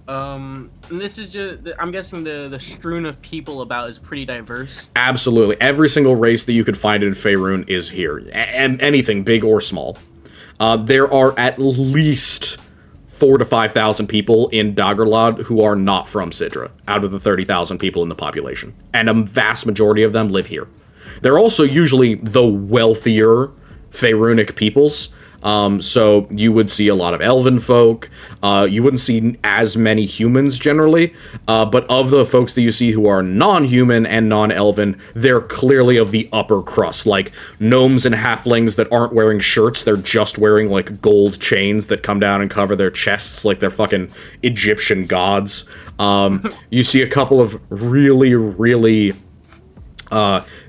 And this is just, I'm guessing the strewn of people about is pretty diverse. Absolutely. Every single race that you could find in Faerun is here, and anything, big or small. There are at least 4,000 to 5,000 people in Daggerlad who are not from Sidra, out of the 30,000 people in the population. And a vast majority of them live here. They're also usually the wealthier Faerunic peoples. So you would see a lot of elven folk. You wouldn't see as many humans generally. But of the folks that you see who are non-human and non-elven, they're clearly of the upper crust. Like gnomes and halflings that aren't wearing shirts. They're just wearing like gold chains that come down and cover their chests like they're fucking Egyptian gods. You see a couple of really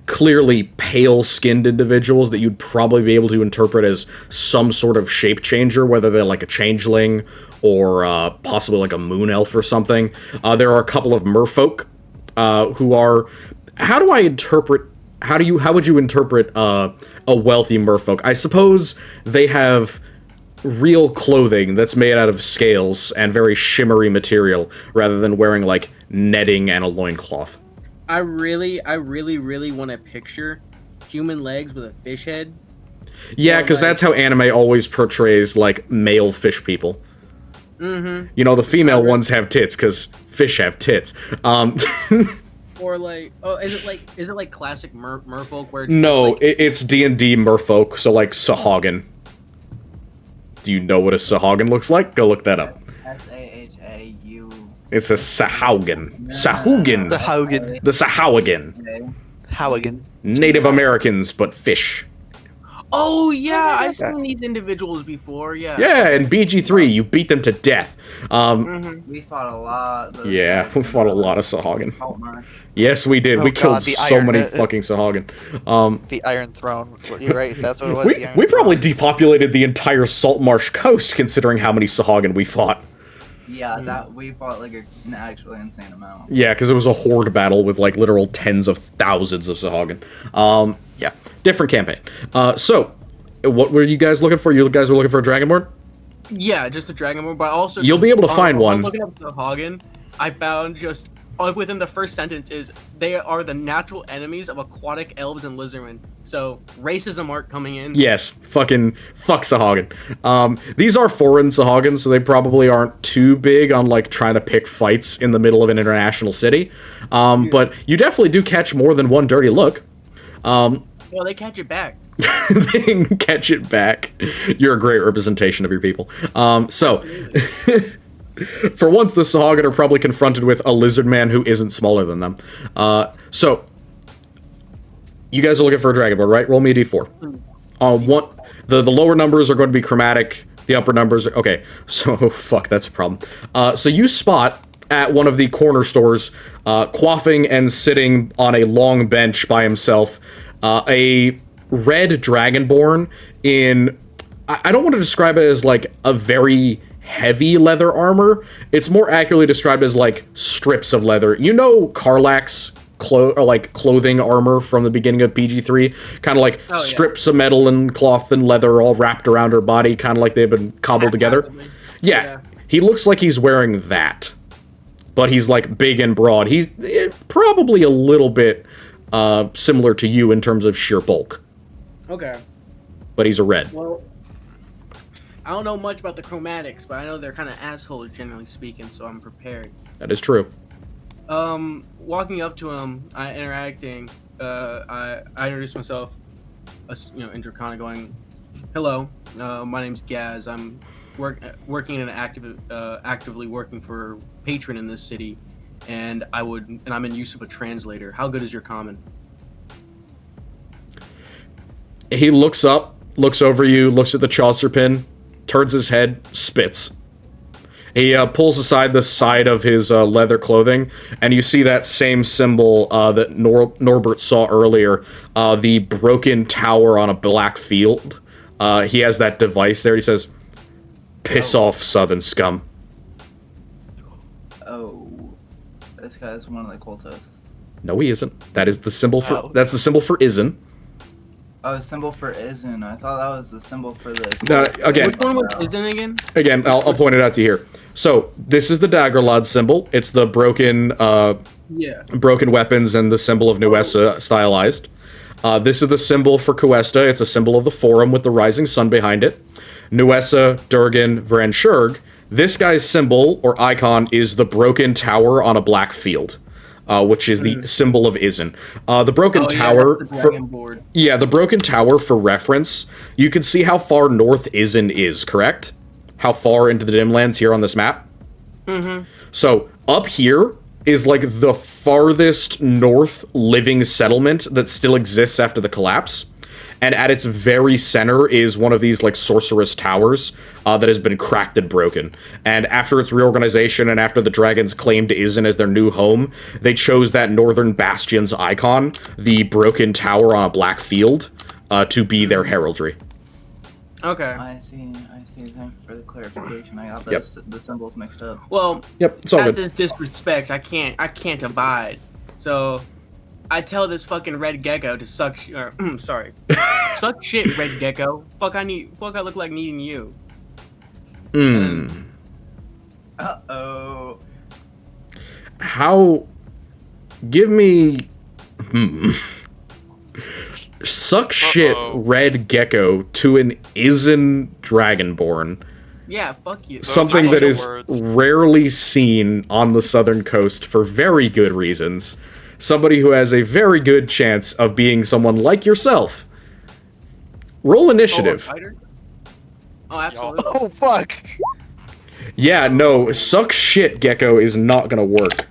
clearly pale-skinned individuals that you'd probably be able to interpret as some sort of shape changer, whether they're like a changeling or possibly like a moon elf or something. There are a couple of merfolk who are... How would you interpret a wealthy merfolk? I suppose they have real clothing that's made out of scales and very shimmery material, rather than wearing like netting and a loincloth. I really want to picture human legs with a fish head. Yeah, because that's how anime always portrays, like, male fish people. Mm-hmm. You know, the female ones have tits, because fish have tits. Or, like, is it like classic merfolk where it's No, like... it's D&D merfolk, so, like, Sahagin. Do you know what a Sahagin looks like? Go look that up. S-A-H-A-U... It's a Sahaugan. Sahugin. The Haugen. The Sahaugan. Haugen. Native Americans, but fish. Oh, yeah, I've seen these individuals before, yeah. Yeah, in BG3, you beat them to death. We fought a lot. Yeah, we fought a lot of Sahagin. Yes, we did. Oh, we God, killed the so Iron- many fucking Sahagin. The Iron Throne. You're right, that's what it was. the Iron We probably Throne. depopulated the entire Saltmarsh coast, considering how many Sahagin we fought. Yeah, that we fought like an actually insane amount. Yeah, because it was a horde battle with like literal tens of thousands of Sahagin. Yeah, different campaign. So, what were you guys looking for? You guys were looking for a Dragonborn? Yeah, just a Dragonborn, but also... You'll be able to find one. Looking up the Hagen, I found just within the first sentence is they are the natural enemies of aquatic elves and lizardmen. So racism art coming in. Yes, fuck Sahagin. These are foreign Sahagins, so they probably aren't too big on like trying to pick fights in the middle of an international city. But you definitely do catch more than one dirty look. Well, they catch it back. They can catch it back. You're a great representation of your people. So, for once, the Sahagin are probably confronted with a lizard man who isn't smaller than them. So, you guys are looking for a Dragonborn, right? Roll me a d4. The lower numbers are going to be chromatic. The upper numbers are... Okay, so, fuck, that's a problem. So you spot at one of the corner stores, quaffing and sitting on a long bench by himself, a red Dragonborn in... I don't want to describe it as, like, a very heavy leather armor. It's more accurately described as, like, strips of leather. You know Karlach's clothing armor from the beginning of PG3? Kind of like strips of metal and cloth and leather all wrapped around her body, kind of like they've been cobbled together. Yeah, he looks like he's wearing that. But he's, like, big and broad. He's probably a little bit similar to you in terms of sheer bulk. Okay. But he's a red. Well, I don't know much about the chromatics, but I know they're kind of assholes, generally speaking, so I'm prepared. That is true. Walking up to him, interacting, I introduce myself, in Draconic, going, "Hello, my name's Gaz. I'm working in actively working for patron in this city, and I'm in use of a translator. How good is your common?" He looks up, looks over you, looks at the Chaucer pin, turns his head, spits. He pulls aside the side of his leather clothing, and you see that same symbol that Norbert saw earlier, the broken tower on a black field. He has that device there. He says, "Piss off, southern scum." Oh, this guy's one of the cultists. No, he isn't. That is the symbol for. That's the symbol for Izen. Oh, symbol for Izen. I thought that was the symbol for the... Again. Which one was Izen again? Again, I'll point it out to you here. So, this is the Daggerlad symbol. It's the broken weapons and the symbol of Nuessa stylized. This is the symbol for Cuesta. It's a symbol of the Forum with the rising sun behind it. Nuessa, Durgan, Varanshurg. This guy's symbol, or icon, is the broken tower on a black field. Which is the symbol of Izen. The broken tower... the broken tower, for reference, you can see how far north Izen is, correct? How far into the Dimlands here on this map? Mm-hmm. So, up here is, like, the farthest north living settlement that still exists after the collapse. And at its very center is one of these, like, sorceress towers that has been cracked and broken. And after its reorganization and after the dragons claimed Izen as their new home, they chose that northern bastion's icon, the broken tower on a black field, to be their heraldry. Okay. I see. Thank you for the clarification. I got the symbols mixed up. Well, it's all at good. This disrespect, I can't abide. So... I tell this fucking red gecko to suck suck shit, red gecko. Fuck I look like needing you. Uh-oh. How... Give me... Suck shit, red gecko, to an Izen Dragonborn. Yeah, fuck you. Something that is rarely seen on the southern coast for very good reasons. Somebody who has a very good chance of being someone like yourself. Roll initiative. Oh, absolutely. Oh, fuck. Yeah, no, suck shit, Gecko, is not gonna work.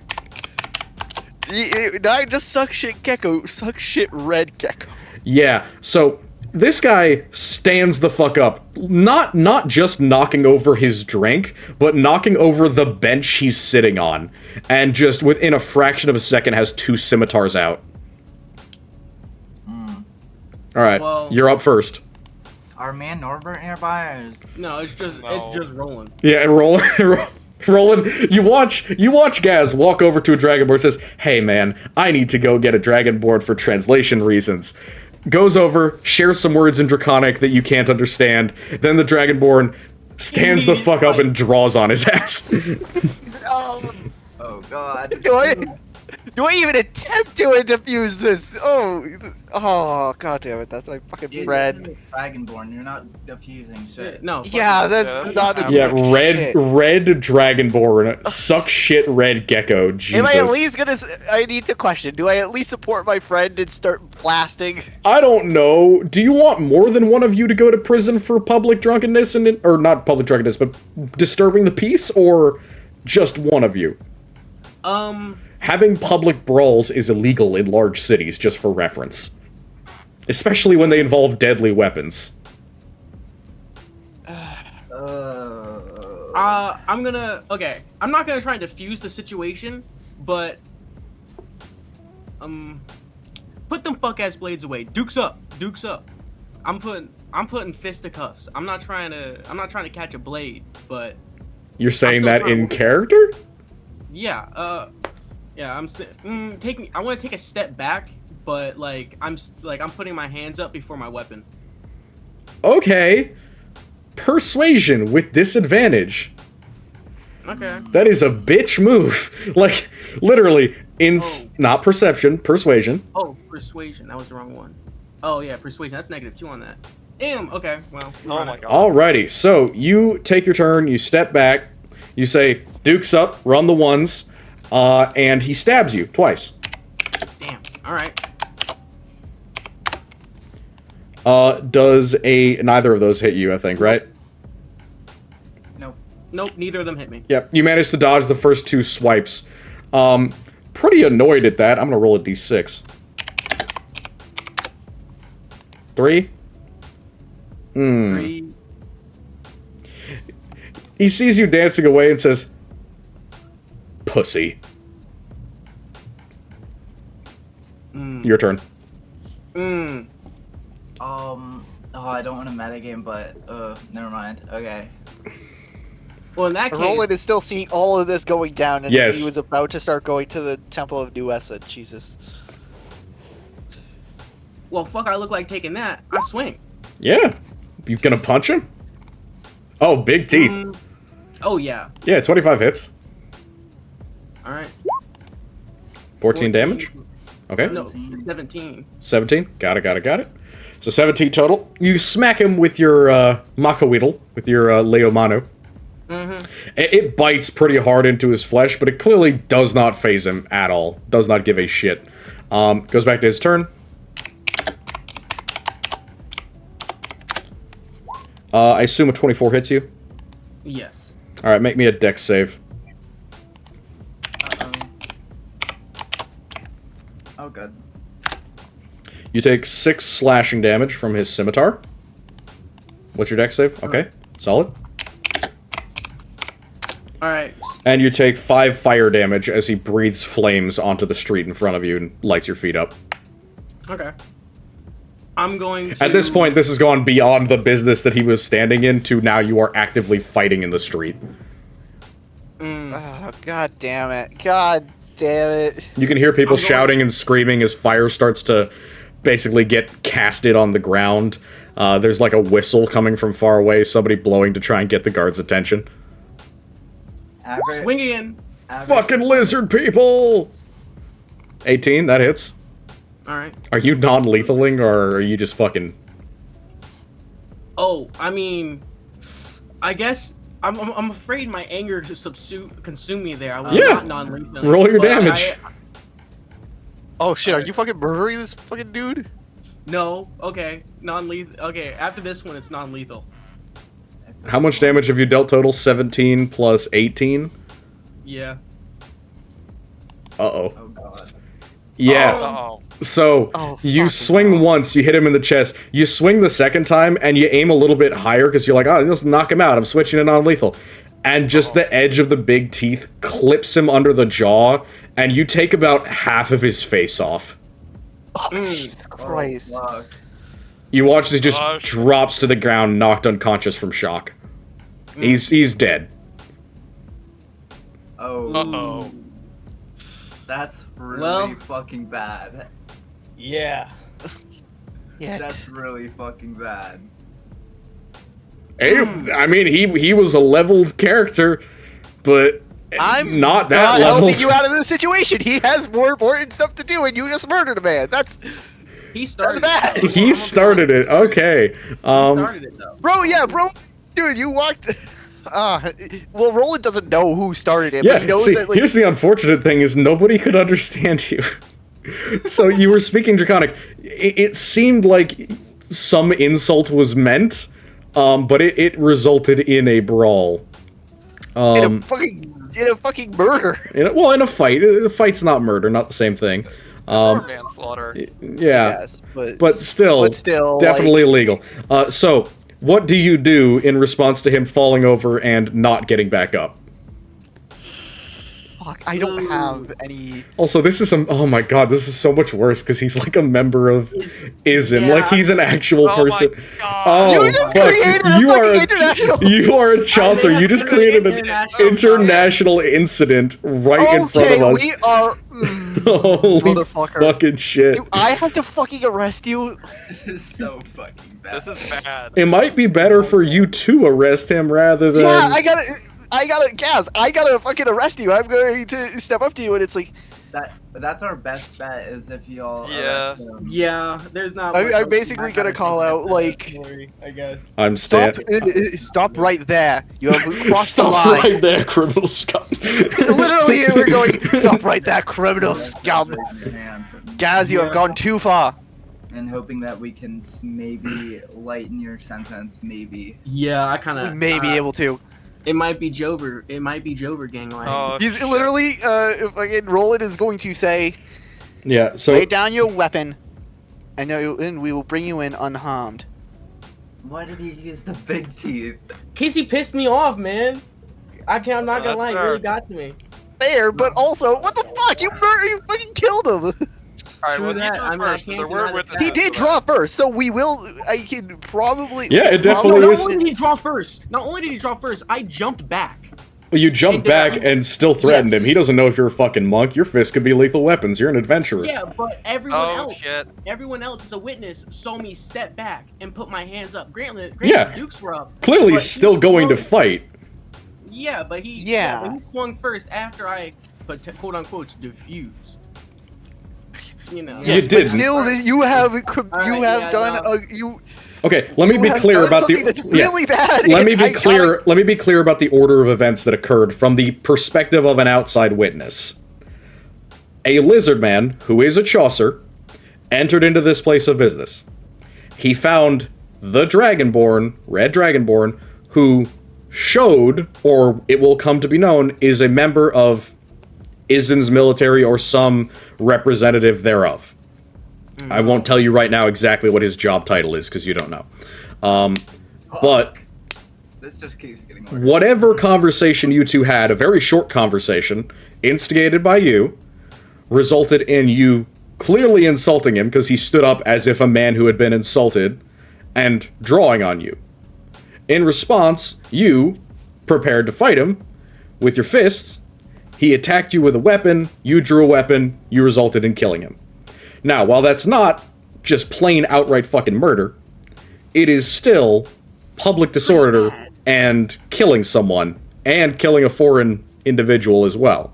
Not just suck shit, Gecko. Suck shit, red Gecko. Yeah, so... This guy stands the fuck up, not just knocking over his drink, but knocking over the bench he's sitting on, and just within a fraction of a second has 2 scimitars out. Alright, well, you're up first. Our man Norbert nearby, or is... No, it's just Roland. Yeah, and Roland, you watch Gaz walk over to a Dragonborn and says, "Hey man, I need to go get a Dragonborn for translation reasons." Goes over, shares some words in Draconic that you can't understand, then the Dragonborn stands the fuck up and draws on his ass. Oh god. Do I even attempt to defuse this? Oh, god damn it, that's my fucking Dude, bread. this is a Dragonborn, you're not diffusing shit. No. fuck Yeah, you. that's not a Yeah, red shit. Dragonborn, suck shit red gecko, Jesus. Am I at least gonna? I need to question. Do I at least support my friend and start blasting? I don't know. Do you want more than one of you to go to prison for public drunkenness or not public drunkenness, but disturbing the peace, or just one of you? Having public brawls is illegal in large cities, just for reference. Especially when they involve deadly weapons. I'm not gonna try and defuse the situation, but put them fuck ass blades away. Dukes up. I'm putting fisticuffs. I'm not trying to catch a blade, but You're saying still that trying in to- character? yeah, I want to take a step back, but I'm putting my hands up before my weapon. Okay. Persuasion with disadvantage. Okay. That is a bitch move. Like, literally, not perception, persuasion. Oh, persuasion. That was the wrong one. Oh yeah, persuasion. That's -2 on that. Damn. Okay. Well. Oh my god. Alrighty, so you take your turn, you step back, you say, Duke's up, run the ones, and he stabs you twice. Damn. All right. Does neither of those hit you, I think, right? Nope. Neither of them hit me. Yep, you managed to dodge the first 2 swipes. Pretty annoyed at that. I'm gonna roll a d6. 3? 3. He sees you dancing away and says, pussy. Your turn. I don't want to metagame, but never mind. Okay. Well, in that case, Roland is still seeing all of this going down, and Yes. he was about to start going to the Temple of Duessa. Jesus. well, fuck. I look like taking that. I swing. Yeah. You gonna punch him? Oh, big teeth. Oh yeah. Yeah, 25 hits. All right. 14 damage. Okay. No, 17. 17. Got it. So 17 total. You smack him with your Makaweedle, with your Leomanu. It bites pretty hard into his flesh, but it clearly does not faze him at all. Does not give a shit. Goes back to his turn. I assume a 24 hits you? Yes. Alright, make me a dex save. Oh, good. You take 6 slashing damage from his scimitar. What's your dex save? Okay, solid. All right. And you take 5 fire damage as he breathes flames onto the street in front of you and lights your feet up. Okay. I'm going to... At this point, this has gone beyond the business that he was standing in to now you are actively fighting in the street. Oh, god damn it. God damn it. You can hear people shouting and screaming as fire starts to basically get casted on the ground. There's like a whistle coming from far away, somebody blowing to try and get the guards' attention. Average. Swing in. Fucking lizard people! 18, that hits. All right. Are you non-lethaling, or are you just fucking... Oh, I mean, I guess I'm afraid my anger to consume me there. I was Yeah. not non-lethal. Roll your but damage. Oh shit, are you fucking murdering this fucking dude? No. Okay. Non-lethal. Okay. After this one, it's non-lethal. How much damage have you dealt total? 17 plus 18? Yeah. Uh-oh. Oh god. Yeah. Uh-oh. So, you swing once, you hit him in the chest. You swing the second time, and you aim a little bit higher, because you're like, oh, let's knock him out. I'm switching to non-lethal. And just the edge of the big teeth clips him under the jaw, and you take about half of his face off. Oh, Jesus Christ. Oh, fuck. You watch as he just Gosh. drops to the ground, knocked unconscious from shock. He's dead. Oh. Uh-oh. That's really Well- fucking bad. Yeah. Yeah. That's really fucking bad. Hey, I mean, he was a leveled character, but I'm not that not level. helping you out of this situation. He has more important stuff to do, and you just murdered a man. That's He started bad. it. He started it. Okay. He started it though. Bro, dude, you walked. Well, Roland doesn't know who started it, Yeah. but he knows See, that. Like, here's the unfortunate thing: is nobody could understand you. So you were speaking Draconic. It seemed like some insult was meant, but it resulted in a brawl. in a fucking murder. In a fight. A fight's not murder, not the same thing. Or manslaughter. Yeah. Yes, But still, definitely illegal. So, what do you do in response to him falling over and not getting back up? Fuck, I don't have any. Also, this is oh my god, this is so much worse because he's like a member of ISN, Yeah. like he's an actual Oh person. my god. Oh, You just fuck. created a You fucking are international- you are a Chaucer. You just created an International international incident right in front of us. we are. Holy Motherfucker. fucking shit. Do I have to fucking arrest you? This is so fucking bad. This is bad. It might be better for you to arrest him rather than. Yeah, Gaz, I gotta fucking arrest you. I'm going to step up to you, and it's like, That's our best bet is if y'all. Yeah. Yeah, there's not. I'm much else basically I gonna gotta call think out, about that like- story, I guess. I'm stop right there. You have crossed Stop the line. right there, criminal scum. Literally, we're going, stop right there, criminal scum. Raising your hands Gaz, you have gone too far. and hoping that we can maybe lighten your sentence, maybe. Yeah, I kind We of may be able to. It might be Jover. It might be Jover gangland. Oh, He's shit. literally, fucking Roland is going to say, Yeah, so lay down your weapon, and we will bring you in unharmed. Why did he use the big teeth? Casey pissed me off, man. I'm not gonna That's lie, it fair. really got to me. Fair, but also, what the fuck? You fucking killed him. Alright, True well, that, he drew I mean, I first. can't There deny were the witnesses. fact. He did to draw that. first, so I can probably. Yeah, it definitely Not is. only did he draw first, I jumped back. you jumped back and still threatened him. He doesn't know if you're a fucking monk. Your fists could be lethal weapons. You're an adventurer. Yeah, but Oh, shit. everyone else is a witness, saw me step back and put my hands up. Granted, Yeah. the Dukes were up. Clearly, but he's still he going to swung- fight. Yeah, but he Yeah. but he swung first after I quote unquote diffused. You know. You Yes, didn't. but still, you have yeah, done no. you. Okay, let me you be have clear done about the. something that's yeah. really bad. Let me and be I clear. gotta- Let me be clear about the order of events that occurred from the perspective of an outside witness. A lizard man, who is a Chaucer, entered into this place of business. He found the Dragonborn, Red Dragonborn, who showed, or it will come to be known, is a member of Izin's military or some representative thereof. I won't tell you right now exactly what his job title is, because you don't know. But This just keeps getting worse. whatever conversation you two had, a very short conversation, instigated by you, resulted in you clearly insulting him because he stood up as if a man who had been insulted and drawing on you. In response, you prepared to fight him with your fists. He attacked you with a weapon, you drew a weapon, you resulted in killing him. Now, while that's not just plain outright fucking murder, it is still public disorder and killing someone, and killing a foreign individual as well,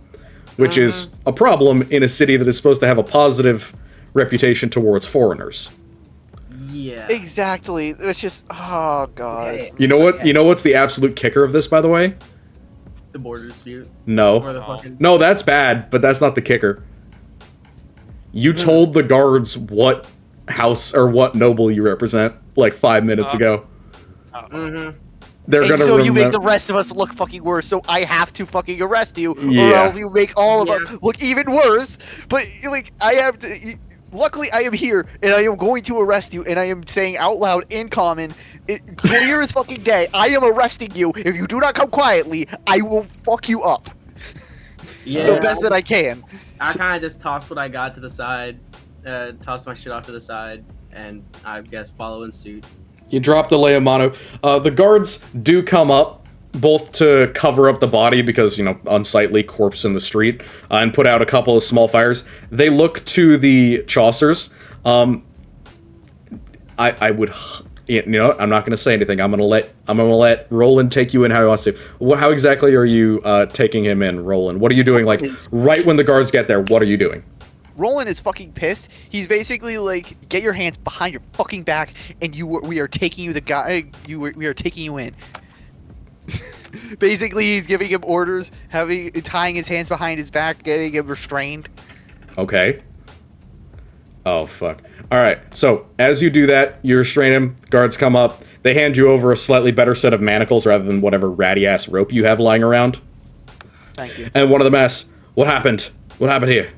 which is a problem in a city that is supposed to have a positive reputation towards foreigners. Yeah. Exactly. It's just, oh god. Okay. You know what? You know what's the absolute kicker of this, by the way? The border dispute. Or No. the fucking No, that's bad, but that's not the kicker. You told the guards what house or what noble you represent like 5 minutes ago. They're And gonna so you make remem- the rest of us look fucking worse, so I have to fucking arrest you, or Yeah. else you make all of us look even worse. But, like, I have to... Luckily, I am here, and I am going to arrest you, and I am saying out loud in common, clear as fucking day, I am arresting you. If you do not come quietly, I will fuck you up. Yeah. The best that I can. I kind of just tossed what I got to the side, tossed my shit off to the side, and I guess following suit. You drop the lay mano. The guards do come up, both to cover up the body because, you know, unsightly corpse in the street, and put out a couple of small fires. They look to the Chaucers. I would You know, I'm not going to say anything. I'm going to let Roland take you in how he wants to. How exactly are you taking him in, Roland? What are you doing? Like right when the guards get there, what are you doing? Roland is fucking pissed. He's basically like, get your hands behind your fucking back, and we are taking you we are taking you in. Basically, he's giving him orders, tying his hands behind his back, getting him restrained. Okay. Oh, fuck. All right, so as you do that, you restrain him, guards come up, they hand you over a slightly better set of manacles rather than whatever ratty-ass rope you have lying around. Thank you. And one of them asks, what happened? What happened here?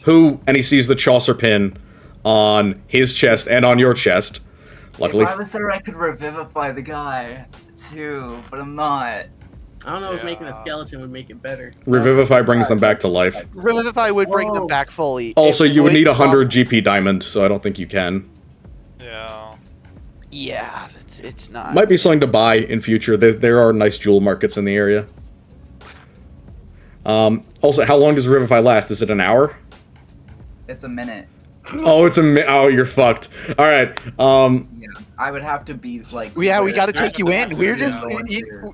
Who? And he sees the Chaucer pin on his chest and on your chest. Luckily, If I was there, I could revivify the guy, too, but I'm not. I don't know if making a skeleton would make it better. Revivify brings them back to life. Revivify would bring them back fully. Also, you would need 100 GP diamond, so I don't think you can. Yeah. Yeah, it's not. Might be something to buy in future. There are nice jewel markets in the area. Also, how long does Revivify last? Is it an hour? It's a minute. Oh, it's a oh, you're fucked. All right. Yeah, I would have to be like. Yeah, we got to take you in. We're just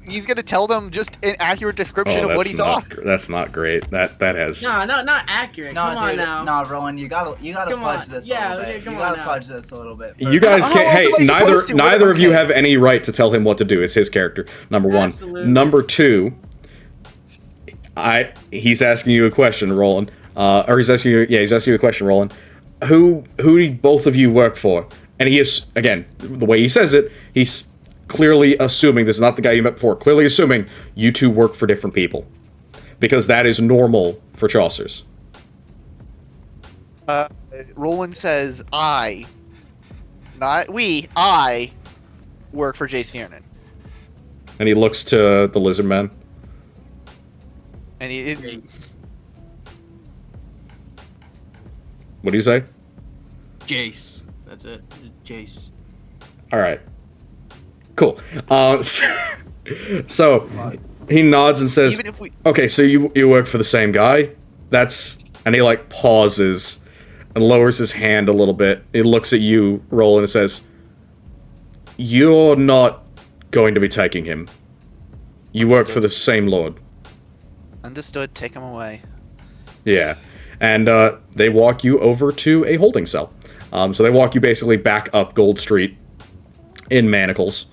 he's gonna tell them just an accurate description of what he's off. That's not great. That has. No, not accurate. No, come on dude, now. No, Rowan, you gotta Come on. fudge this. Yeah, a little bit. come You on gotta now. fudge this a little bit. You guys can't. How Hey, else am I supposed to? neither of you Okay. have any right to tell him what to do. It's his character. Number one. Absolutely. Number two. He's asking you a question, Roland. Or he's asking you. Yeah, he's asking you a question, Roland. Who do both of you work for? And he is, again, the way he says it, he's clearly assuming, this is not the guy you met before, clearly assuming you two work for different people. Because that is normal for Chaucers. Roland says, I work for Jace Fiernan. And he looks to the lizard man. And What do you say? Jace. That's it. Jace. Alright. Cool. So, he nods and says, even if we okay, so you work for the same guy? And he, like, pauses and lowers his hand a little bit. He looks at you, Roland, and says, you're not going to be taking him. You work for the same lord. understood, take him away. Yeah. And they walk you over to a holding cell. So they walk you basically back up Gold Street in manacles.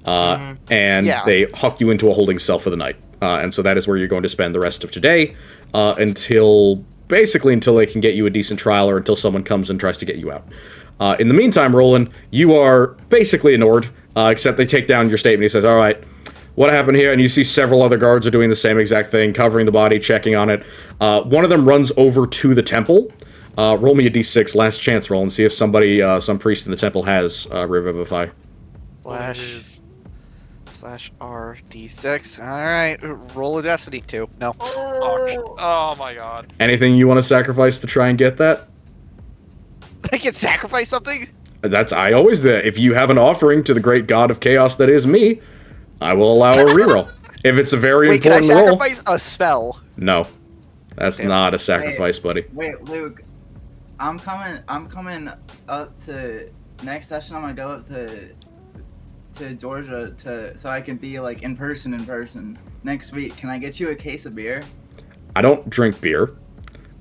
And they huck you into a holding cell for the night. And so that is where you're going to spend the rest of today until they can get you a decent trial or until someone comes and tries to get you out. In the meantime, Roland, you are basically ignored, except they take down your statement. He says, all right, what happened here? And you see several other guards are doing the same exact thing, covering the body, checking on it. One of them runs over to the temple. Roll me a d6, last chance roll, and see if somebody, some priest in the temple has Revivify. /RD6. Alright, roll a destiny too. No. Oh my god. Anything you want to sacrifice to try and get that? I can sacrifice something? I always do. If you have an offering to the great god of chaos that is me, I will allow a reroll. If it's a very Wait, can I important roll. sacrifice a spell? No. That's not a sacrifice, buddy. Wait, Luke. I'm coming up to next session. I'm gonna go up to Georgia so I can be like in person next week. Can I get you a case of beer? I don't drink beer.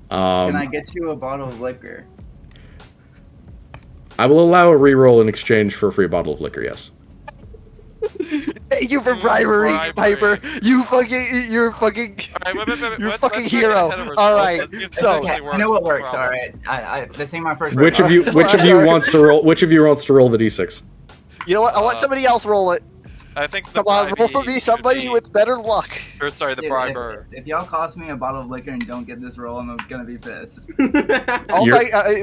Can I get you a bottle of liquor? I will allow a reroll in exchange for a free bottle of liquor, yes. Thank you for bribery, Piper. You're a fucking hero. All right, so Okay, I know what works. All right, this ain't my first. Which of you wants to roll? Which of you wants to roll the d6? you know what? I'll let somebody else roll it. I think the Come on, roll for bribee me, should somebody be- with better luck. Or sorry, the Dude, briber. If y'all cost me a bottle of liquor and don't get this roll, I'm gonna be pissed.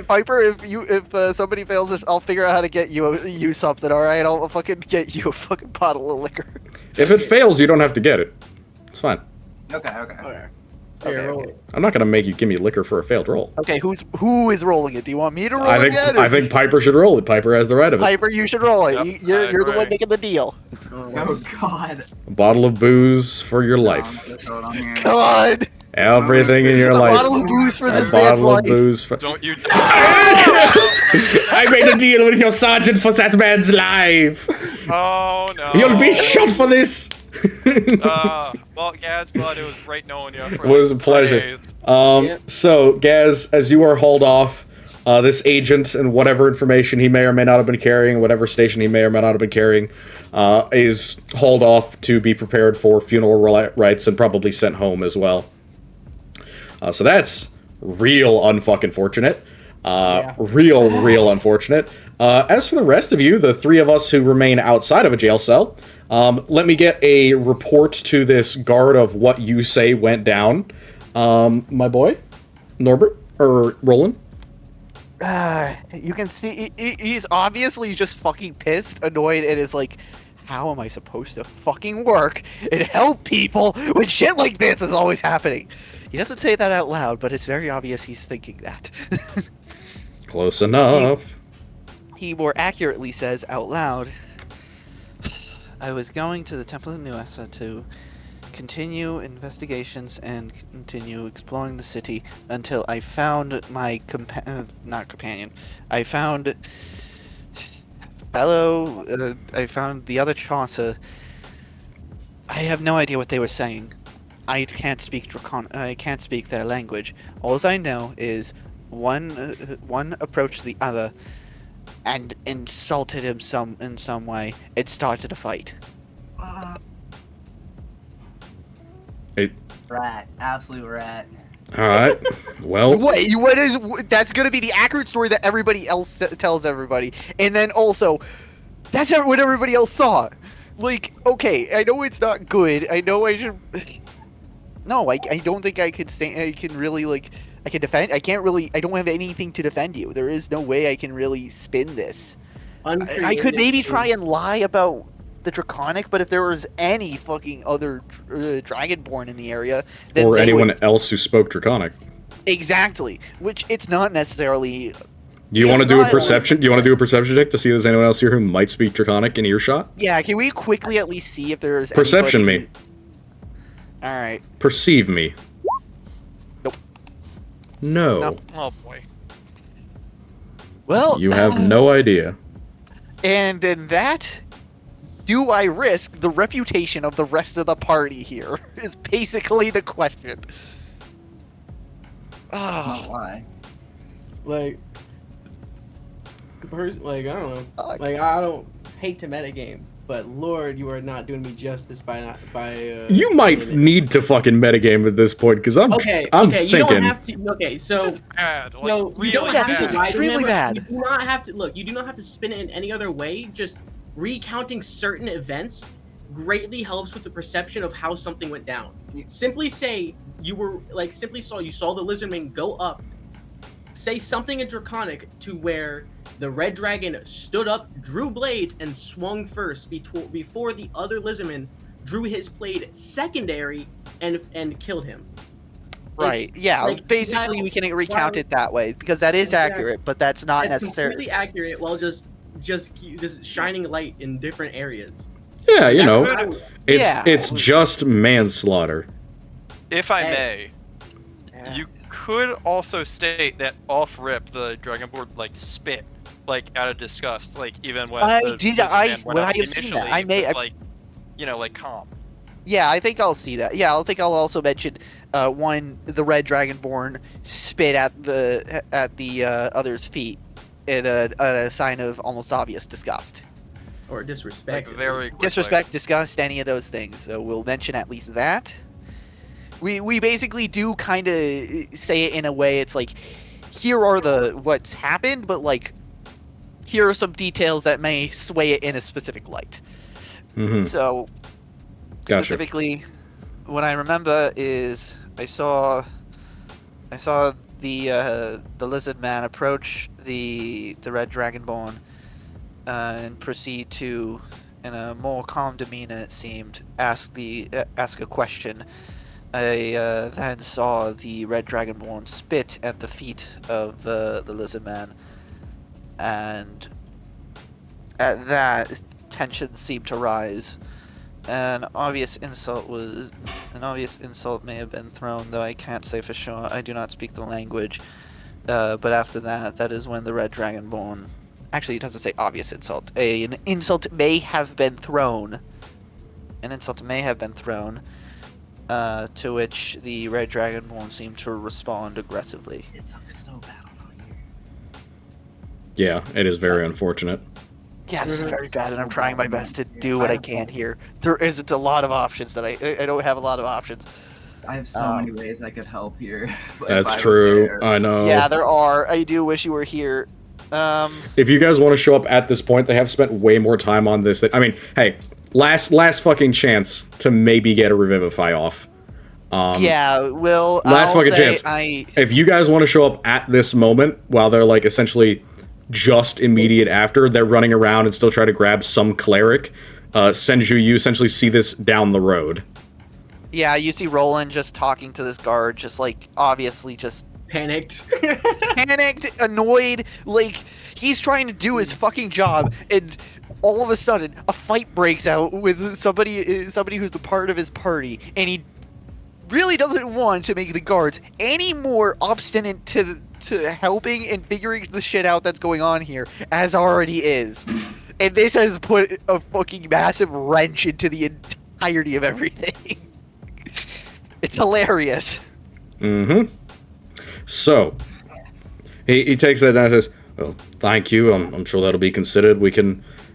Piper, if somebody fails this, I'll figure out how to get you something. All right, I'll fucking get you a fucking bottle of liquor. If it fails, you don't have to get it. It's fine. Okay. Okay. I'm not gonna make you give me liquor for a failed roll. Okay, who is rolling it? Do you want me to roll I it? think Piper should roll it. Piper has the right of it. Piper, you should roll it. Yep, You're the one right. making the deal. Oh God. A bottle of booze for your No, I'm life. gonna throw it on here. Come on. Everything in your A life. bottle of booze for A this man's bottle of life. booze for... Don't you? I made a deal with your sergeant for that man's life. Oh no. You'll be shot for this. Well, Gaz, bud, it was great knowing you. It was a pleasure. So, Gaz, as you are hauled off, this agent and whatever information he may or may not have been carrying, whatever station he may or may not have been carrying, is hauled off to be prepared for funeral rites and probably sent home as well. So that's real unfucking fortunate. Real unfortunate. As for the rest of you, the three of us who remain outside of a jail cell, let me get a report to this guard of what you say went down. My boy, Norbert, or Roland? You can see he's obviously just fucking pissed, annoyed, and is like, how am I supposed to fucking work and help people when shit like this is always happening? He doesn't say that out loud, but it's very obvious he's thinking that. Close enough. He more accurately says out loud, I was going to the Temple of Nuesa to continue investigations and continue exploring the city until I found my I found I found the other Chaucer. I have no idea what they were saying. I can't speak I can't speak their language. All I know is one approached the other and insulted him in some way. It started a fight. Rat, absolute rat. All right. Well, Wait, what is that's going to be the accurate story that everybody else tells everybody, and then also that's what everybody else saw. Like, okay, I know it's not good. I know I should. No, I don't think I could stay. I can really I can defend. I can't really. I don't have anything to defend you. There is no way I can really spin this. I could maybe try and lie about the Draconic, but if there was any fucking other Dragonborn in the area, then or anyone else who spoke Draconic. Exactly, which it's not necessarily. Do you want to do a perception? Do you want to do a perception check to see if there's anyone else here who might speak Draconic in earshot? Yeah, can we quickly at least see if there's Perception anybody... me. Alright. Perceive me. Nope. No. Oh boy. Well, You have no idea. and in that, do I risk the reputation of the rest of the party here? Is basically the question. That's not Oh, why. Like, I don't know. I like- Like, I don't hate to metagame, but Lord, you are not doing me justice by You might saying it. need to fucking metagame at this point because I'm Okay, I'm okay, you don't thinking. have to. Okay, so Bad. Like, no, you really don't Yeah, have this to is lie to extremely him. bad. You do not have to look. You do not have to spin it in any other way. Just recounting certain events greatly helps with the perception of how something went down. Simply say you saw the lizardman go up. Say something in Draconic to where the red dragon stood up, drew blades, and swung first before the other lizardman drew his blade secondary and killed him. right. It's Yeah, like, basically while- we can recount while- it that way because that is Exactly. accurate, but that's not It's necessary. completely accurate while just shining light in different areas. Yeah, you know, That's what it's just manslaughter. If I Hey. may, Yeah. you could also state that off rip the Dragonborn spit out of disgust, even when I the did- lizard I- man went when up I have seen that, initially, I may- it was calm. Yeah, I think I'll see that. Yeah, I think I'll also mention the red dragonborn spit at the other's feet in a sign of almost obvious disgust. Or disrespect. Very quickly. Disrespect, disgust, any of those things. So we'll mention at least that. We basically do kind of say it in a way. It's like, here are what's happened, but here are some details that may sway it in a specific light. Hmm. So, Gotcha. specifically, what I remember is I saw the lizard man approach the red dragonborn and proceed to, in a more calm demeanor, it seemed, ask a question. I then saw the red dragonborn spit at the feet of the lizard man, and at that tension seemed to rise. An obvious insult may have been thrown, though I can't say for sure. I do not speak the language. But after that, that is when the Red Dragonborn... Actually, it doesn't say obvious insult. An insult may have been thrown. An insult may have been thrown, to which the Red Dragonborn seemed to respond aggressively. It sucks so bad on here. Yeah, it is very unfortunate. Yeah, this is very bad, and I'm trying my best to do what I can here. There isn't a lot of options that I don't have a lot of options. I have so many ways I could help here. That's true. I know. Yeah, there are. I do wish you were here. If you guys want to show up at this point, they have spent way more time on this. I mean, hey, last fucking chance to maybe get a Revivify off. Yeah, Will. Last fucking chance. If you guys want to show up at this moment, while they're like essentially just immediate after, they're running around and still try to grab some cleric. Senju, you essentially see this down the road. Yeah, you see Roland just talking to this guard, just like obviously just Panicked. panicked, annoyed, like he's trying to do his fucking job, and all of a sudden a fight breaks out with somebody who's a part of his party, and he really doesn't want to make the guards any more obstinate to helping and figuring the shit out that's going on here, as already is. And this has put a fucking massive wrench into the entirety of everything. It's hilarious. Mm-hmm. So, he takes that and says, well, thank you, I'm sure that'll be considered.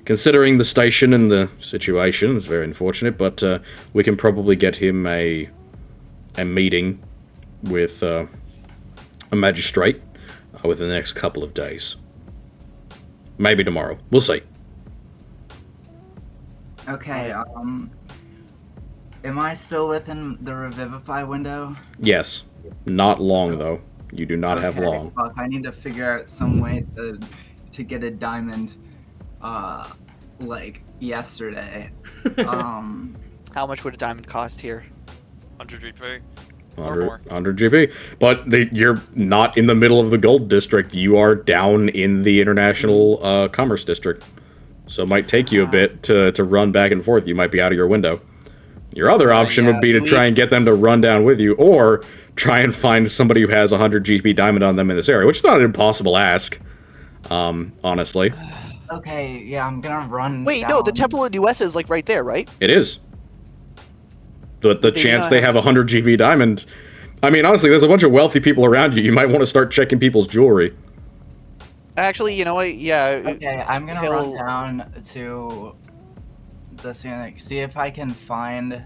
Considering the station and the situation, it's very unfortunate, but we can probably get him a meeting with a magistrate within the next couple of days. Maybe tomorrow. We'll see. Okay, am I still within the Revivify window? Yes. Not long, though. You do not have long. Fuck, I need to figure out some way to get a diamond, like, yesterday. How much would a diamond cost here? 100 GP. 100 GB. But you're not in the middle of the gold district. You are down in the international commerce district. So it might take you a bit to run back and forth. You might be out of your window. Your other option would be to try and get them to run down with you, or try and find somebody who has 100 GP diamond on them in this area, which is not an impossible ask, honestly. Okay, yeah, I'm gonna run. Wait, down. no, the Temple in US is like right there, right? It is. The chance they have 100 GB diamond. I mean, honestly, there's a bunch of wealthy people around you. You might want to start checking people's jewelry. Actually, you know what? Yeah. Okay, I'm gonna run down to the scenic, see if I can find.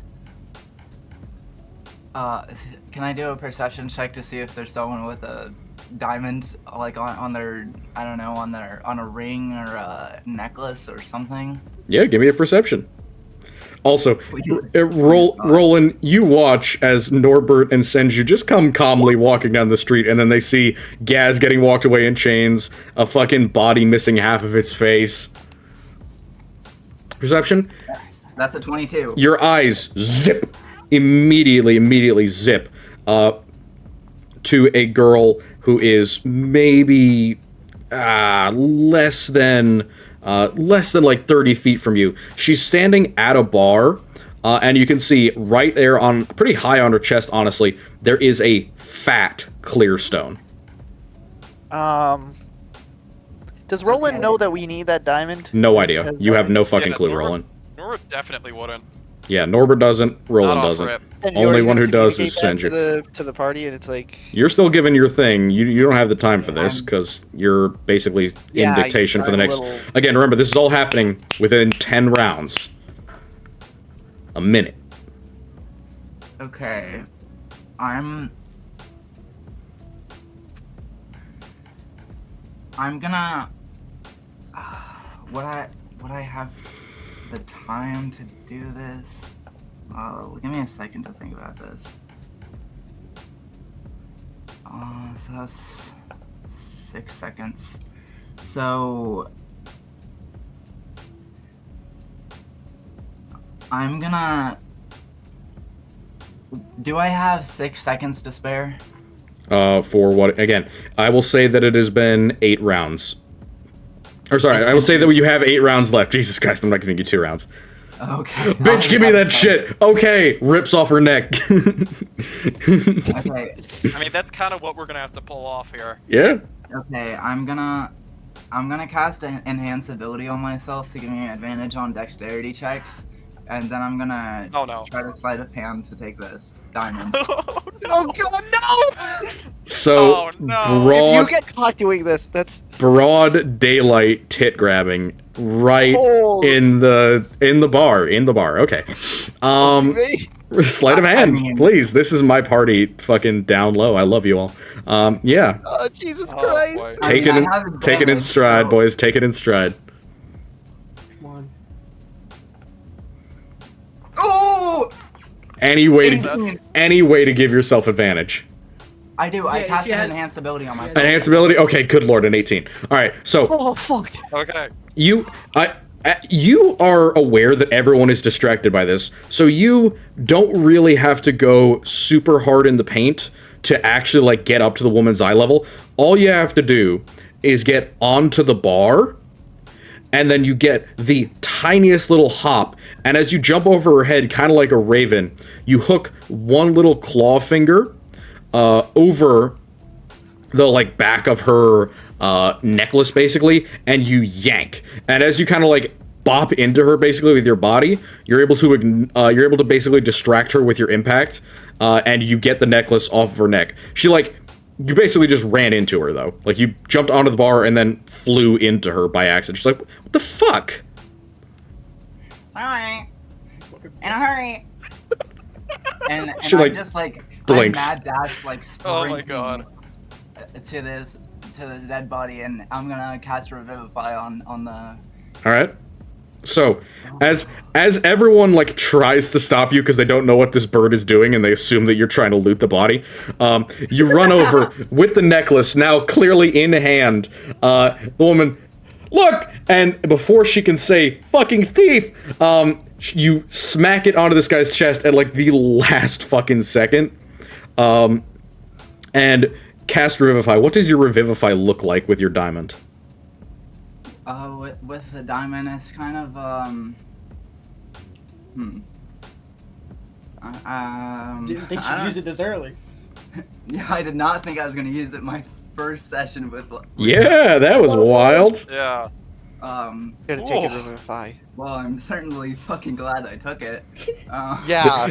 Can I do a perception check to see if there's someone with a diamond, like on their, I don't know, on a ring or a necklace or something? Yeah, give me a perception. Also, Roland, you watch as Norbert and Senju just come calmly walking down the street, and then they see Gaz getting walked away in chains, a fucking body missing half of its face. Perception? That's a 22. Your eyes zip, immediately zip, to a girl who is maybe less than like 30 feet from you. She's standing at a bar, and you can see right there, on pretty high on her chest, honestly, there is a fat clear stone. Does Roland know that we need that diamond? No idea. You have no fucking clue, Norbert, Roland. Norbert definitely wouldn't. Yeah, Norbert doesn't, Roland doesn't. Only one who does is Senju. To the party, and it's like... You're still giving your thing. You don't have the time for this, because you're basically in dictation for the next... Again, remember, this is all happening within 10 rounds. A minute. Okay. I'm gonna... Would I have the time to do this? Give me a second to think about this. So that's 6 seconds. So I'm gonna... Do I have 6 seconds to spare? For what? Again, I will say that it has been 8 rounds. Or sorry, I will say that you have 8 rounds left. Jesus Christ, I'm not giving you 2 rounds. Okay. Bitch, give me that shit. Okay, rips off her neck. Okay. I mean, that's kind of what we're gonna have to pull off here. Yeah. Okay. I'm gonna cast an enhance ability on myself to give me an advantage on dexterity checks, and then I'm gonna try to sleight of hand to take this diamond. Oh god, no! So broad. If you get caught doing this, that's broad daylight tit grabbing right Holy. in the bar. Okay. Sleight of hand, please. This is my party fucking down low. I love you all. Yeah. Oh, Jesus Christ. Boy. Take it in stride, boys. Take it in stride. Come on. Oh! Any way to give yourself advantage. I do. I Yeah, cast she an has- enhance ability on myself. Enhance ability? Okay, good lord, an 18. Alright, so Oh, fuck. Okay. you are aware that everyone is distracted by this, so you don't really have to go super hard in the paint to actually like get up to the woman's eye level. All you have to do is get onto the bar, and then you get the tiniest little hop, and as you jump over her head, kind of like a raven, you hook one little claw finger over the like back of her necklace basically, and you yank, and as you kind of like bop into her basically with your body, you're able to basically distract her with your impact, and you get the necklace off of her neck. You basically just ran into her though, like you jumped onto the bar and then flew into her by accident. She's like, what the fuck? Alright. In a hurry. and She, I like, just like blinks. I mad dash like Oh my sprinting god. to this dead body, and I'm gonna cast Revivify on the. All right. So, as everyone like tries to stop you because they don't know what this bird is doing and they assume that you're trying to loot the body, you run over with the necklace now clearly in hand. The woman, look, and before she can say "fucking thief," you smack it onto this guy's chest at like the last fucking second, and cast Revivify. What does your Revivify look like with your diamond? With the diamond, it's kind of Didn't think I she'd don't- use it this early. Yeah, I did not think I was gonna use it my first session with. Yeah, that was wild. Yeah. Um. Gotta take it Oh. Revivify. Well, I'm certainly fucking glad I took it. Yeah.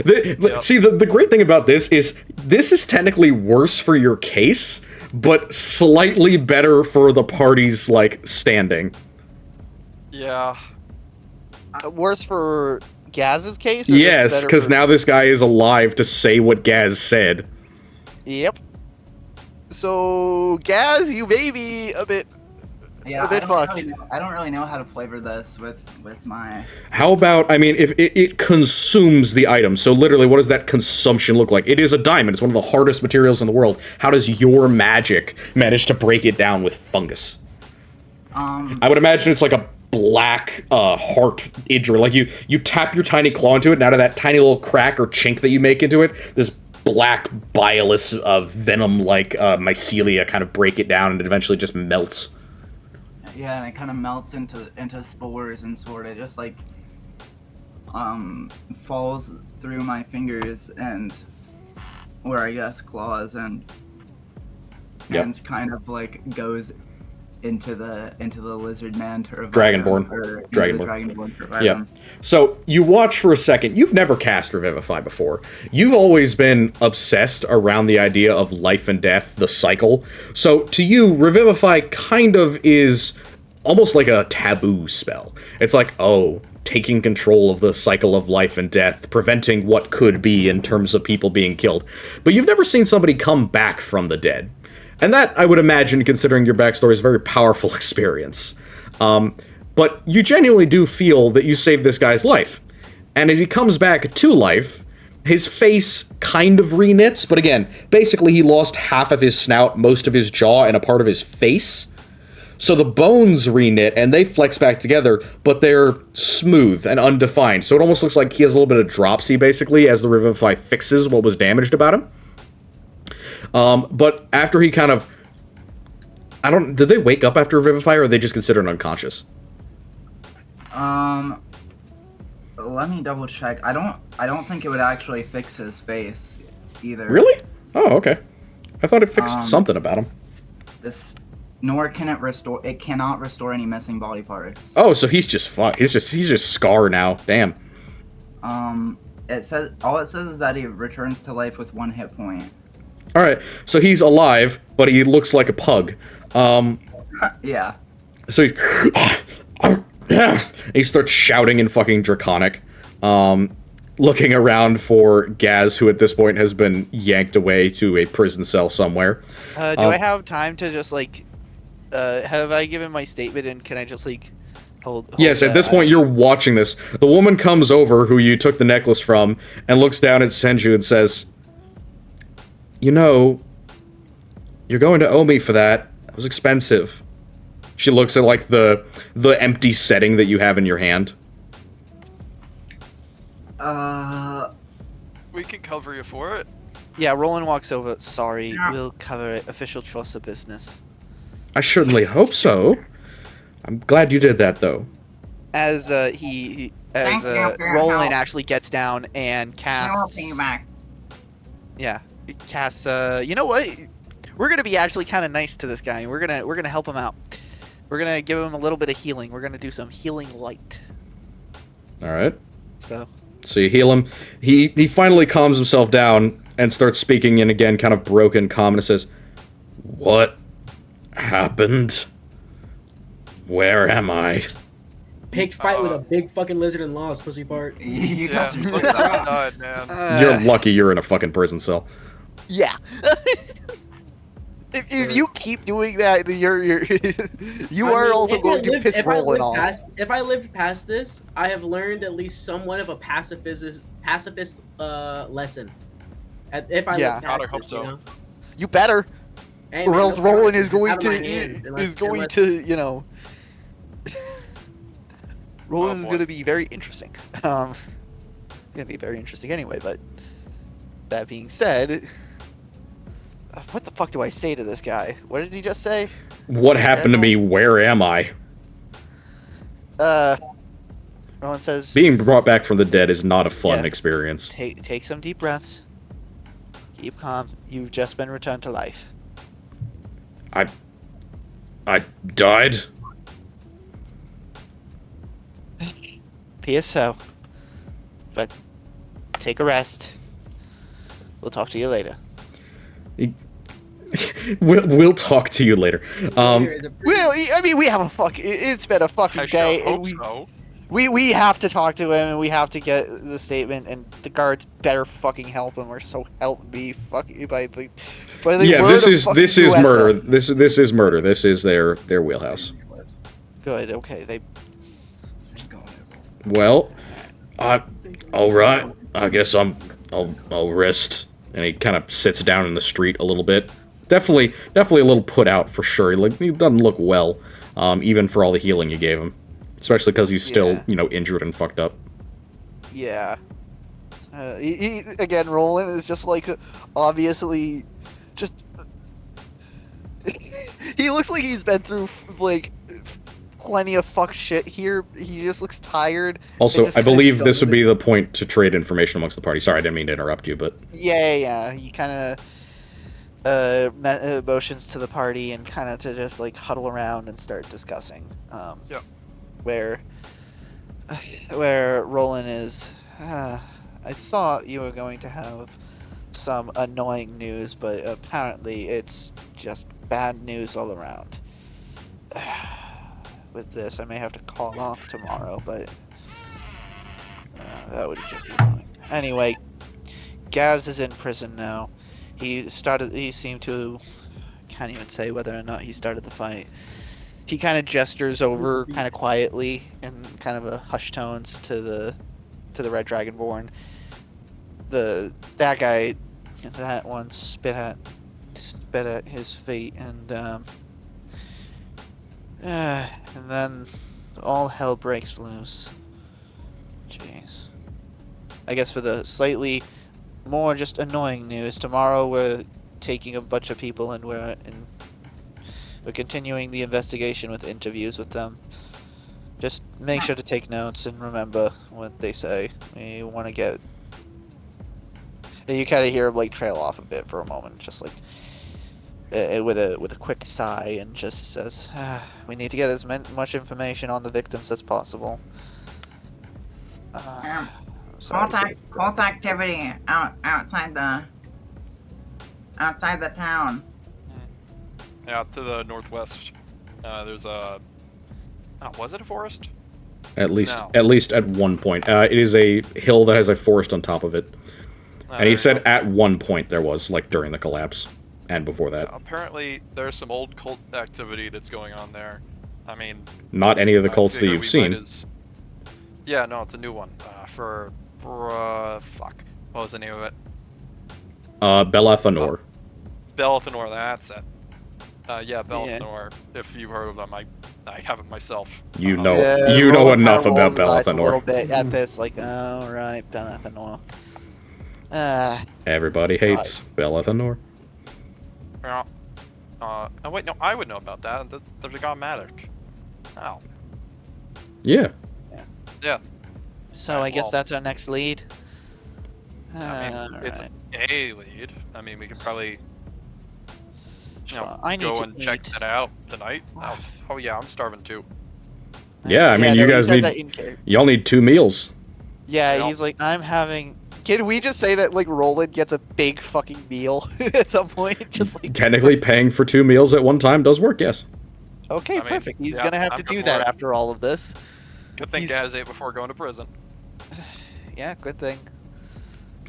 See, the great thing about this is technically worse for your case, but slightly better for the party's like standing. Yeah. Worse for Gaz's case? Or just Yes, better because for- now this guy is alive to say what Gaz said. Yep. So, Gaz, you may be a bit Yeah, a bit fucked. I don't really know how to flavor this with my. How about, I mean, if it consumes the item, so literally what does that consumption look like? It is a diamond, it's one of the hardest materials in the world. How does your magic manage to break it down with fungus? I would imagine it's like a black heart injury. Like you tap your tiny claw into it, and out of that tiny little crack or chink that you make into it, this black bilious venom-like mycelia kind of break it down, and it eventually just melts. Yeah, and it kind of melts into spores and sort of just like falls through my fingers and or I guess claws and Yep. and kind of like goes into the lizard man to revive Dragonborn. him, or into Dragonborn. the Dragonborn to revive Yep. him. So you watch for a second. You've never cast Revivify before. You've always been obsessed around the idea of life and death, the cycle. So to you, Revivify kind of is almost like a taboo spell. It's like, oh, taking control of the cycle of life and death, preventing what could be in terms of people being killed. But you've never seen somebody come back from the dead. And that, I would imagine, considering your backstory, is a very powerful experience. But you genuinely do feel that you saved this guy's life. And as he comes back to life, his face kind of re-knits, but again, basically he lost half of his snout, most of his jaw, and a part of his face. So the bones re-knit, and they flex back together, but they're smooth and undefined. So it almost looks like he has a little bit of dropsy, basically, as the Revivify fixes what was damaged about him. But after he kind of... did they wake up after Revivify, or are they just considered unconscious? let me double check. I don't think it would actually fix his face either. Really? Oh, okay. I thought it fixed something about him. This nor can it restore. It cannot restore any missing body parts. Oh, so he's just fucked. He's just Scar now. Damn. It says all it says is that he returns to life with 1 hit point. All right. So he's alive, but he looks like a pug. Yeah. So he starts shouting in fucking Draconic, looking around for Gaz, who at this point has been yanked away to a prison cell somewhere. Do I have time to just like, have I given my statement and can I just like hold Yes, at this point you're watching this. The woman comes over, who you took the necklace from, and looks down at Senju and says, "You know, you're going to owe me for that. It was expensive." She looks at like the empty setting that you have in your hand. We can cover you for it. Yeah, Roland walks over. Sorry, we'll cover it. Official trust of business. I certainly hope so. I'm glad you did that, though. As Roland actually gets down and casts. Yeah, casts. You know what? We're gonna be actually kind of nice to this guy. We're gonna help him out. We're gonna give him a little bit of healing. We're gonna do some healing light. All right. So you heal him. He finally calms himself down and starts speaking in, again, kind of broken, calm, and says, "What happened? Where am I?" Pig fight with a big fucking lizard and lost, pussy fart. You Yeah, got look at that died, man. You're lucky you're in a fucking prison cell. yeah. If you keep doing that, you are also going to piss Roland off. If I lived past this, I have learned at least somewhat of a pacifist lesson. If I lived God, I past hope this, so. you know? You better, Hey, or man, else no Roland power is going out of my to hands Roland is going to be very interesting. Going to be very interesting anyway. But that being said. What the fuck do I say to this guy? What did he just say? What happened to me? Where am I? Roland says, Being brought back from the dead is not a fun Yeah. experience. Take some deep breaths. Keep calm. You've just been returned to life. I died? P.S. so. But take a rest. We'll talk to you later. We'll talk to you later. Well, I mean, we have a fuck. It's been a fucking I day. sure And hope so. we have to talk to him, and we have to get the statement, and the guards better fucking help him, or so help me fucking by the Yeah, word this of is fucking murder. USA. This is murder. This is their wheelhouse. Good. Okay. They. Well, all right. I guess I'll rest. And he kind of sits down in the street a little bit. Definitely a little put out for sure. He doesn't look well, even for all the healing you gave him. Especially because he's still, injured and fucked up. Yeah. He again, Roland is just like obviously, just. He looks like he's been through like plenty of fuck shit here. He just looks tired. Also, I believe this would be the point to trade information amongst the party. Sorry, I didn't mean to interrupt you, but... Yeah. He kind of motions to the party and kind of to just like huddle around and start discussing. Yep. Where Roland is... I thought you were going to have some annoying news, but apparently it's just bad news all around. With this, I may have to call off tomorrow, but that would just be annoying. Anyway, Gaz is in prison now. He seemed to, can't even say whether or not he started the fight. He kind of gestures over, kind of quietly, in kind of a hushed tones to the Red Dragonborn. That guy, that one spit at his feet, and then all hell breaks loose. Jeez. I guess for the slightly more just annoying news, tomorrow we're taking a bunch of people and we're continuing the investigation with interviews with them. Just make sure to take notes and remember what they say. You want to get. You kind of hear him like trail off a bit for a moment, just like with a quick sigh, and just says, "We need to get as much information on the victims as possible." Cult activity outside the town. Yeah, to the northwest. There's a. Oh, was it a forest? At least, No. at least at one point. It is a hill that has a forest on top of it. And he said at one point there was, like, during the collapse. And before that. Apparently, there's some old cult activity that's going on there. I mean... Not any of the I cults that figure you've we seen. might Yeah, no, it's a new one. Fuck. What was the name of it? Belathanor. Belathanor, that's it. Yeah, Yeah. Belathanor. If you've heard of them, I haven't myself. You Uh, know, Yeah, you know Roland enough kinda about rolls his eyes a little Belathanor. bit at this, like, oh right, Belathanor. Everybody hates Belathanor. Yeah. Oh wait, no, I would know about that. There's a god Matic. Oh. Yeah. Yeah. So I guess that's our next lead. I mean, it's Alright. a lead. I mean, we could probably I need go to and check eat. that out tonight. Oh yeah, I'm starving too. Yeah, I mean, you no, he guys says need... that in character. Y'all need 2 meals. Yeah, Yep. he's like, I'm having. Can we just say that like Roland gets a big fucking meal at some point? Just like, Technically, paying for 2 meals at one time does work, yes. okay, I mean, perfect. He's yeah, gonna have I'm to good do for that it. after all of this. Good thing He's- Gaz ate before going to prison. Yeah, good thing.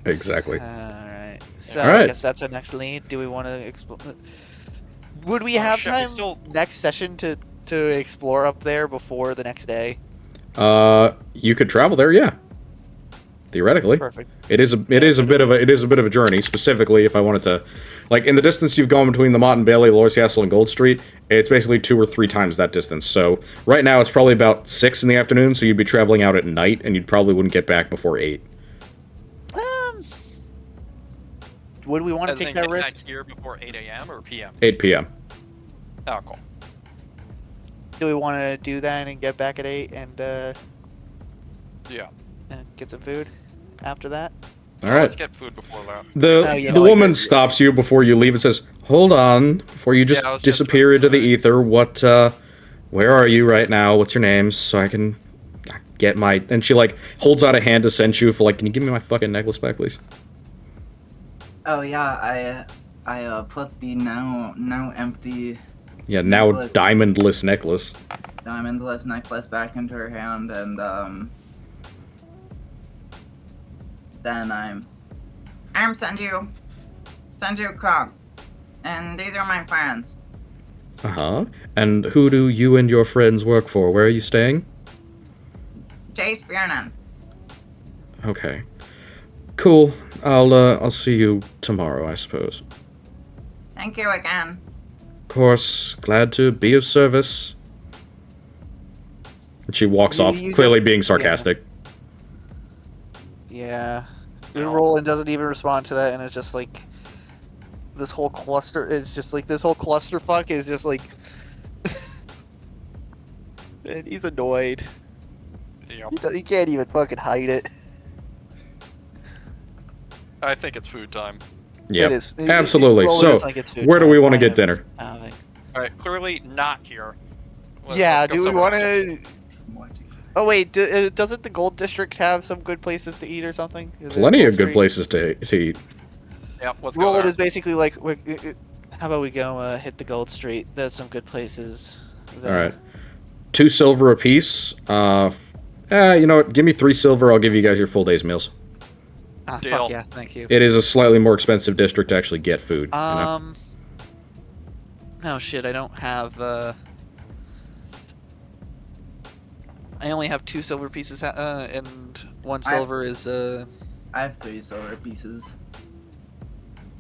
Exactly. Alright. So Alright. I guess that's our next lead. Do we want to explore? Would we Oh, have shit, we time still- next session to explore up there before the next day? You could travel there, yeah. Theoretically. Perfect. It is a bit of a journey. Specifically, if I wanted to, like, in the distance you've gone between the Mott and Bailey, Loris Castle, and Gold Street, it's basically 2 or 3 times that distance. So right now it's probably about 6 in the afternoon. So you'd be traveling out at night, and you probably wouldn't get back before 8. Would we want to As take in that get risk? back here before 8 a.m. or p.m. 8 p.m. Oh, cool. Do we want to do that and get back at 8 and Yeah. get some food after that? All right. Let's get food before that. The Oh, yeah, the like woman it. stops you before you leave and says, "Hold on, before you just Yeah, I was just disappear about into to the say. ether. What? Where are you right now? What's your name? So I can get my." And she like holds out a hand to Senchu for like, "Can you give me my fucking necklace back, please?" Oh yeah, I put the now empty Yeah, now Necklace. diamondless necklace. diamondless necklace back into her hand, and then I'm Senju Kong, and these are my friends. And who do you and your friends work for? Where are you staying? Jay Spearman. Okay. Cool. I'll see you tomorrow, I suppose. Thank you again. Of course, glad to be of service. And she walks You- off, you clearly just- being yeah. sarcastic. Yeah. Roland doesn't even respond to that, and it's just like this whole cluster. It's just like this whole clusterfuck is just like. And he's annoyed. Yep. He can't even fucking hide it. I think it's food time. Yeah, It is. absolutely. Roland So, is like it's food where do time. we want to I get am dinner? starving. All right, clearly not here. Yeah, Let's go do we somewhere want else. to? Oh wait, doesn't the Gold District have some good places to eat or something? Is it Plenty Gold of good Street? places to eat. Yep, let's go Roland there. is basically like, how about we go hit the Gold Street? There's some good places. All right. 2 silver apiece. You know what? Give me 3 silver. I'll give you guys your full day's meals. Ah, Deal. fuck yeah, thank you. It is a slightly more expensive district to actually get food. You know? Oh shit, I don't have. I only have 2 silver pieces, and 1 silver is. I have 3 silver pieces.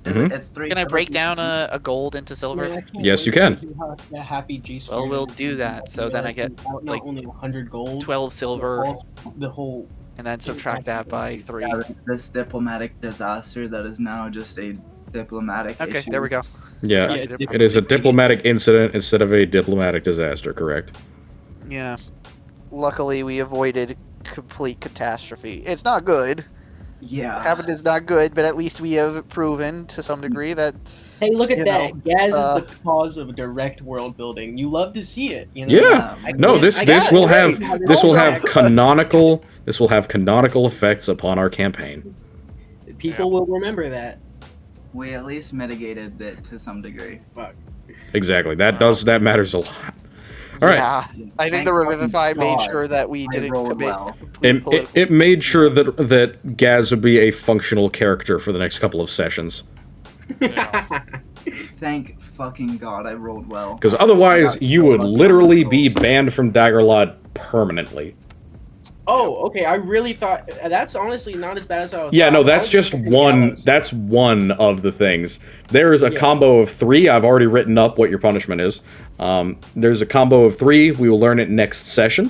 Mhm. It's 3. Can I break down a gold into silver? Yeah, I can't Yes, you wait can. to see how that happy G Well, we'll Spearman do that, is. so then I get, Not like, only 100 gold, 12 silver, the whole and then subtract that by 3. This diplomatic disaster that is now just a diplomatic Okay, issue. there we go. Yeah, Subtract it is a diplomatic incident instead of a diplomatic disaster, correct? Yeah. luckily we avoided complete catastrophe. It's not good. Yeah. What happened is not good, but at least we have proven to some degree that. Hey, look at You that. know, Gaz is the cause of direct world building. You love to see it. You know? Yeah. No, this will have canonical effects upon our campaign. People will remember that. We at least mitigated it to some degree. Fuck. Exactly. That matters a lot. All right. Yeah, I think the Revivify made God, sure that we didn't rolled commit well. complete political. It made sure that Gaz would be a functional character for the next couple of sessions. Yeah. Thank fucking God I rolled well. Because otherwise, you would literally be banned from Daggerlot permanently. Oh, okay. I really thought that's honestly not as bad as I was. Yeah, no, that's just one. That's one of the things. There is a combo of 3. I've already written up what your punishment is. There's a combo of 3. We will learn it next session.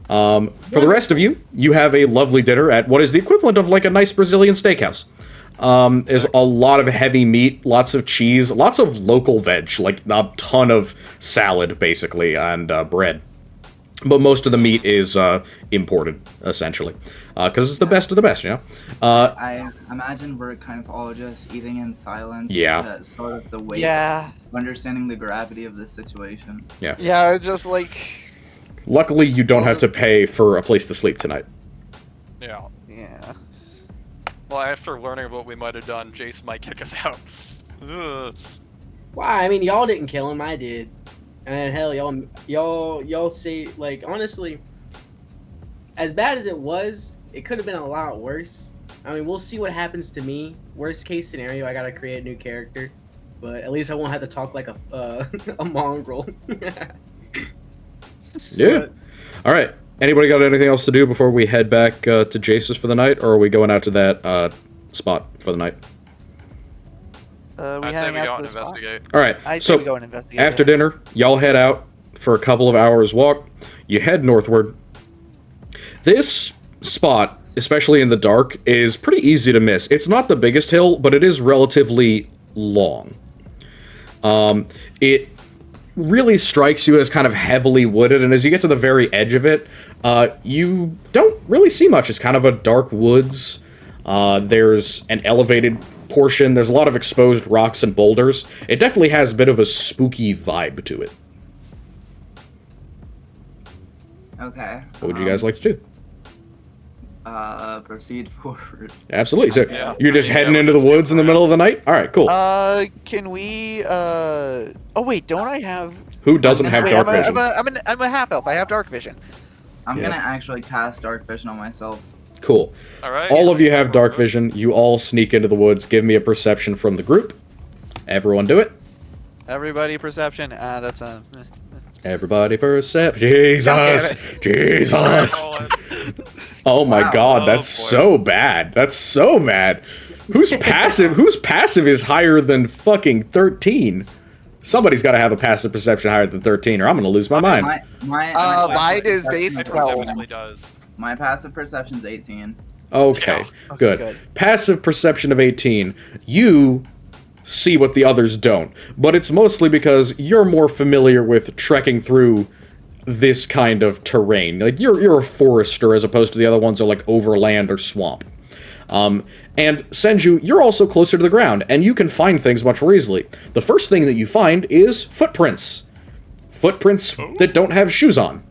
For the rest of you, you have a lovely dinner at what is the equivalent of like a nice Brazilian steakhouse. There's a lot of heavy meat, lots of cheese, lots of local veg, like a ton of salad, basically, and bread. But most of the meat is imported, essentially, because it's the best of the best, you know? I imagine we're kind of all just eating in silence. Yeah. That's sort of the weight Yeah, of understanding the gravity of this situation. yeah, it's just like. Luckily, you don't have to pay for a place to sleep tonight. Yeah. Yeah. Well, after learning what we might have done, Jace might kick us out. Ugh. Why? I mean, y'all didn't kill him. I did. And hell, y'all say, like, honestly, as bad as it was, it could have been a lot worse. I mean, we'll see what happens to me. Worst case scenario, I gotta create a new character, but at least I won't have to talk like a mongrel. Yeah. All right. Anybody got anything else to do before we head back to Jace's for the night, or are we going out to that spot for the night? We I say hang we out go to and the spot. investigate. All right. I say So we go and investigate. after dinner, y'all head out for a couple of hours walk. You head northward. This spot, especially in the dark, is pretty easy to miss. It's not the biggest hill, but it is relatively long. It really strikes you as kind of heavily wooded, and as you get to the very edge of it, you don't really see much. It's kind of a dark woods. There's an elevated portion. There's a lot of exposed rocks and boulders. It definitely has a bit of a spooky vibe to it. Okay. What would you guys like to do? Proceed forward. Absolutely. So Yeah. you're just Yeah, heading we'll into the just woods in the middle of the night? All right, cool. Can we? Oh wait, don't I have? Who doesn't have Wait, dark vision? I'm a half elf. I have dark vision. I'm Yeah. gonna actually cast Dark Vision on myself. Cool. All right. All of you have dark vision. You all sneak into the woods. Give me a perception from the group. Everyone do it. Everybody perception. That's a. Everybody percept. Jesus. Jesus. Oh my Wow. god, Oh, that's boy. so bad. That's so bad. Who's passive? Whose passive is higher than fucking 13? Somebody's got to have a passive perception higher than 13, or I'm going to lose my mind. My Mine is base It 12. definitely does. My passive perception's 18. Okay, Yeah. good. Good. Passive perception of 18. You see what the others don't, but it's mostly because you're more familiar with trekking through this kind of terrain. Like you're a forester as opposed to the other ones are like overland or swamp. And Senju, you're also closer to the ground, and you can find things much more easily. The first thing that you find is footprints. Footprints that don't have shoes on.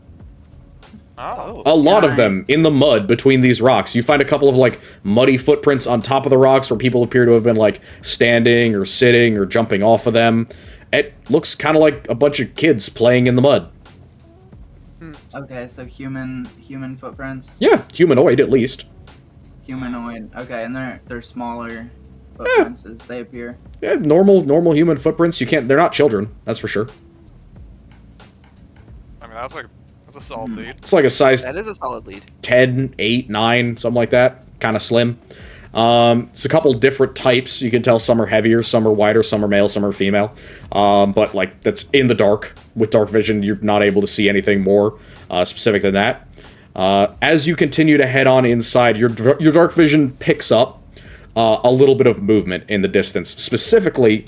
Oh. A lot of Yeah. them in the mud between these rocks. You find a couple of like muddy footprints on top of the rocks where people appear to have been like standing or sitting or jumping off of them. It looks kind of like a bunch of kids playing in the mud. Okay, so human footprints. Yeah, humanoid at least. Humanoid. Okay, and they're smaller footprints as they appear. Yeah, normal human footprints. They're not children, that's for sure. I mean, that's a solid lead. It's like a size That is a solid lead. 10, 8, 9, something like that. Kind of slim. It's a couple different types. You can tell some are heavier, some are wider, some are male, some are female. But like that's in the dark. With dark vision, you're not able to see anything more specific than that. As you continue to head on inside, your dark vision picks up a little bit of movement in the distance. Specifically,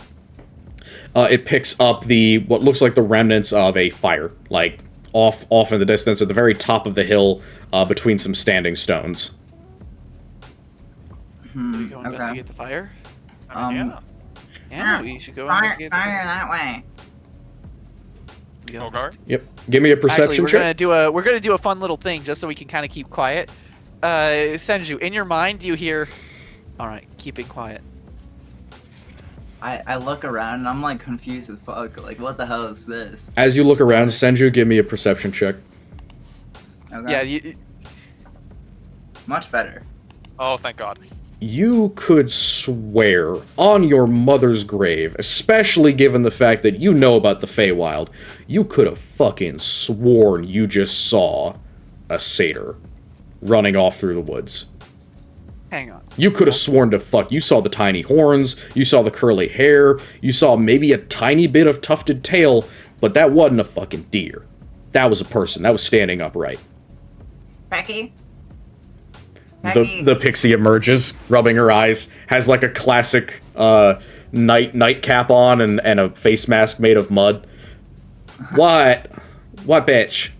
it picks up what looks like the remnants of a fire, like off in the distance at the very top of the hill, between some standing stones. Do we go investigate the fire? Yeah. Yeah, we should go Fire investigate the fire. that way. We go Hogarth? Yep. Give me a perception Actually, check. we're gonna do a fun little thing just so we can kind of keep quiet. Senju, in your mind, do you hear? All right, keeping quiet. I look around and I'm like confused as fuck. Like, what the hell is this? As you look around, Senju, give me a perception check. Okay. Yeah, Much better. Oh, thank God. You could swear on your mother's grave, especially given the fact that you know about the Feywild, you could have fucking sworn you just saw a satyr running off through the woods. hang on. You could have sworn to fuck. You saw the tiny horns, you saw the curly hair, you saw maybe a tiny bit of tufted tail, but that wasn't a fucking deer. That was a person. That was standing upright. Becky? The pixie emerges, rubbing her eyes, has like a classic nightcap on and a face mask made of mud. What? What bitch?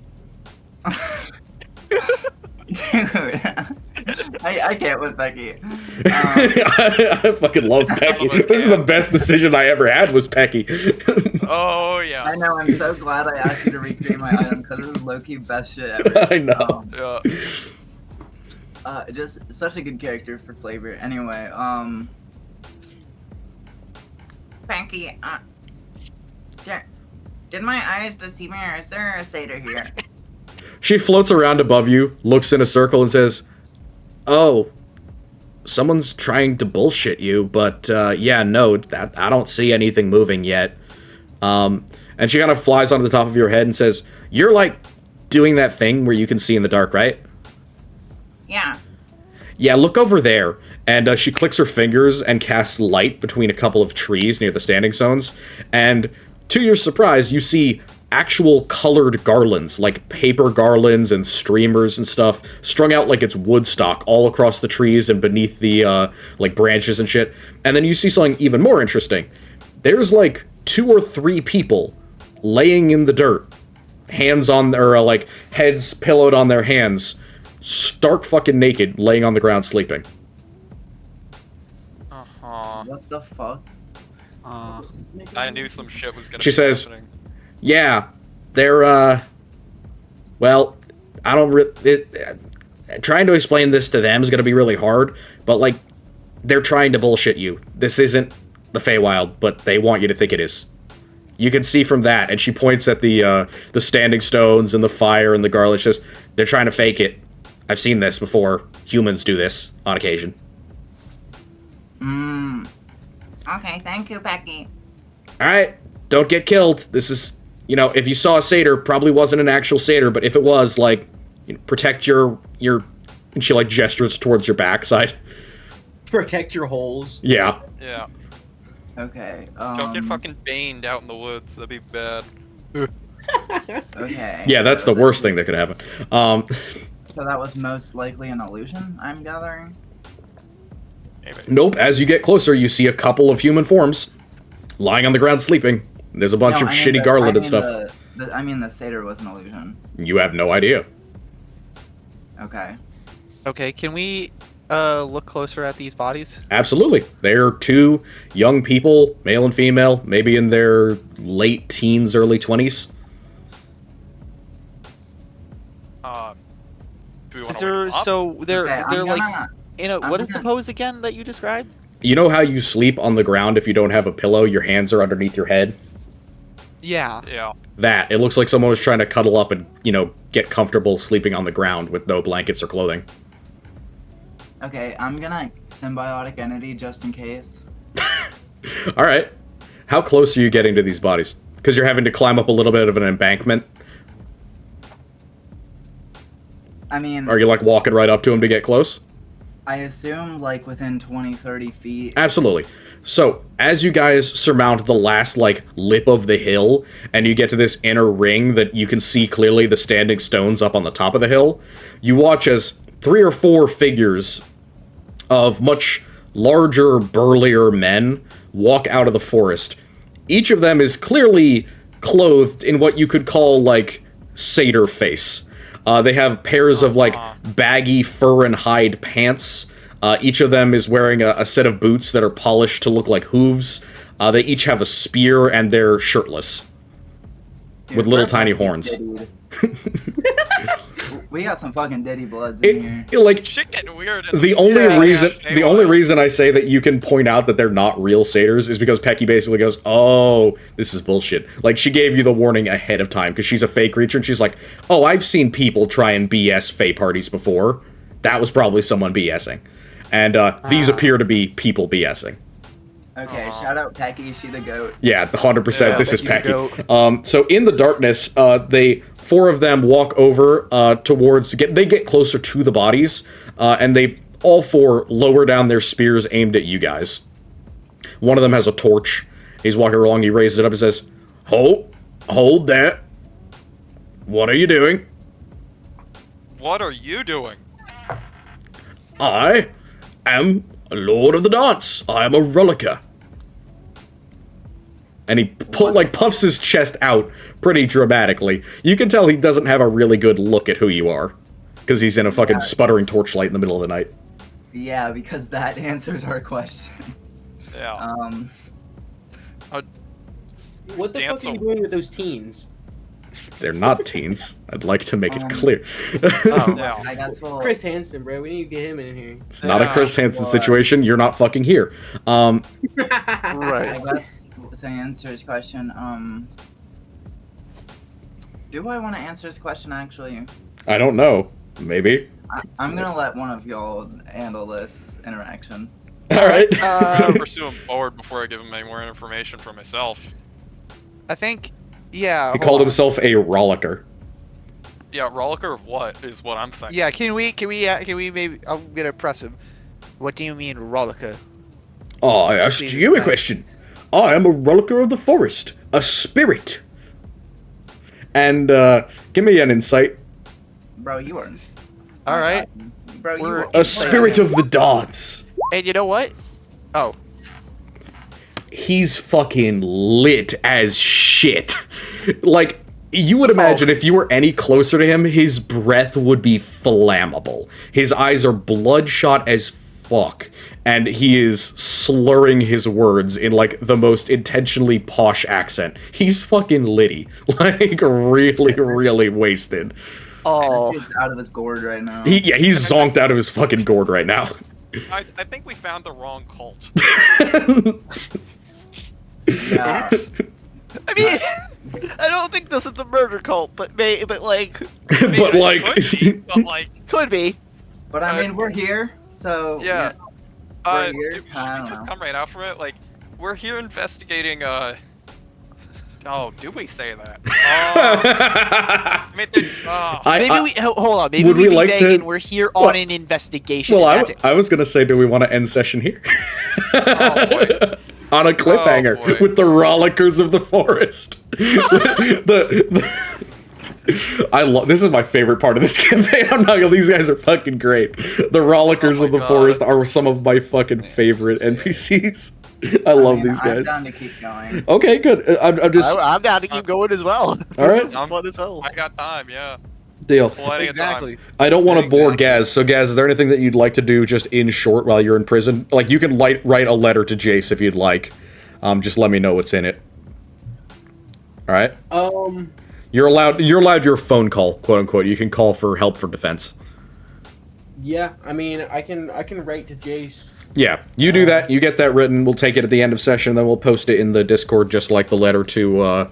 Dude. I can't with Becky. I fucking love Pecky. This is the best decision I ever had was Pecky. Oh, yeah. I know, I'm so glad I asked you to recreate my item because this is low-key best shit ever. I know. Yeah. Just such a good character for flavor. Anyway, Becky, did my eyes deceive me, or is there a satyr here? She floats around above you, looks in a circle, and says, "Oh, someone's trying to bullshit you, but yeah, no, that I don't see anything moving yet." And she kind of flies onto the top of your head and says, "You're like doing that thing where you can see in the dark, right?" Yeah. Yeah, look over there. And she clicks her fingers and casts light between a couple of trees near the standing stones. And to your surprise, you see actual colored garlands, like paper garlands and streamers and stuff, strung out like it's Woodstock all across the trees and beneath the like branches and shit. And then you see something even more interesting. There's like 2 or 3 people laying in the dirt, hands on their like heads pillowed on their hands, stark fucking naked, laying on the ground sleeping. Uh-huh. What the fuck? I knew some shit was gonna She be says, happening. Yeah, they're, well, I don't trying to explain this to them is gonna be really hard, but, like, they're trying to bullshit you. This isn't the Feywild, but they want you to think it is. You can see from that, and she points at the standing stones and the fire and the garland. She says, they're trying to fake it. I've seen this before. Humans do this on occasion. Okay, thank you, Becky. Alright, don't get killed. This is, you know, if you saw a satyr, probably wasn't an actual satyr, but if it was, like, you know, protect your, and she, like, gestures towards your backside. Protect your holes. Yeah. Yeah. Okay, Don't get fucking baned out in the woods. That'd be bad. okay. Yeah, that's the worst thing that could happen. So that was most likely an illusion, I'm gathering? Maybe. Nope, as you get closer, you see a couple of human forms lying on the ground sleeping. There's a bunch of shitty garland and stuff. I mean the satyr was an illusion. You have no idea. Okay. Okay, can we look closer at these bodies? Absolutely. They're 2 young people, male and female, maybe in their late teens, early 20s. Do we want Is to there wake them up? they're I'm like gonna- in a I'm what is the gonna- pose again that you described? You know how you sleep on the ground if you don't have a pillow, your hands are underneath your head? Yeah. Yeah. That. It looks like someone was trying to cuddle up and, you know, get comfortable sleeping on the ground with no blankets or clothing. Okay, I'm gonna symbiotic entity just in case. Alright. How close are you getting to these bodies? Because you're having to climb up a little bit of an embankment? I mean, Are you, like, walking right up to them to get close? I assume like within 20-30 feet. Absolutely. So, as you guys surmount the last, like, lip of the hill, and you get to this inner ring that you can see clearly the standing stones up on the top of the hill, you watch as 3 or 4 figures of much larger, burlier men walk out of the forest. Each of them is clearly clothed in what you could call, like, satyr face. They have pairs of like baggy fur and hide pants. Each of them is wearing a set of boots that are polished to look like hooves. They each have a spear, and they're shirtless with little tiny horns. We got some fucking Diddy bloods in here. Like, Shit getting weird. the only reason I say that you can point out that they're not real satyrs is because Pecky basically goes, "Oh, this is bullshit." Like, she gave you the warning ahead of time because she's a fey creature, and she's like, "Oh, I've seen people try and BS fey parties before. That was probably someone BSing." And these appear to be people BSing. Okay, shout out Pecky, she the goat. Yeah, 100%. This is Pecky Pecky. the So in the darkness, four of them walk over towards. They get closer to the bodies, and they all four lower down their spears aimed at you guys. One of them has a torch. He's walking along. He raises it up and says, "Hold that. What are you doing?" What are you doing? "I am a lord of the dance. I am a Rolicker." And he puffs his chest out pretty dramatically. You can tell he doesn't have a really good look at who you are, because he's in a fucking sputtering torchlight in the middle of the night. Yeah, because that answers our question. Yeah. What the Dance fuck are you a- doing with those teens? They're not teens. I'd like to make it clear. Yeah. I guess we'll... Chris Hansen, bro. We need to get him in here. It's not a Chris Hansen situation. You're not fucking here. Right. I guess to answer his question, do I want to answer his question actually? I don't know. Maybe. I'm gonna let one of y'all handle this interaction. All right. I'll pursue him forward before I give him any more information for myself. I think, yeah. He hold called on. himself a Rolicker. Yeah, Rolicker of what is what I'm thinking. Yeah, can we maybe? I'm gonna press him. What do you mean, Rolicker? Oh, I asked you a question. I am a Rolicker of the forest, a spirit. And give me an insight. Bro, you are. All right. Bro, you We're- are. A spirit of the dance. And you know what? Oh, He's fucking lit as shit. Like, you would imagine if you were any closer to him, his breath would be flammable. His eyes are bloodshot as fuck, and he is slurring his words in, like, the most intentionally posh accent. He's fucking litty. Like, really, really wasted. oh. He's out of his gourd right now. He's zonked out of his fucking gourd right now. I think we found the wrong cult. Yeah. I mean, I don't think this is a murder cult, but like, But, like... Could be, but like, could be. But I mean, we're here, so yeah. We're here? Should I we don't just know. come right out from it? Like, we're here investigating. Oh, do we say that? I mean, Maybe we hold on. Maybe would we be like to- begging, we're here Well- on an investigation. Well, and that's it. I was gonna say, do we want to end session here? Oh, boy. On a cliffhanger Oh, boy. with the Rollickers of the forest. I love. This is my favorite part of this campaign. I'm not gonna. These guys are fucking great. The Rollickers Oh of the my forest God. are some of my fucking favorite NPCs. I love these I'm guys. down to keep going. Okay, good. I'm just I'm down to keep going as well. All right. This is fun as hell. I got time. Yeah. deal. Plenty of time. Exactly. I don't want to bore Exactly. Gaz, so Gaz, is there anything that you'd like to do just in short while you're in prison? Like, you can write a letter to Jace if you'd like. Just let me know what's in it. All right. You're allowed your phone call, quote unquote. You can call for help for defense. Yeah, I mean, I can write to Jace. Yeah, you do that. You get that written. We'll take it at the end of session, then we'll post it in the Discord, just like the letter to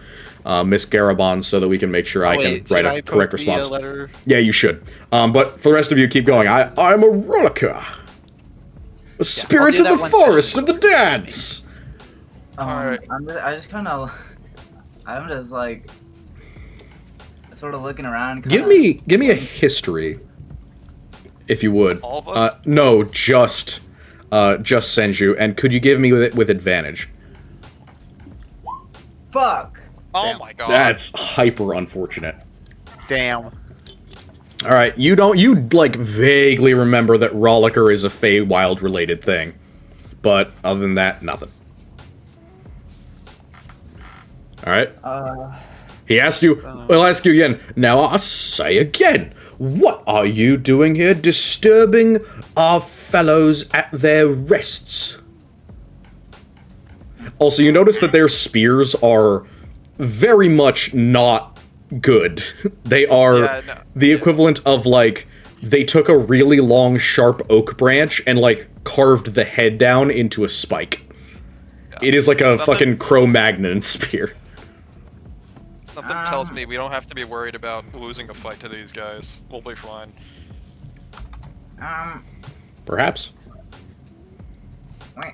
Miss Garabon, so that we can make sure I can write a correct response. Letter? Yeah, you should. But for the rest of you, keep going. I'm a Rolicker, a spirit do of that the one forest of the dance. Alright. I'm just like sort of looking around. Give me a history, if you would. All of us? No, just Senju, and could you give me with advantage? Fuck. Oh Damn. my god. That's hyper unfortunate. Damn. All right, you like vaguely remember that Rolicker is a Feywild related thing, but other than that, nothing. All right. He asked you, I'll ask you again. Now I say again, what are you doing here disturbing our fellows at their rests? Also, you notice that their spears are very much not good. They are the equivalent of, like, they took a really long, sharp oak branch and, like, carved the head down into a spike. Yeah. It is like a fucking Cro-Magnon spear. Something tells me we don't have to be worried about losing a fight to these guys. We'll be fine. Perhaps. Wait.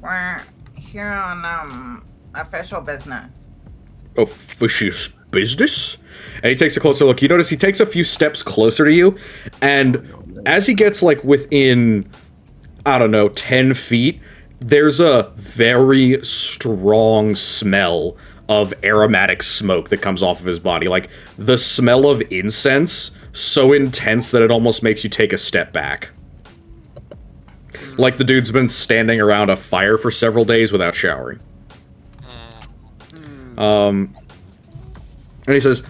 We're here on, official business. Officious business? And he takes a closer look. You notice he takes a few steps closer to you, and as he gets, like, within, I don't know, 10 feet, there's a very strong smell of aromatic smoke that comes off of his body. Like, the smell of incense, so intense that it almost makes you take a step back. Like the dude's been standing around a fire for several days without showering. And he says,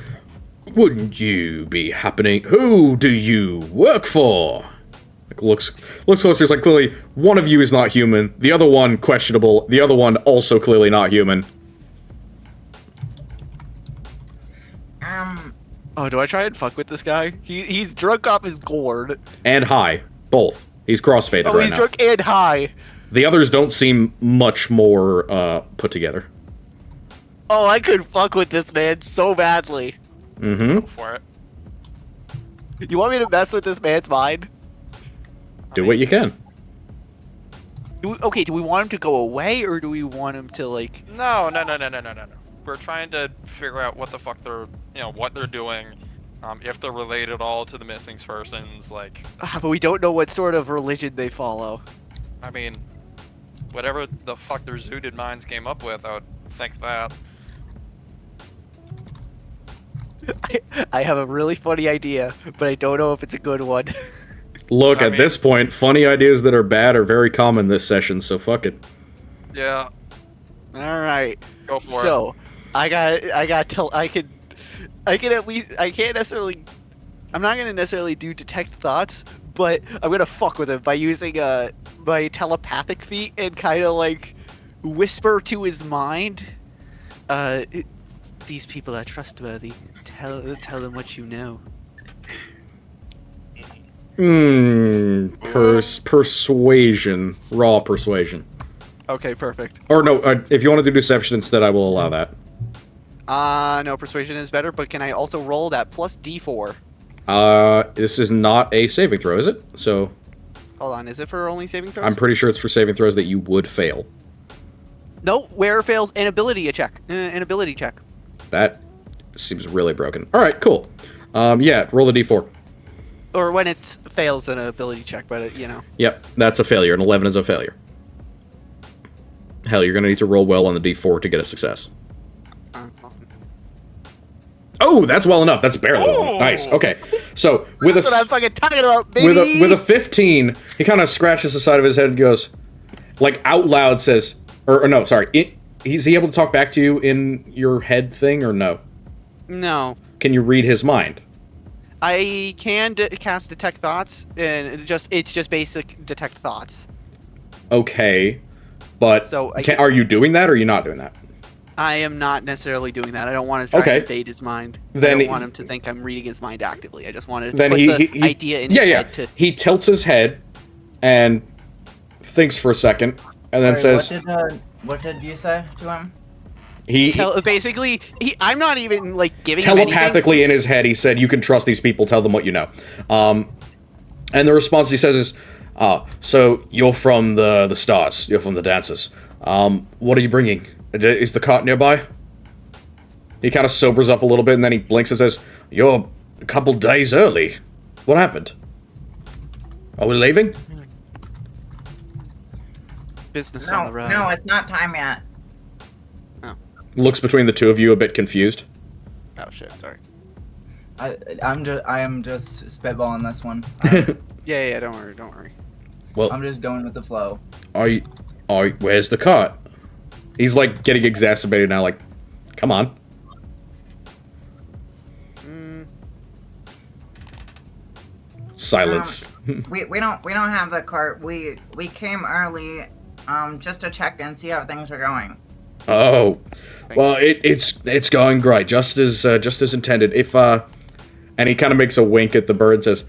wouldn't you be happening? Who do you work for? Like, looks closer. It's like, clearly, one of you is not human. The other one, questionable. The other one, also clearly not human. Oh, do I try and fuck with this guy? He's drunk off his gourd. And high. Both. He's crossfaded right now. Oh, he's drunk and high. The others don't seem much more, put together. Oh, I could fuck with this man so badly. Mm-hmm. Go for it. You want me to mess with this man's mind? Do what you can. Do we want him to go away, or do we want him to, like... No. We're trying to figure out what the fuck they're, what they're doing, if they're related at all to the missing persons, like... But we don't know what sort of religion they follow. I mean, whatever the fuck their zooted minds came up with, I would think that. I have a really funny idea, but I don't know if it's a good one. Look, at this point, funny ideas that are bad are very common this session, so fuck it. Yeah. Alright. Go for it. So, I can at least, I can't necessarily, I'm not gonna necessarily do detect thoughts, but I'm gonna fuck with him by using, my telepathic feat and kind of, like, whisper to his mind, these people are trustworthy. Tell them what you know. Persuasion. Raw persuasion. Okay, perfect. Or no, if you want to do deception instead, I will allow that. No, persuasion is better, but can I also roll that plus D4? This is not a saving throw, is it? So... Hold on, is it for only saving throws? I'm pretty sure it's for saving throws that you would fail. No, where fails an ability check. That seems really broken. Alright, cool. Yeah, roll the d4. Or when it fails an ability check, but Yep, that's a failure. An 11 is a failure. Hell, you're gonna need to roll well on the d4 to get a success. Oh, that's well enough. That's barely well enough. Nice. Okay. So, with That's what I'm fucking talking about, baby! with a 15, he kind of scratches the side of his head and goes, like, out loud says, or no, sorry, is he able to talk back to you in your head thing, or no? No. Can you read his mind? I can cast Detect Thoughts, and it's just basic Detect Thoughts. Okay, but So are you doing that, or are you not doing that? I am not necessarily doing that. I don't want to try to invade his mind. Then I don't want him to think I'm reading his mind actively. I just want to put the idea in his head to... He tilts his head and thinks for a second, and then says... What did you say to him? Basically, I'm not even, like, giving telepathically him in his head, he said, you can trust these people, tell them what you know. And the response he says is, so you're from the stars, you're from the dancers. What are you bringing? Is the cart nearby? He kind of sobers up a little bit, and then he blinks and says, you're a couple days early. What happened? Are we leaving? Business on the road. No, it's not time yet. Looks between the two of you a bit confused. Oh shit, sorry. I am just spitballing this one. Yeah, don't worry. Well, I'm just going with the flow. where's the cart? He's, like, getting exacerbated now, like, come on. Silence. We don't have the cart. We came early, just to check and see how things are going. Oh, well, it's going great, just as intended. If and he kind of makes a wink at the bird and says,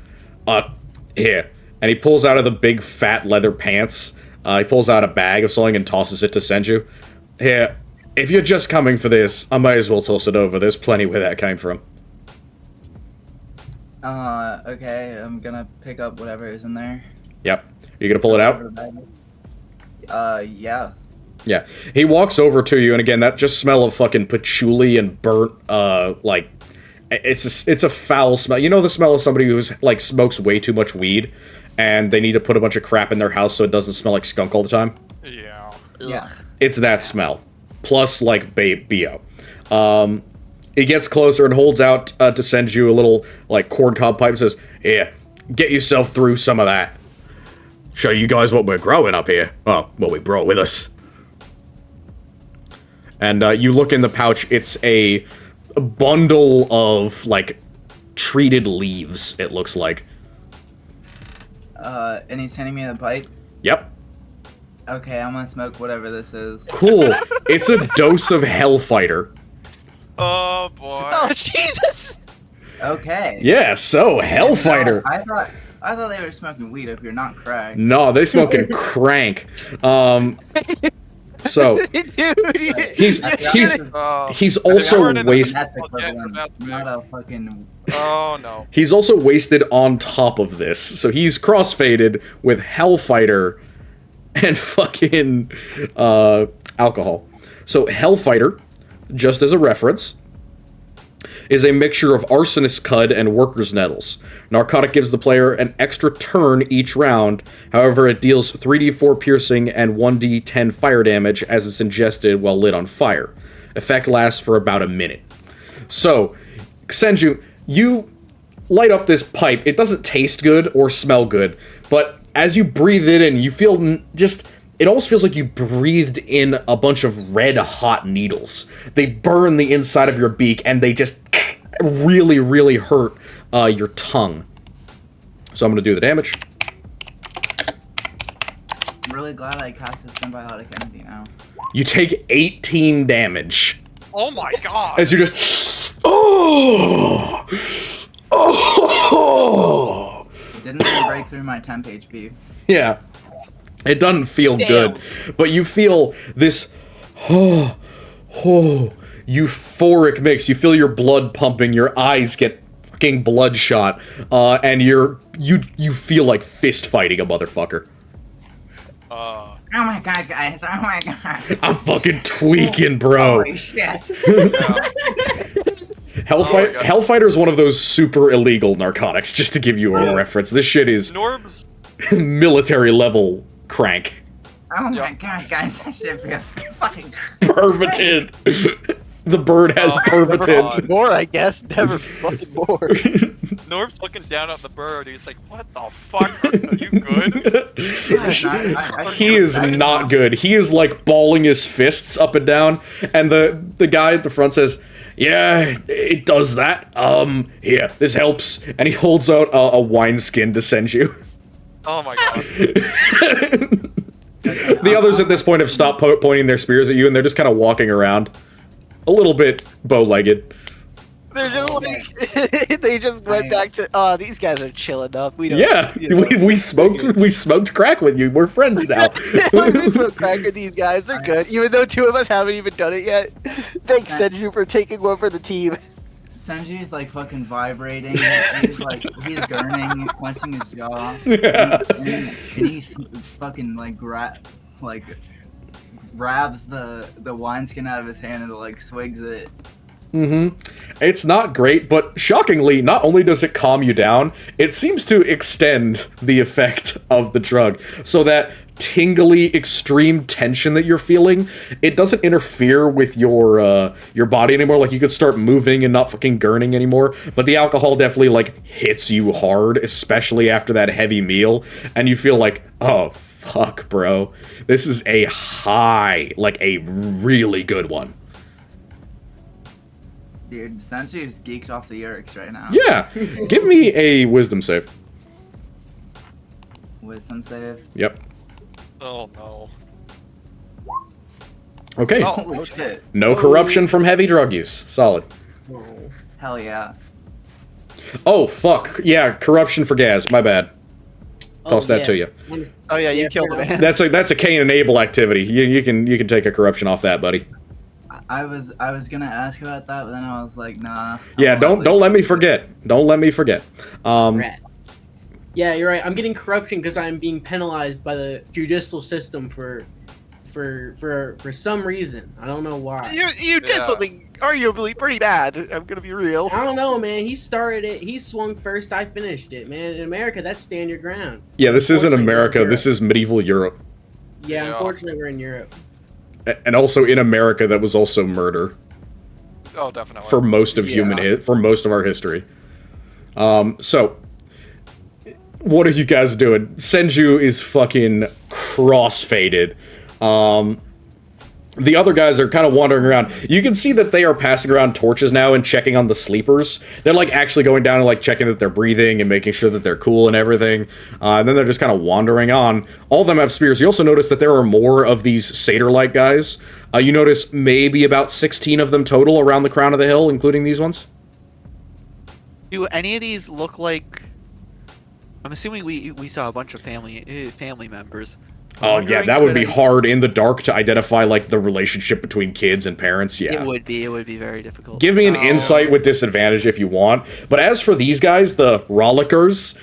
here, and he pulls out of the big fat leather pants. He pulls out a bag of something and tosses it to Senju. Here, if you're just coming for this, I might as well toss it over. There's plenty where that came from. Okay, I'm gonna pick up whatever is in there. Yep. You gonna pull it out? Yeah. Yeah. He walks over to you, and again, that just smell of fucking patchouli and burnt, like, it's a foul smell. You know the smell of somebody who's, like, smokes way too much weed, and they need to put a bunch of crap in their house so it doesn't smell like skunk all the time? Yeah. Yeah. It's that smell. Plus, like, BO. He gets closer and holds out to Senju a little, like, corncob pipe and says, here, get yourself through some of that. Show you guys what we're growing up here. Oh, what we brought with us. And you look in the pouch, it's a bundle of, like, treated leaves, it looks like. And he's handing me the pipe? Yep. Okay, I'm gonna smoke whatever this is. Cool. It's a dose of Hellfighter. Oh boy. Oh Jesus! Okay. Yeah, so Hellfighter. I thought they were smoking weed if you're not crack. No, they smoking crank. So Dude, he's also wasted. That's equivalent, not a fucking... Oh no. He's also wasted on top of this. So he's crossfaded with Hellfighter and fucking alcohol. So Hellfighter, just as a reference, is a mixture of arsonist cud and worker's nettles. Noirchotic gives the player an extra turn each round. However, it deals 3d4 piercing and 1d10 fire damage as it's ingested while lit on fire. Effect lasts for about a minute. So, Senju, you light up this pipe. It doesn't taste good or smell good, but as you breathe it in, you feel just... It almost feels like you breathed in a bunch of red hot needles. They burn the inside of your beak, and they just really, really hurt your tongue. So I'm going to do the damage. I'm really glad I cast this symbiotic energy now. You take 18 damage. Oh my god. As you just... Oh! Oh! It didn't even break through my temp HP. Yeah. It doesn't feel good, but you feel this euphoric mix. You feel your blood pumping, your eyes get fucking bloodshot, and you feel like fist fighting a motherfucker. Oh my god, guys! Oh my god! I'm fucking tweaking, bro. Holy shit! Hellfighter is one of those super illegal narcotics. Just to give you a reference, this shit is Norb's military level crank. Oh my god, guys! That shit feels fucking Pervitin. The bird has Pervitin. More, I guess. Never fucking more. Norb's looking down at the bird. He's like, "What the fuck? Are you good?" He is not good. He is like balling his fists up and down, and the guy at the front says, "Yeah, it does that. Here, this helps." And he holds out a wineskin to Senju. Oh my god. The others at this point have stopped pointing their spears at you, and they're just kind of walking around, a little bit bow-legged. They're just like, they just went back to, these guys are chill enough. We don't. Yeah, you know, we smoked crack with you. We're friends now. we smoke crack with these guys. They're good, even though two of us haven't even done it yet. Thanks, Senju, for taking one for the team. Senju's like fucking vibrating. He's like, he's gurning, clenching his jaw. Yeah. And he's fucking like grabs the wineskin out of his hand and like swigs it. Mm-hmm. It's not great, but shockingly, not only does it calm you down, it seems to extend the effect of the drug, so that tingly, extreme tension that you're feeling, it doesn't interfere with your body anymore. Like, you could start moving and not fucking gurning anymore, but the alcohol definitely, like, hits you hard, especially after that heavy meal, and you feel like, oh, fuck, bro. This is a high, like a really good one. Dude, Senju's geeked off the Yurks right now. Yeah, give me a wisdom save. Wisdom save. Yep. Oh no. Okay. Oh shit. No corruption from heavy drug use. Solid. Hell yeah. Oh, fuck. Yeah, corruption for Gaz. My bad. Toss that to you. Oh yeah, you killed the man. That's a Cain and Abel activity. You can take a corruption off that, buddy. I was gonna ask about that, but then I was like, nah. Yeah, don't let me forget. Don't let me forget. Rat. Yeah, you're right. I'm getting corruption because I'm being penalized by the judicial system for some reason. I don't know why. You did something arguably pretty bad. I'm gonna be real. I don't know, man. He started it. He swung first. I finished it, man. In America, that's stand your ground. Yeah, this isn't Unfortunately, America. we're in This is medieval Europe. Yeah, Yeah. unfortunately, we're in Europe. And also in America, that was also murder Oh, definitely. for most of for most of our history. So, what are you guys doing? Senju is fucking cross-faded. The other guys are kind of wandering around. You can see that they are passing around torches now and checking on the sleepers. They're like actually going down and like checking that they're breathing and making sure that they're cool and everything. And then they're just kind of wandering on. All of them have spears. You also notice that there are more of these satyr-like guys. You notice maybe about 16 of them total around the crown of the hill, including these ones. Do any of these look like? I'm assuming we saw a bunch of family members. Oh yeah, that would be hard in the dark to identify like the relationship between kids and parents. Yeah, It would be very difficult. give me an insight with disadvantage if you want. But as for these guys, the Rollickers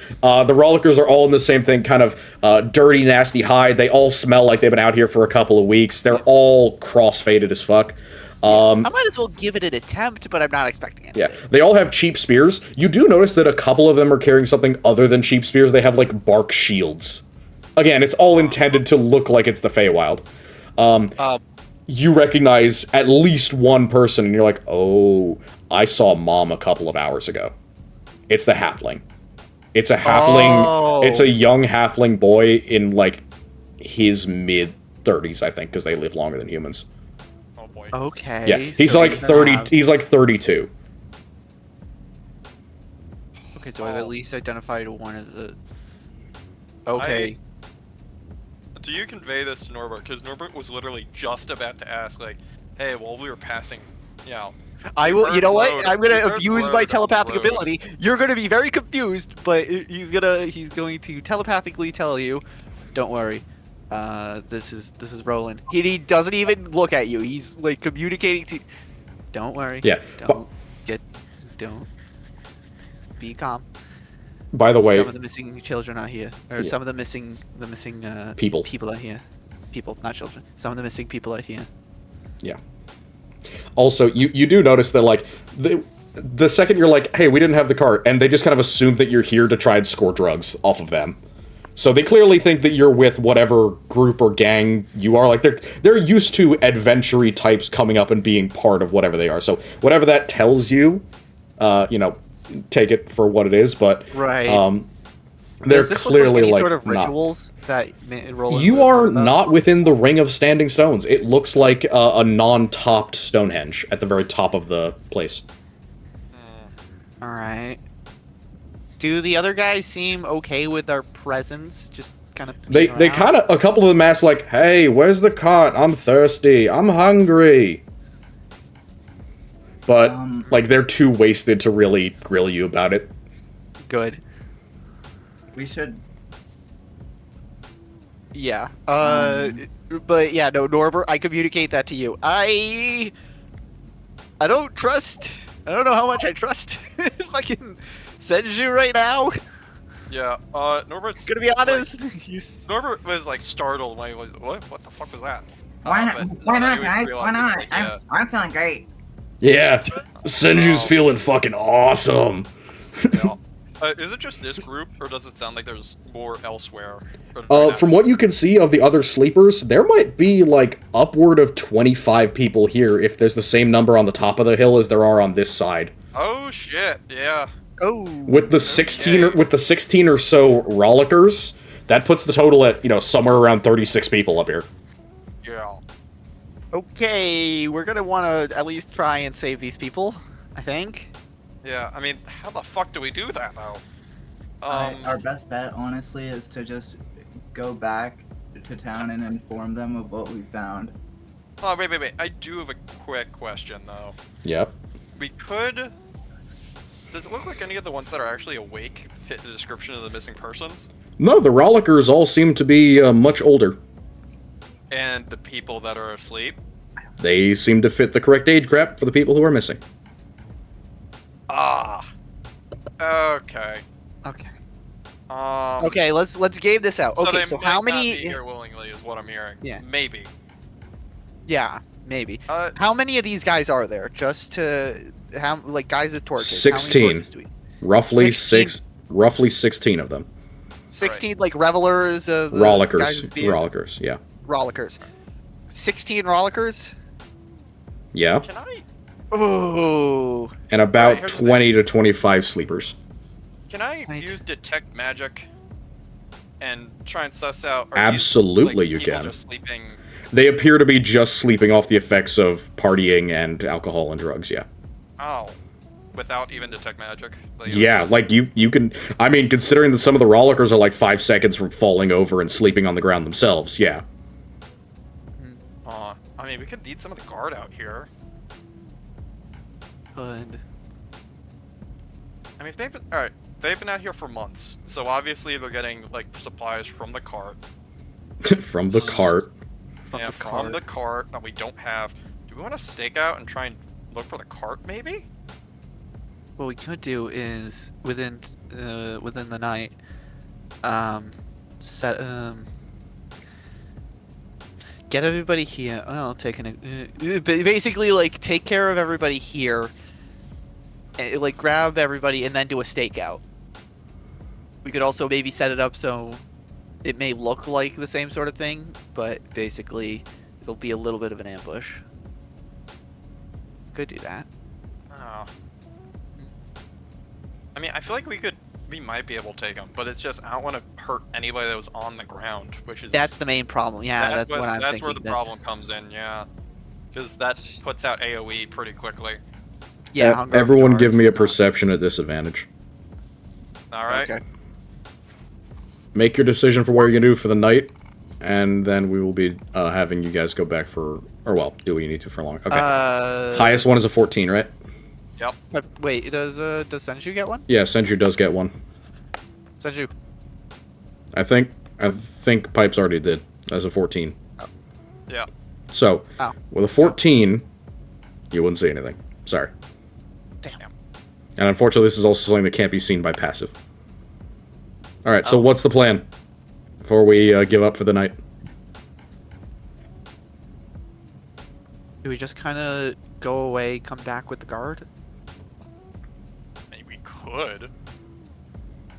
are all in the same thing, kind of dirty, nasty hide. They all smell like they've been out here for a couple of weeks. They're all cross-faded as fuck. I might as well give it an attempt, but I'm not expecting it. Yeah, they all have cheap spears. You do notice that a couple of them are carrying something other than cheap spears. They have like bark shields. Again, it's all intended to look like it's the Feywild. You recognize at least one person, and you're like, oh, I saw Mom a couple of hours ago. It's the halfling. It's a halfling. Oh. It's a young halfling boy in, like, his mid-30s, I think, because they live longer than humans. Oh boy. Okay. Yeah, he's so like we 30. have- He's like 32. Okay, so I've at least identified one of the. Okay. Do you convey this to Norbert? Because Norbert was literally just about to ask, like, hey, while we were passing, you know. I will. You know what? Road. I'm gonna We heard abuse word my on the telepathic road. ability. You're gonna be very confused, but he's going to telepathically tell you, "Don't worry, this is Roland." He doesn't even look at you. He's like communicating to. Don't worry. Yeah, Don't be calm. By the way, Some of the missing children are here, or Yeah. some of the missing People. are here. People, not children. Some of the missing people are here. yeah. Also, you do notice that, like, the second you're like, hey, we didn't have the cart, and they just kind of assume that you're here to try and score drugs off of them. So they clearly think that you're with whatever group or gang you are. Like, they're used to adventure-y types coming up and being part of whatever they are. So whatever that tells you, take it for what it is, but Right. they're Does this clearly look like any like sort of not. rituals that Roland You would have are heard about? not within the ring of standing stones. It looks like a non-topped Stonehenge at the very top of the place. All right. Do the other guys seem okay with our presence? Just kind of. They kind of, a couple of them ask like, hey, where's the cart? I'm thirsty. I'm hungry. But, like, they're too wasted to really grill you about it. good. We should. Yeah. But yeah, no, Norbert, I communicate that to you. I don't trust. I don't know how much I trust fucking Senju right now. Yeah, Norbert's Gonna be honest. Norbert was like startled when he was, what the fuck was that? Why not? But Why then not, he guys? Why realized not? it's like, I'm feeling great. Yeah. Senju's feeling fucking awesome. yeah. Is it just this group, or does it sound like there's more elsewhere? Right From what you can see of the other sleepers, there might be, like, upward of 25 people here if there's the same number on the top of the hill as there are on this side. Oh shit! Yeah. Oh. With the 16 or so Rollickers, That puts the total at, somewhere around 36 people up here. Yeah. Okay, we're gonna want to at least try and save these people, I think. Yeah, I mean, how the fuck do we do that, though? Our best bet, honestly, is to just go back to town and inform them of what we found. Oh, wait. I do have a quick question, though. Yep. We could... Does it look like any of the ones that are actually awake fit the description of the missing persons? No, the Rollickers all seem to be much older. And the people that are asleep? They seem to fit the correct age gap for the people who are missing. Ah. Okay. Okay. Um, Okay, let's game this out. Okay, they so might how not many? be here willingly is what I'm hearing. Yeah. Maybe. Yeah, maybe. Uh, How many of these guys are there? Just to guys with torches. 16. How many torches do we... Roughly 16. roughly 16 of them. 16 like revelers. The guys Rollickers. with spears? Rollickers, yeah. Rollickers. 16 rollickers. Yeah. can I Ooh. And about here's the 20 to 25 sleepers. Right. use detect magic and try and suss out? Absolutely you people can. Just sleeping. They appear to be just sleeping off the effects of partying and alcohol and drugs, yeah. Oh. Without even detect magic. Yeah, like you can... I mean, considering that some of the Rollickers are like 5 seconds from falling over and sleeping on the ground themselves, yeah. I mean, we could need some of the guard out here. Good. I mean, if they've been... Alright, they've been out here for months. So obviously they're getting, like, supplies from the cart. From the cart. From the cart that we don't have. Do we want to stake out and try and look for the cart, maybe? What we could do is within the night, get everybody here. Well, basically like take care of everybody here, and, like grab everybody and then do a stakeout. We could also maybe set it up so it may look like the same sort of thing, but basically it'll be a little bit of an ambush. Could do that. Oh. I mean, I feel like we might be able to take them, but it's just, I don't want to hurt anybody that was on the ground, which is... That's the main problem. Yeah, that's what I'm thinking. That's where the problem comes in, yeah. Because that puts out AoE pretty quickly. Yeah, hunger everyone guards give me a and perception at disadvantage. Alright. Okay. Make your decision for what you're going to do for the night, and then we will be having you guys go back for... Or, well, do what you need to for long. Okay. Highest one is a 14, right? Yep. Wait, does Senju get one? Yeah, Senju does get one. Senju. I think Pipes already did as a 14. Yeah. So, Oh. with a 14, you wouldn't see anything. Sorry. Damn. And unfortunately, this is also something that can't be seen by passive. Alright, so Oh. what's the plan before we give up for the night? Do we just kind of go away, come back with the guard? I mean, we could.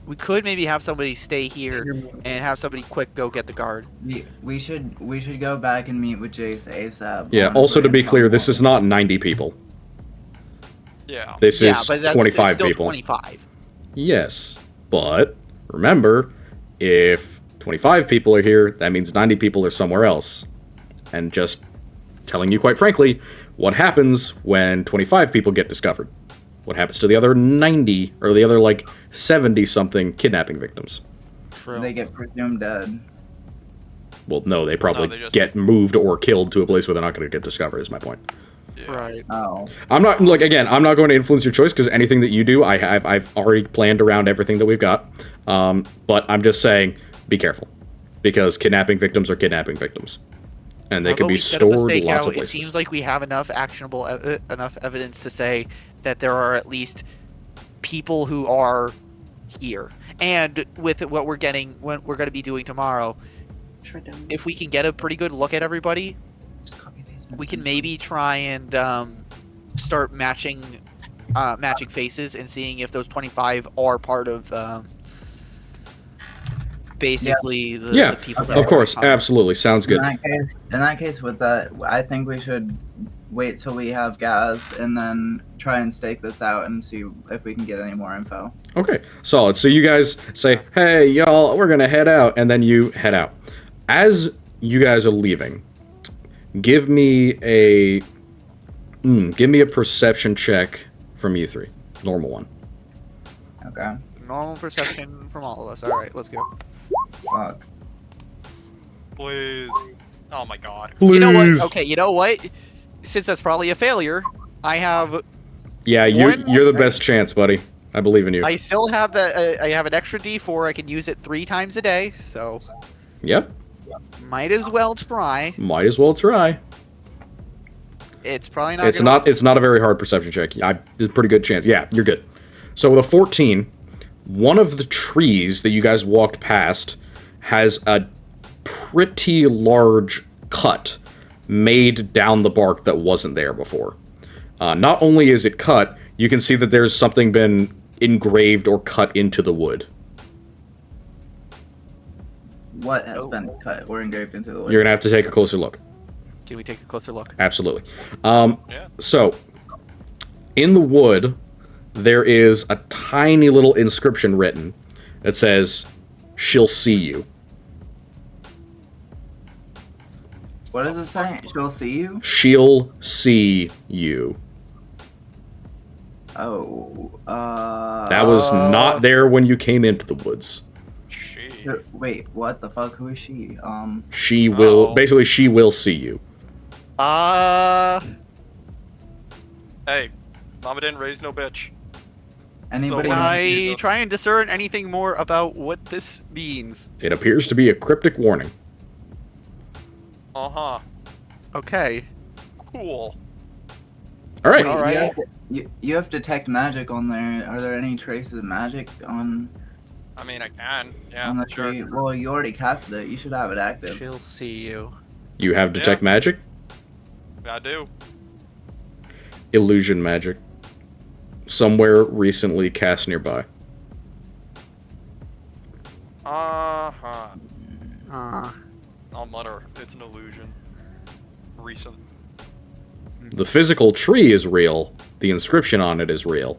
We could maybe have somebody stay here and have somebody quick go get the guard. We should go back and meet with Jace ASAP. Yeah, also to be honestly, clear, and this is not 90 people. Yeah. This Yeah, is but that's 25 it's still people. 25. Yes, but remember, if 25 people are here, that means 90 people are somewhere else. And just telling you quite frankly, what happens when 25 people get discovered? What happens to the other 90, or the other, 70-something kidnapping victims? They get presumed dead. Well, no, they probably they just- get moved or killed to a place where they're not going to get discovered, is my point. Yeah. Right. Oh. I'm not, I'm not going to influence your choice, because anything that you do, I've already planned around everything that we've got. But I'm just saying, be careful. Because kidnapping victims are kidnapping victims. And they Although can be we set up a stored lots stakeout, of places. It seems like we have enough actionable, enough evidence to say that there are at least people who are here. And with what we're getting, what we're going to be doing tomorrow, if we can get a pretty good look at everybody, we can maybe try and start matching faces and seeing if those 25 are part of basically the people that of are course, coming. absolutely. Sounds good. In that case, with that, I think we should wait till we have gas and then try and stake this out and see if we can get any more info. Okay, solid. So you guys say, hey, y'all, we're going to head out, and then you head out. As you guys are leaving, give me a perception check from you three. Normal one. Okay. Normal perception from all of us. All right, let's go. Fuck. Please. Oh my god. Please. You know what? Okay, you know what? Since that's probably a failure, I have. Yeah, you're the best chance, buddy. I believe in you. I still have I have an extra D4. I can use it 3 times a day, so Yep. might as well try. Might as well try. It's probably not. It's not a very hard perception check. There's a pretty good chance. Yeah, you're good. So with a 14, one of the trees that you guys walked past has a pretty large cut made down the bark that wasn't there before. Not only is it cut, you can see that there's something been engraved or cut into the wood. What has been cut or engraved into the wood? You're gonna have to take a closer look. Can we take a closer look? Absolutely. Yeah. So, in the wood, there is a tiny little inscription written that says, "She'll see you." What does it say? She'll see you? She'll see you. Oh, That was not there when you came into the woods. She. Wait, what the fuck? Who is she? She will, Oh. basically, she will see you. Hey, mama didn't raise no bitch. Anybody? So, know- I Jesus. try and discern anything more about what this means. It appears to be a cryptic warning. Uh-huh. Okay. Cool. All right. Wait, All right. You have detect magic on there. Are there any traces of magic on I mean, I can. Yeah, on the sure. tree? Well, you already casted it. You should have it active. She'll see you. You have detect magic, I do. illusion magic, somewhere recently cast nearby. Uh-huh. I'll mutter. It's an illusion. Recent. The physical tree is real. The inscription on it is real.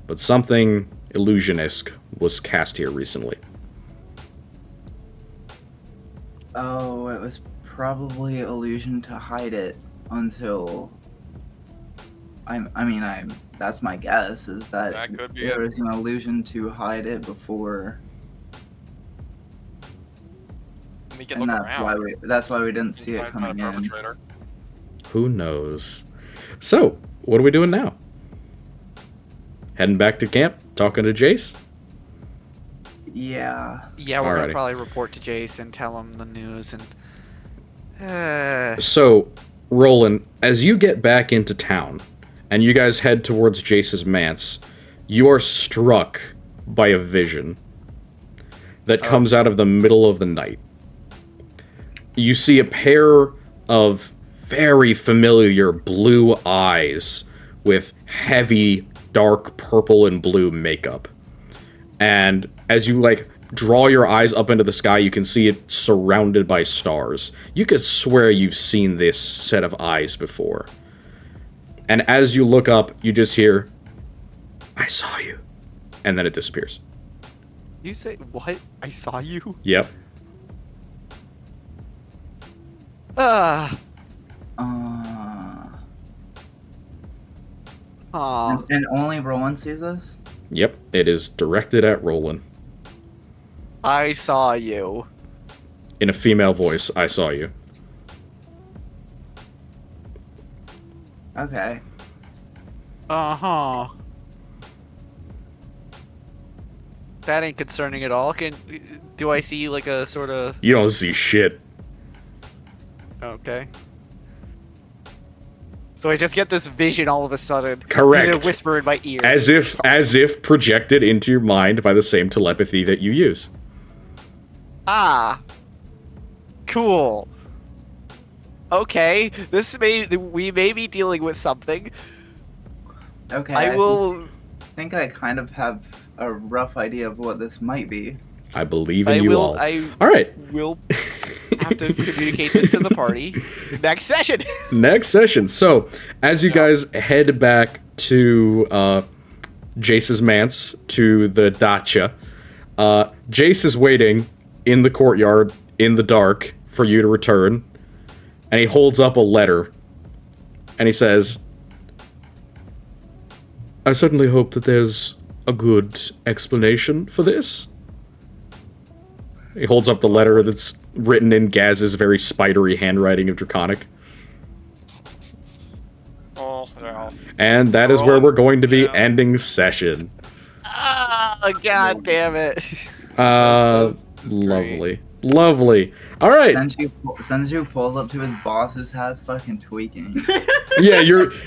But something illusionesque was cast here recently. Oh, it was probably illusion to hide it until. That's my guess. Is that That could be there it. was an illusion to hide it before, We can and look that's around. why we didn't see it Might find a coming in. perpetrator. Who knows? So, what are we doing now? Heading back to camp, talking to Jace? Yeah. Yeah, we're Alrighty. gonna probably report to Jace and tell him the news and. So, Roland, as you get back into town, and you guys head towards Jace's manse, you are struck by a vision that comes out of the middle of the night. You see a pair of very familiar blue eyes with heavy, dark purple and blue makeup. And as you, draw your eyes up into the sky, you can see it surrounded by stars. You could swear you've seen this set of eyes before. And as you look up, you just hear, "I saw you." And then it disappears. You say what? I saw you. Yep. Ah. And only Roland sees us? Yep. It is directed at Roland. I saw you. In a female voice, "I saw you." Okay. Uh-huh. That ain't concerning at all. Do I see like a sort of... You don't see shit. Okay. So I just get this vision all of a sudden. Correct. And a whisper in my ear. As if projected into your mind by the same telepathy that you use. Ah. Cool. Okay. We may be dealing with something. Okay. I will... think I kind of have a rough idea of what this might be. I believe in you all. All right. Will have to communicate this to the party next session. Next session. So, as you guys head back to Jace's manse, to the dacha. Jace is waiting in the courtyard, in the dark, for you to return. And he holds up a letter. And he says, I certainly hope that there's a good explanation for this. He holds up the letter that's written in Gaz's very spidery handwriting of Draconic. Oh, well. And that is where we're going to be ending session. Oh, god damn it. Lovely. Lovely. All right. Senju pulls up to his boss's house fucking tweaking. Yeah,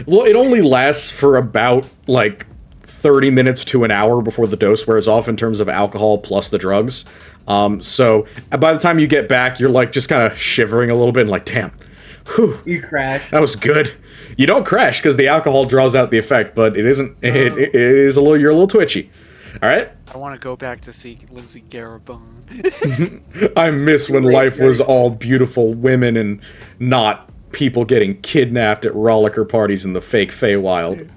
well, it only lasts for about, like, 30 minutes to an hour before the dose wears off in terms of alcohol plus the drugs. So by the time you get back, you're, like, just kind of shivering a little bit and like, damn. Whew. You crash. That was good. You don't crash because the alcohol draws out the effect, but it isn't. It is a little. You're a little twitchy. All right. I want to go back to see Lindsay Garabon. I miss when life was all beautiful women and not people getting kidnapped at Rolicker parties in the fake Feywild.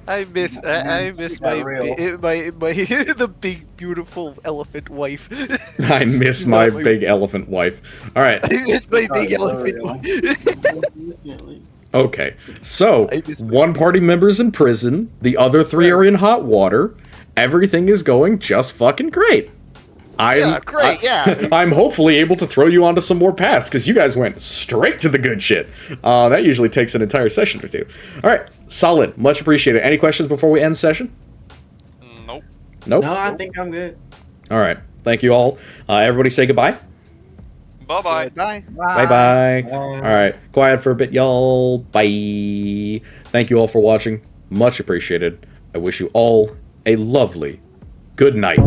I miss my the big beautiful elephant wife. I miss my big elephant wife. All right. I miss my big elephant wife. Okay, so one party member's in prison, the other three are in hot water. Everything is going just fucking great. Yeah, great, yeah. I'm hopefully able to throw you onto some more paths, because you guys went straight to the good shit. That usually takes an entire session or two. Alright, solid. Much appreciated. Any questions before we end session? Nope. Nope? No, I think I'm good. Alright, thank you all. Everybody say goodbye. Bye-bye. Bye. Bye-bye. Alright, quiet for a bit, y'all. Bye. Thank you all for watching. Much appreciated. I wish you all a lovely good night.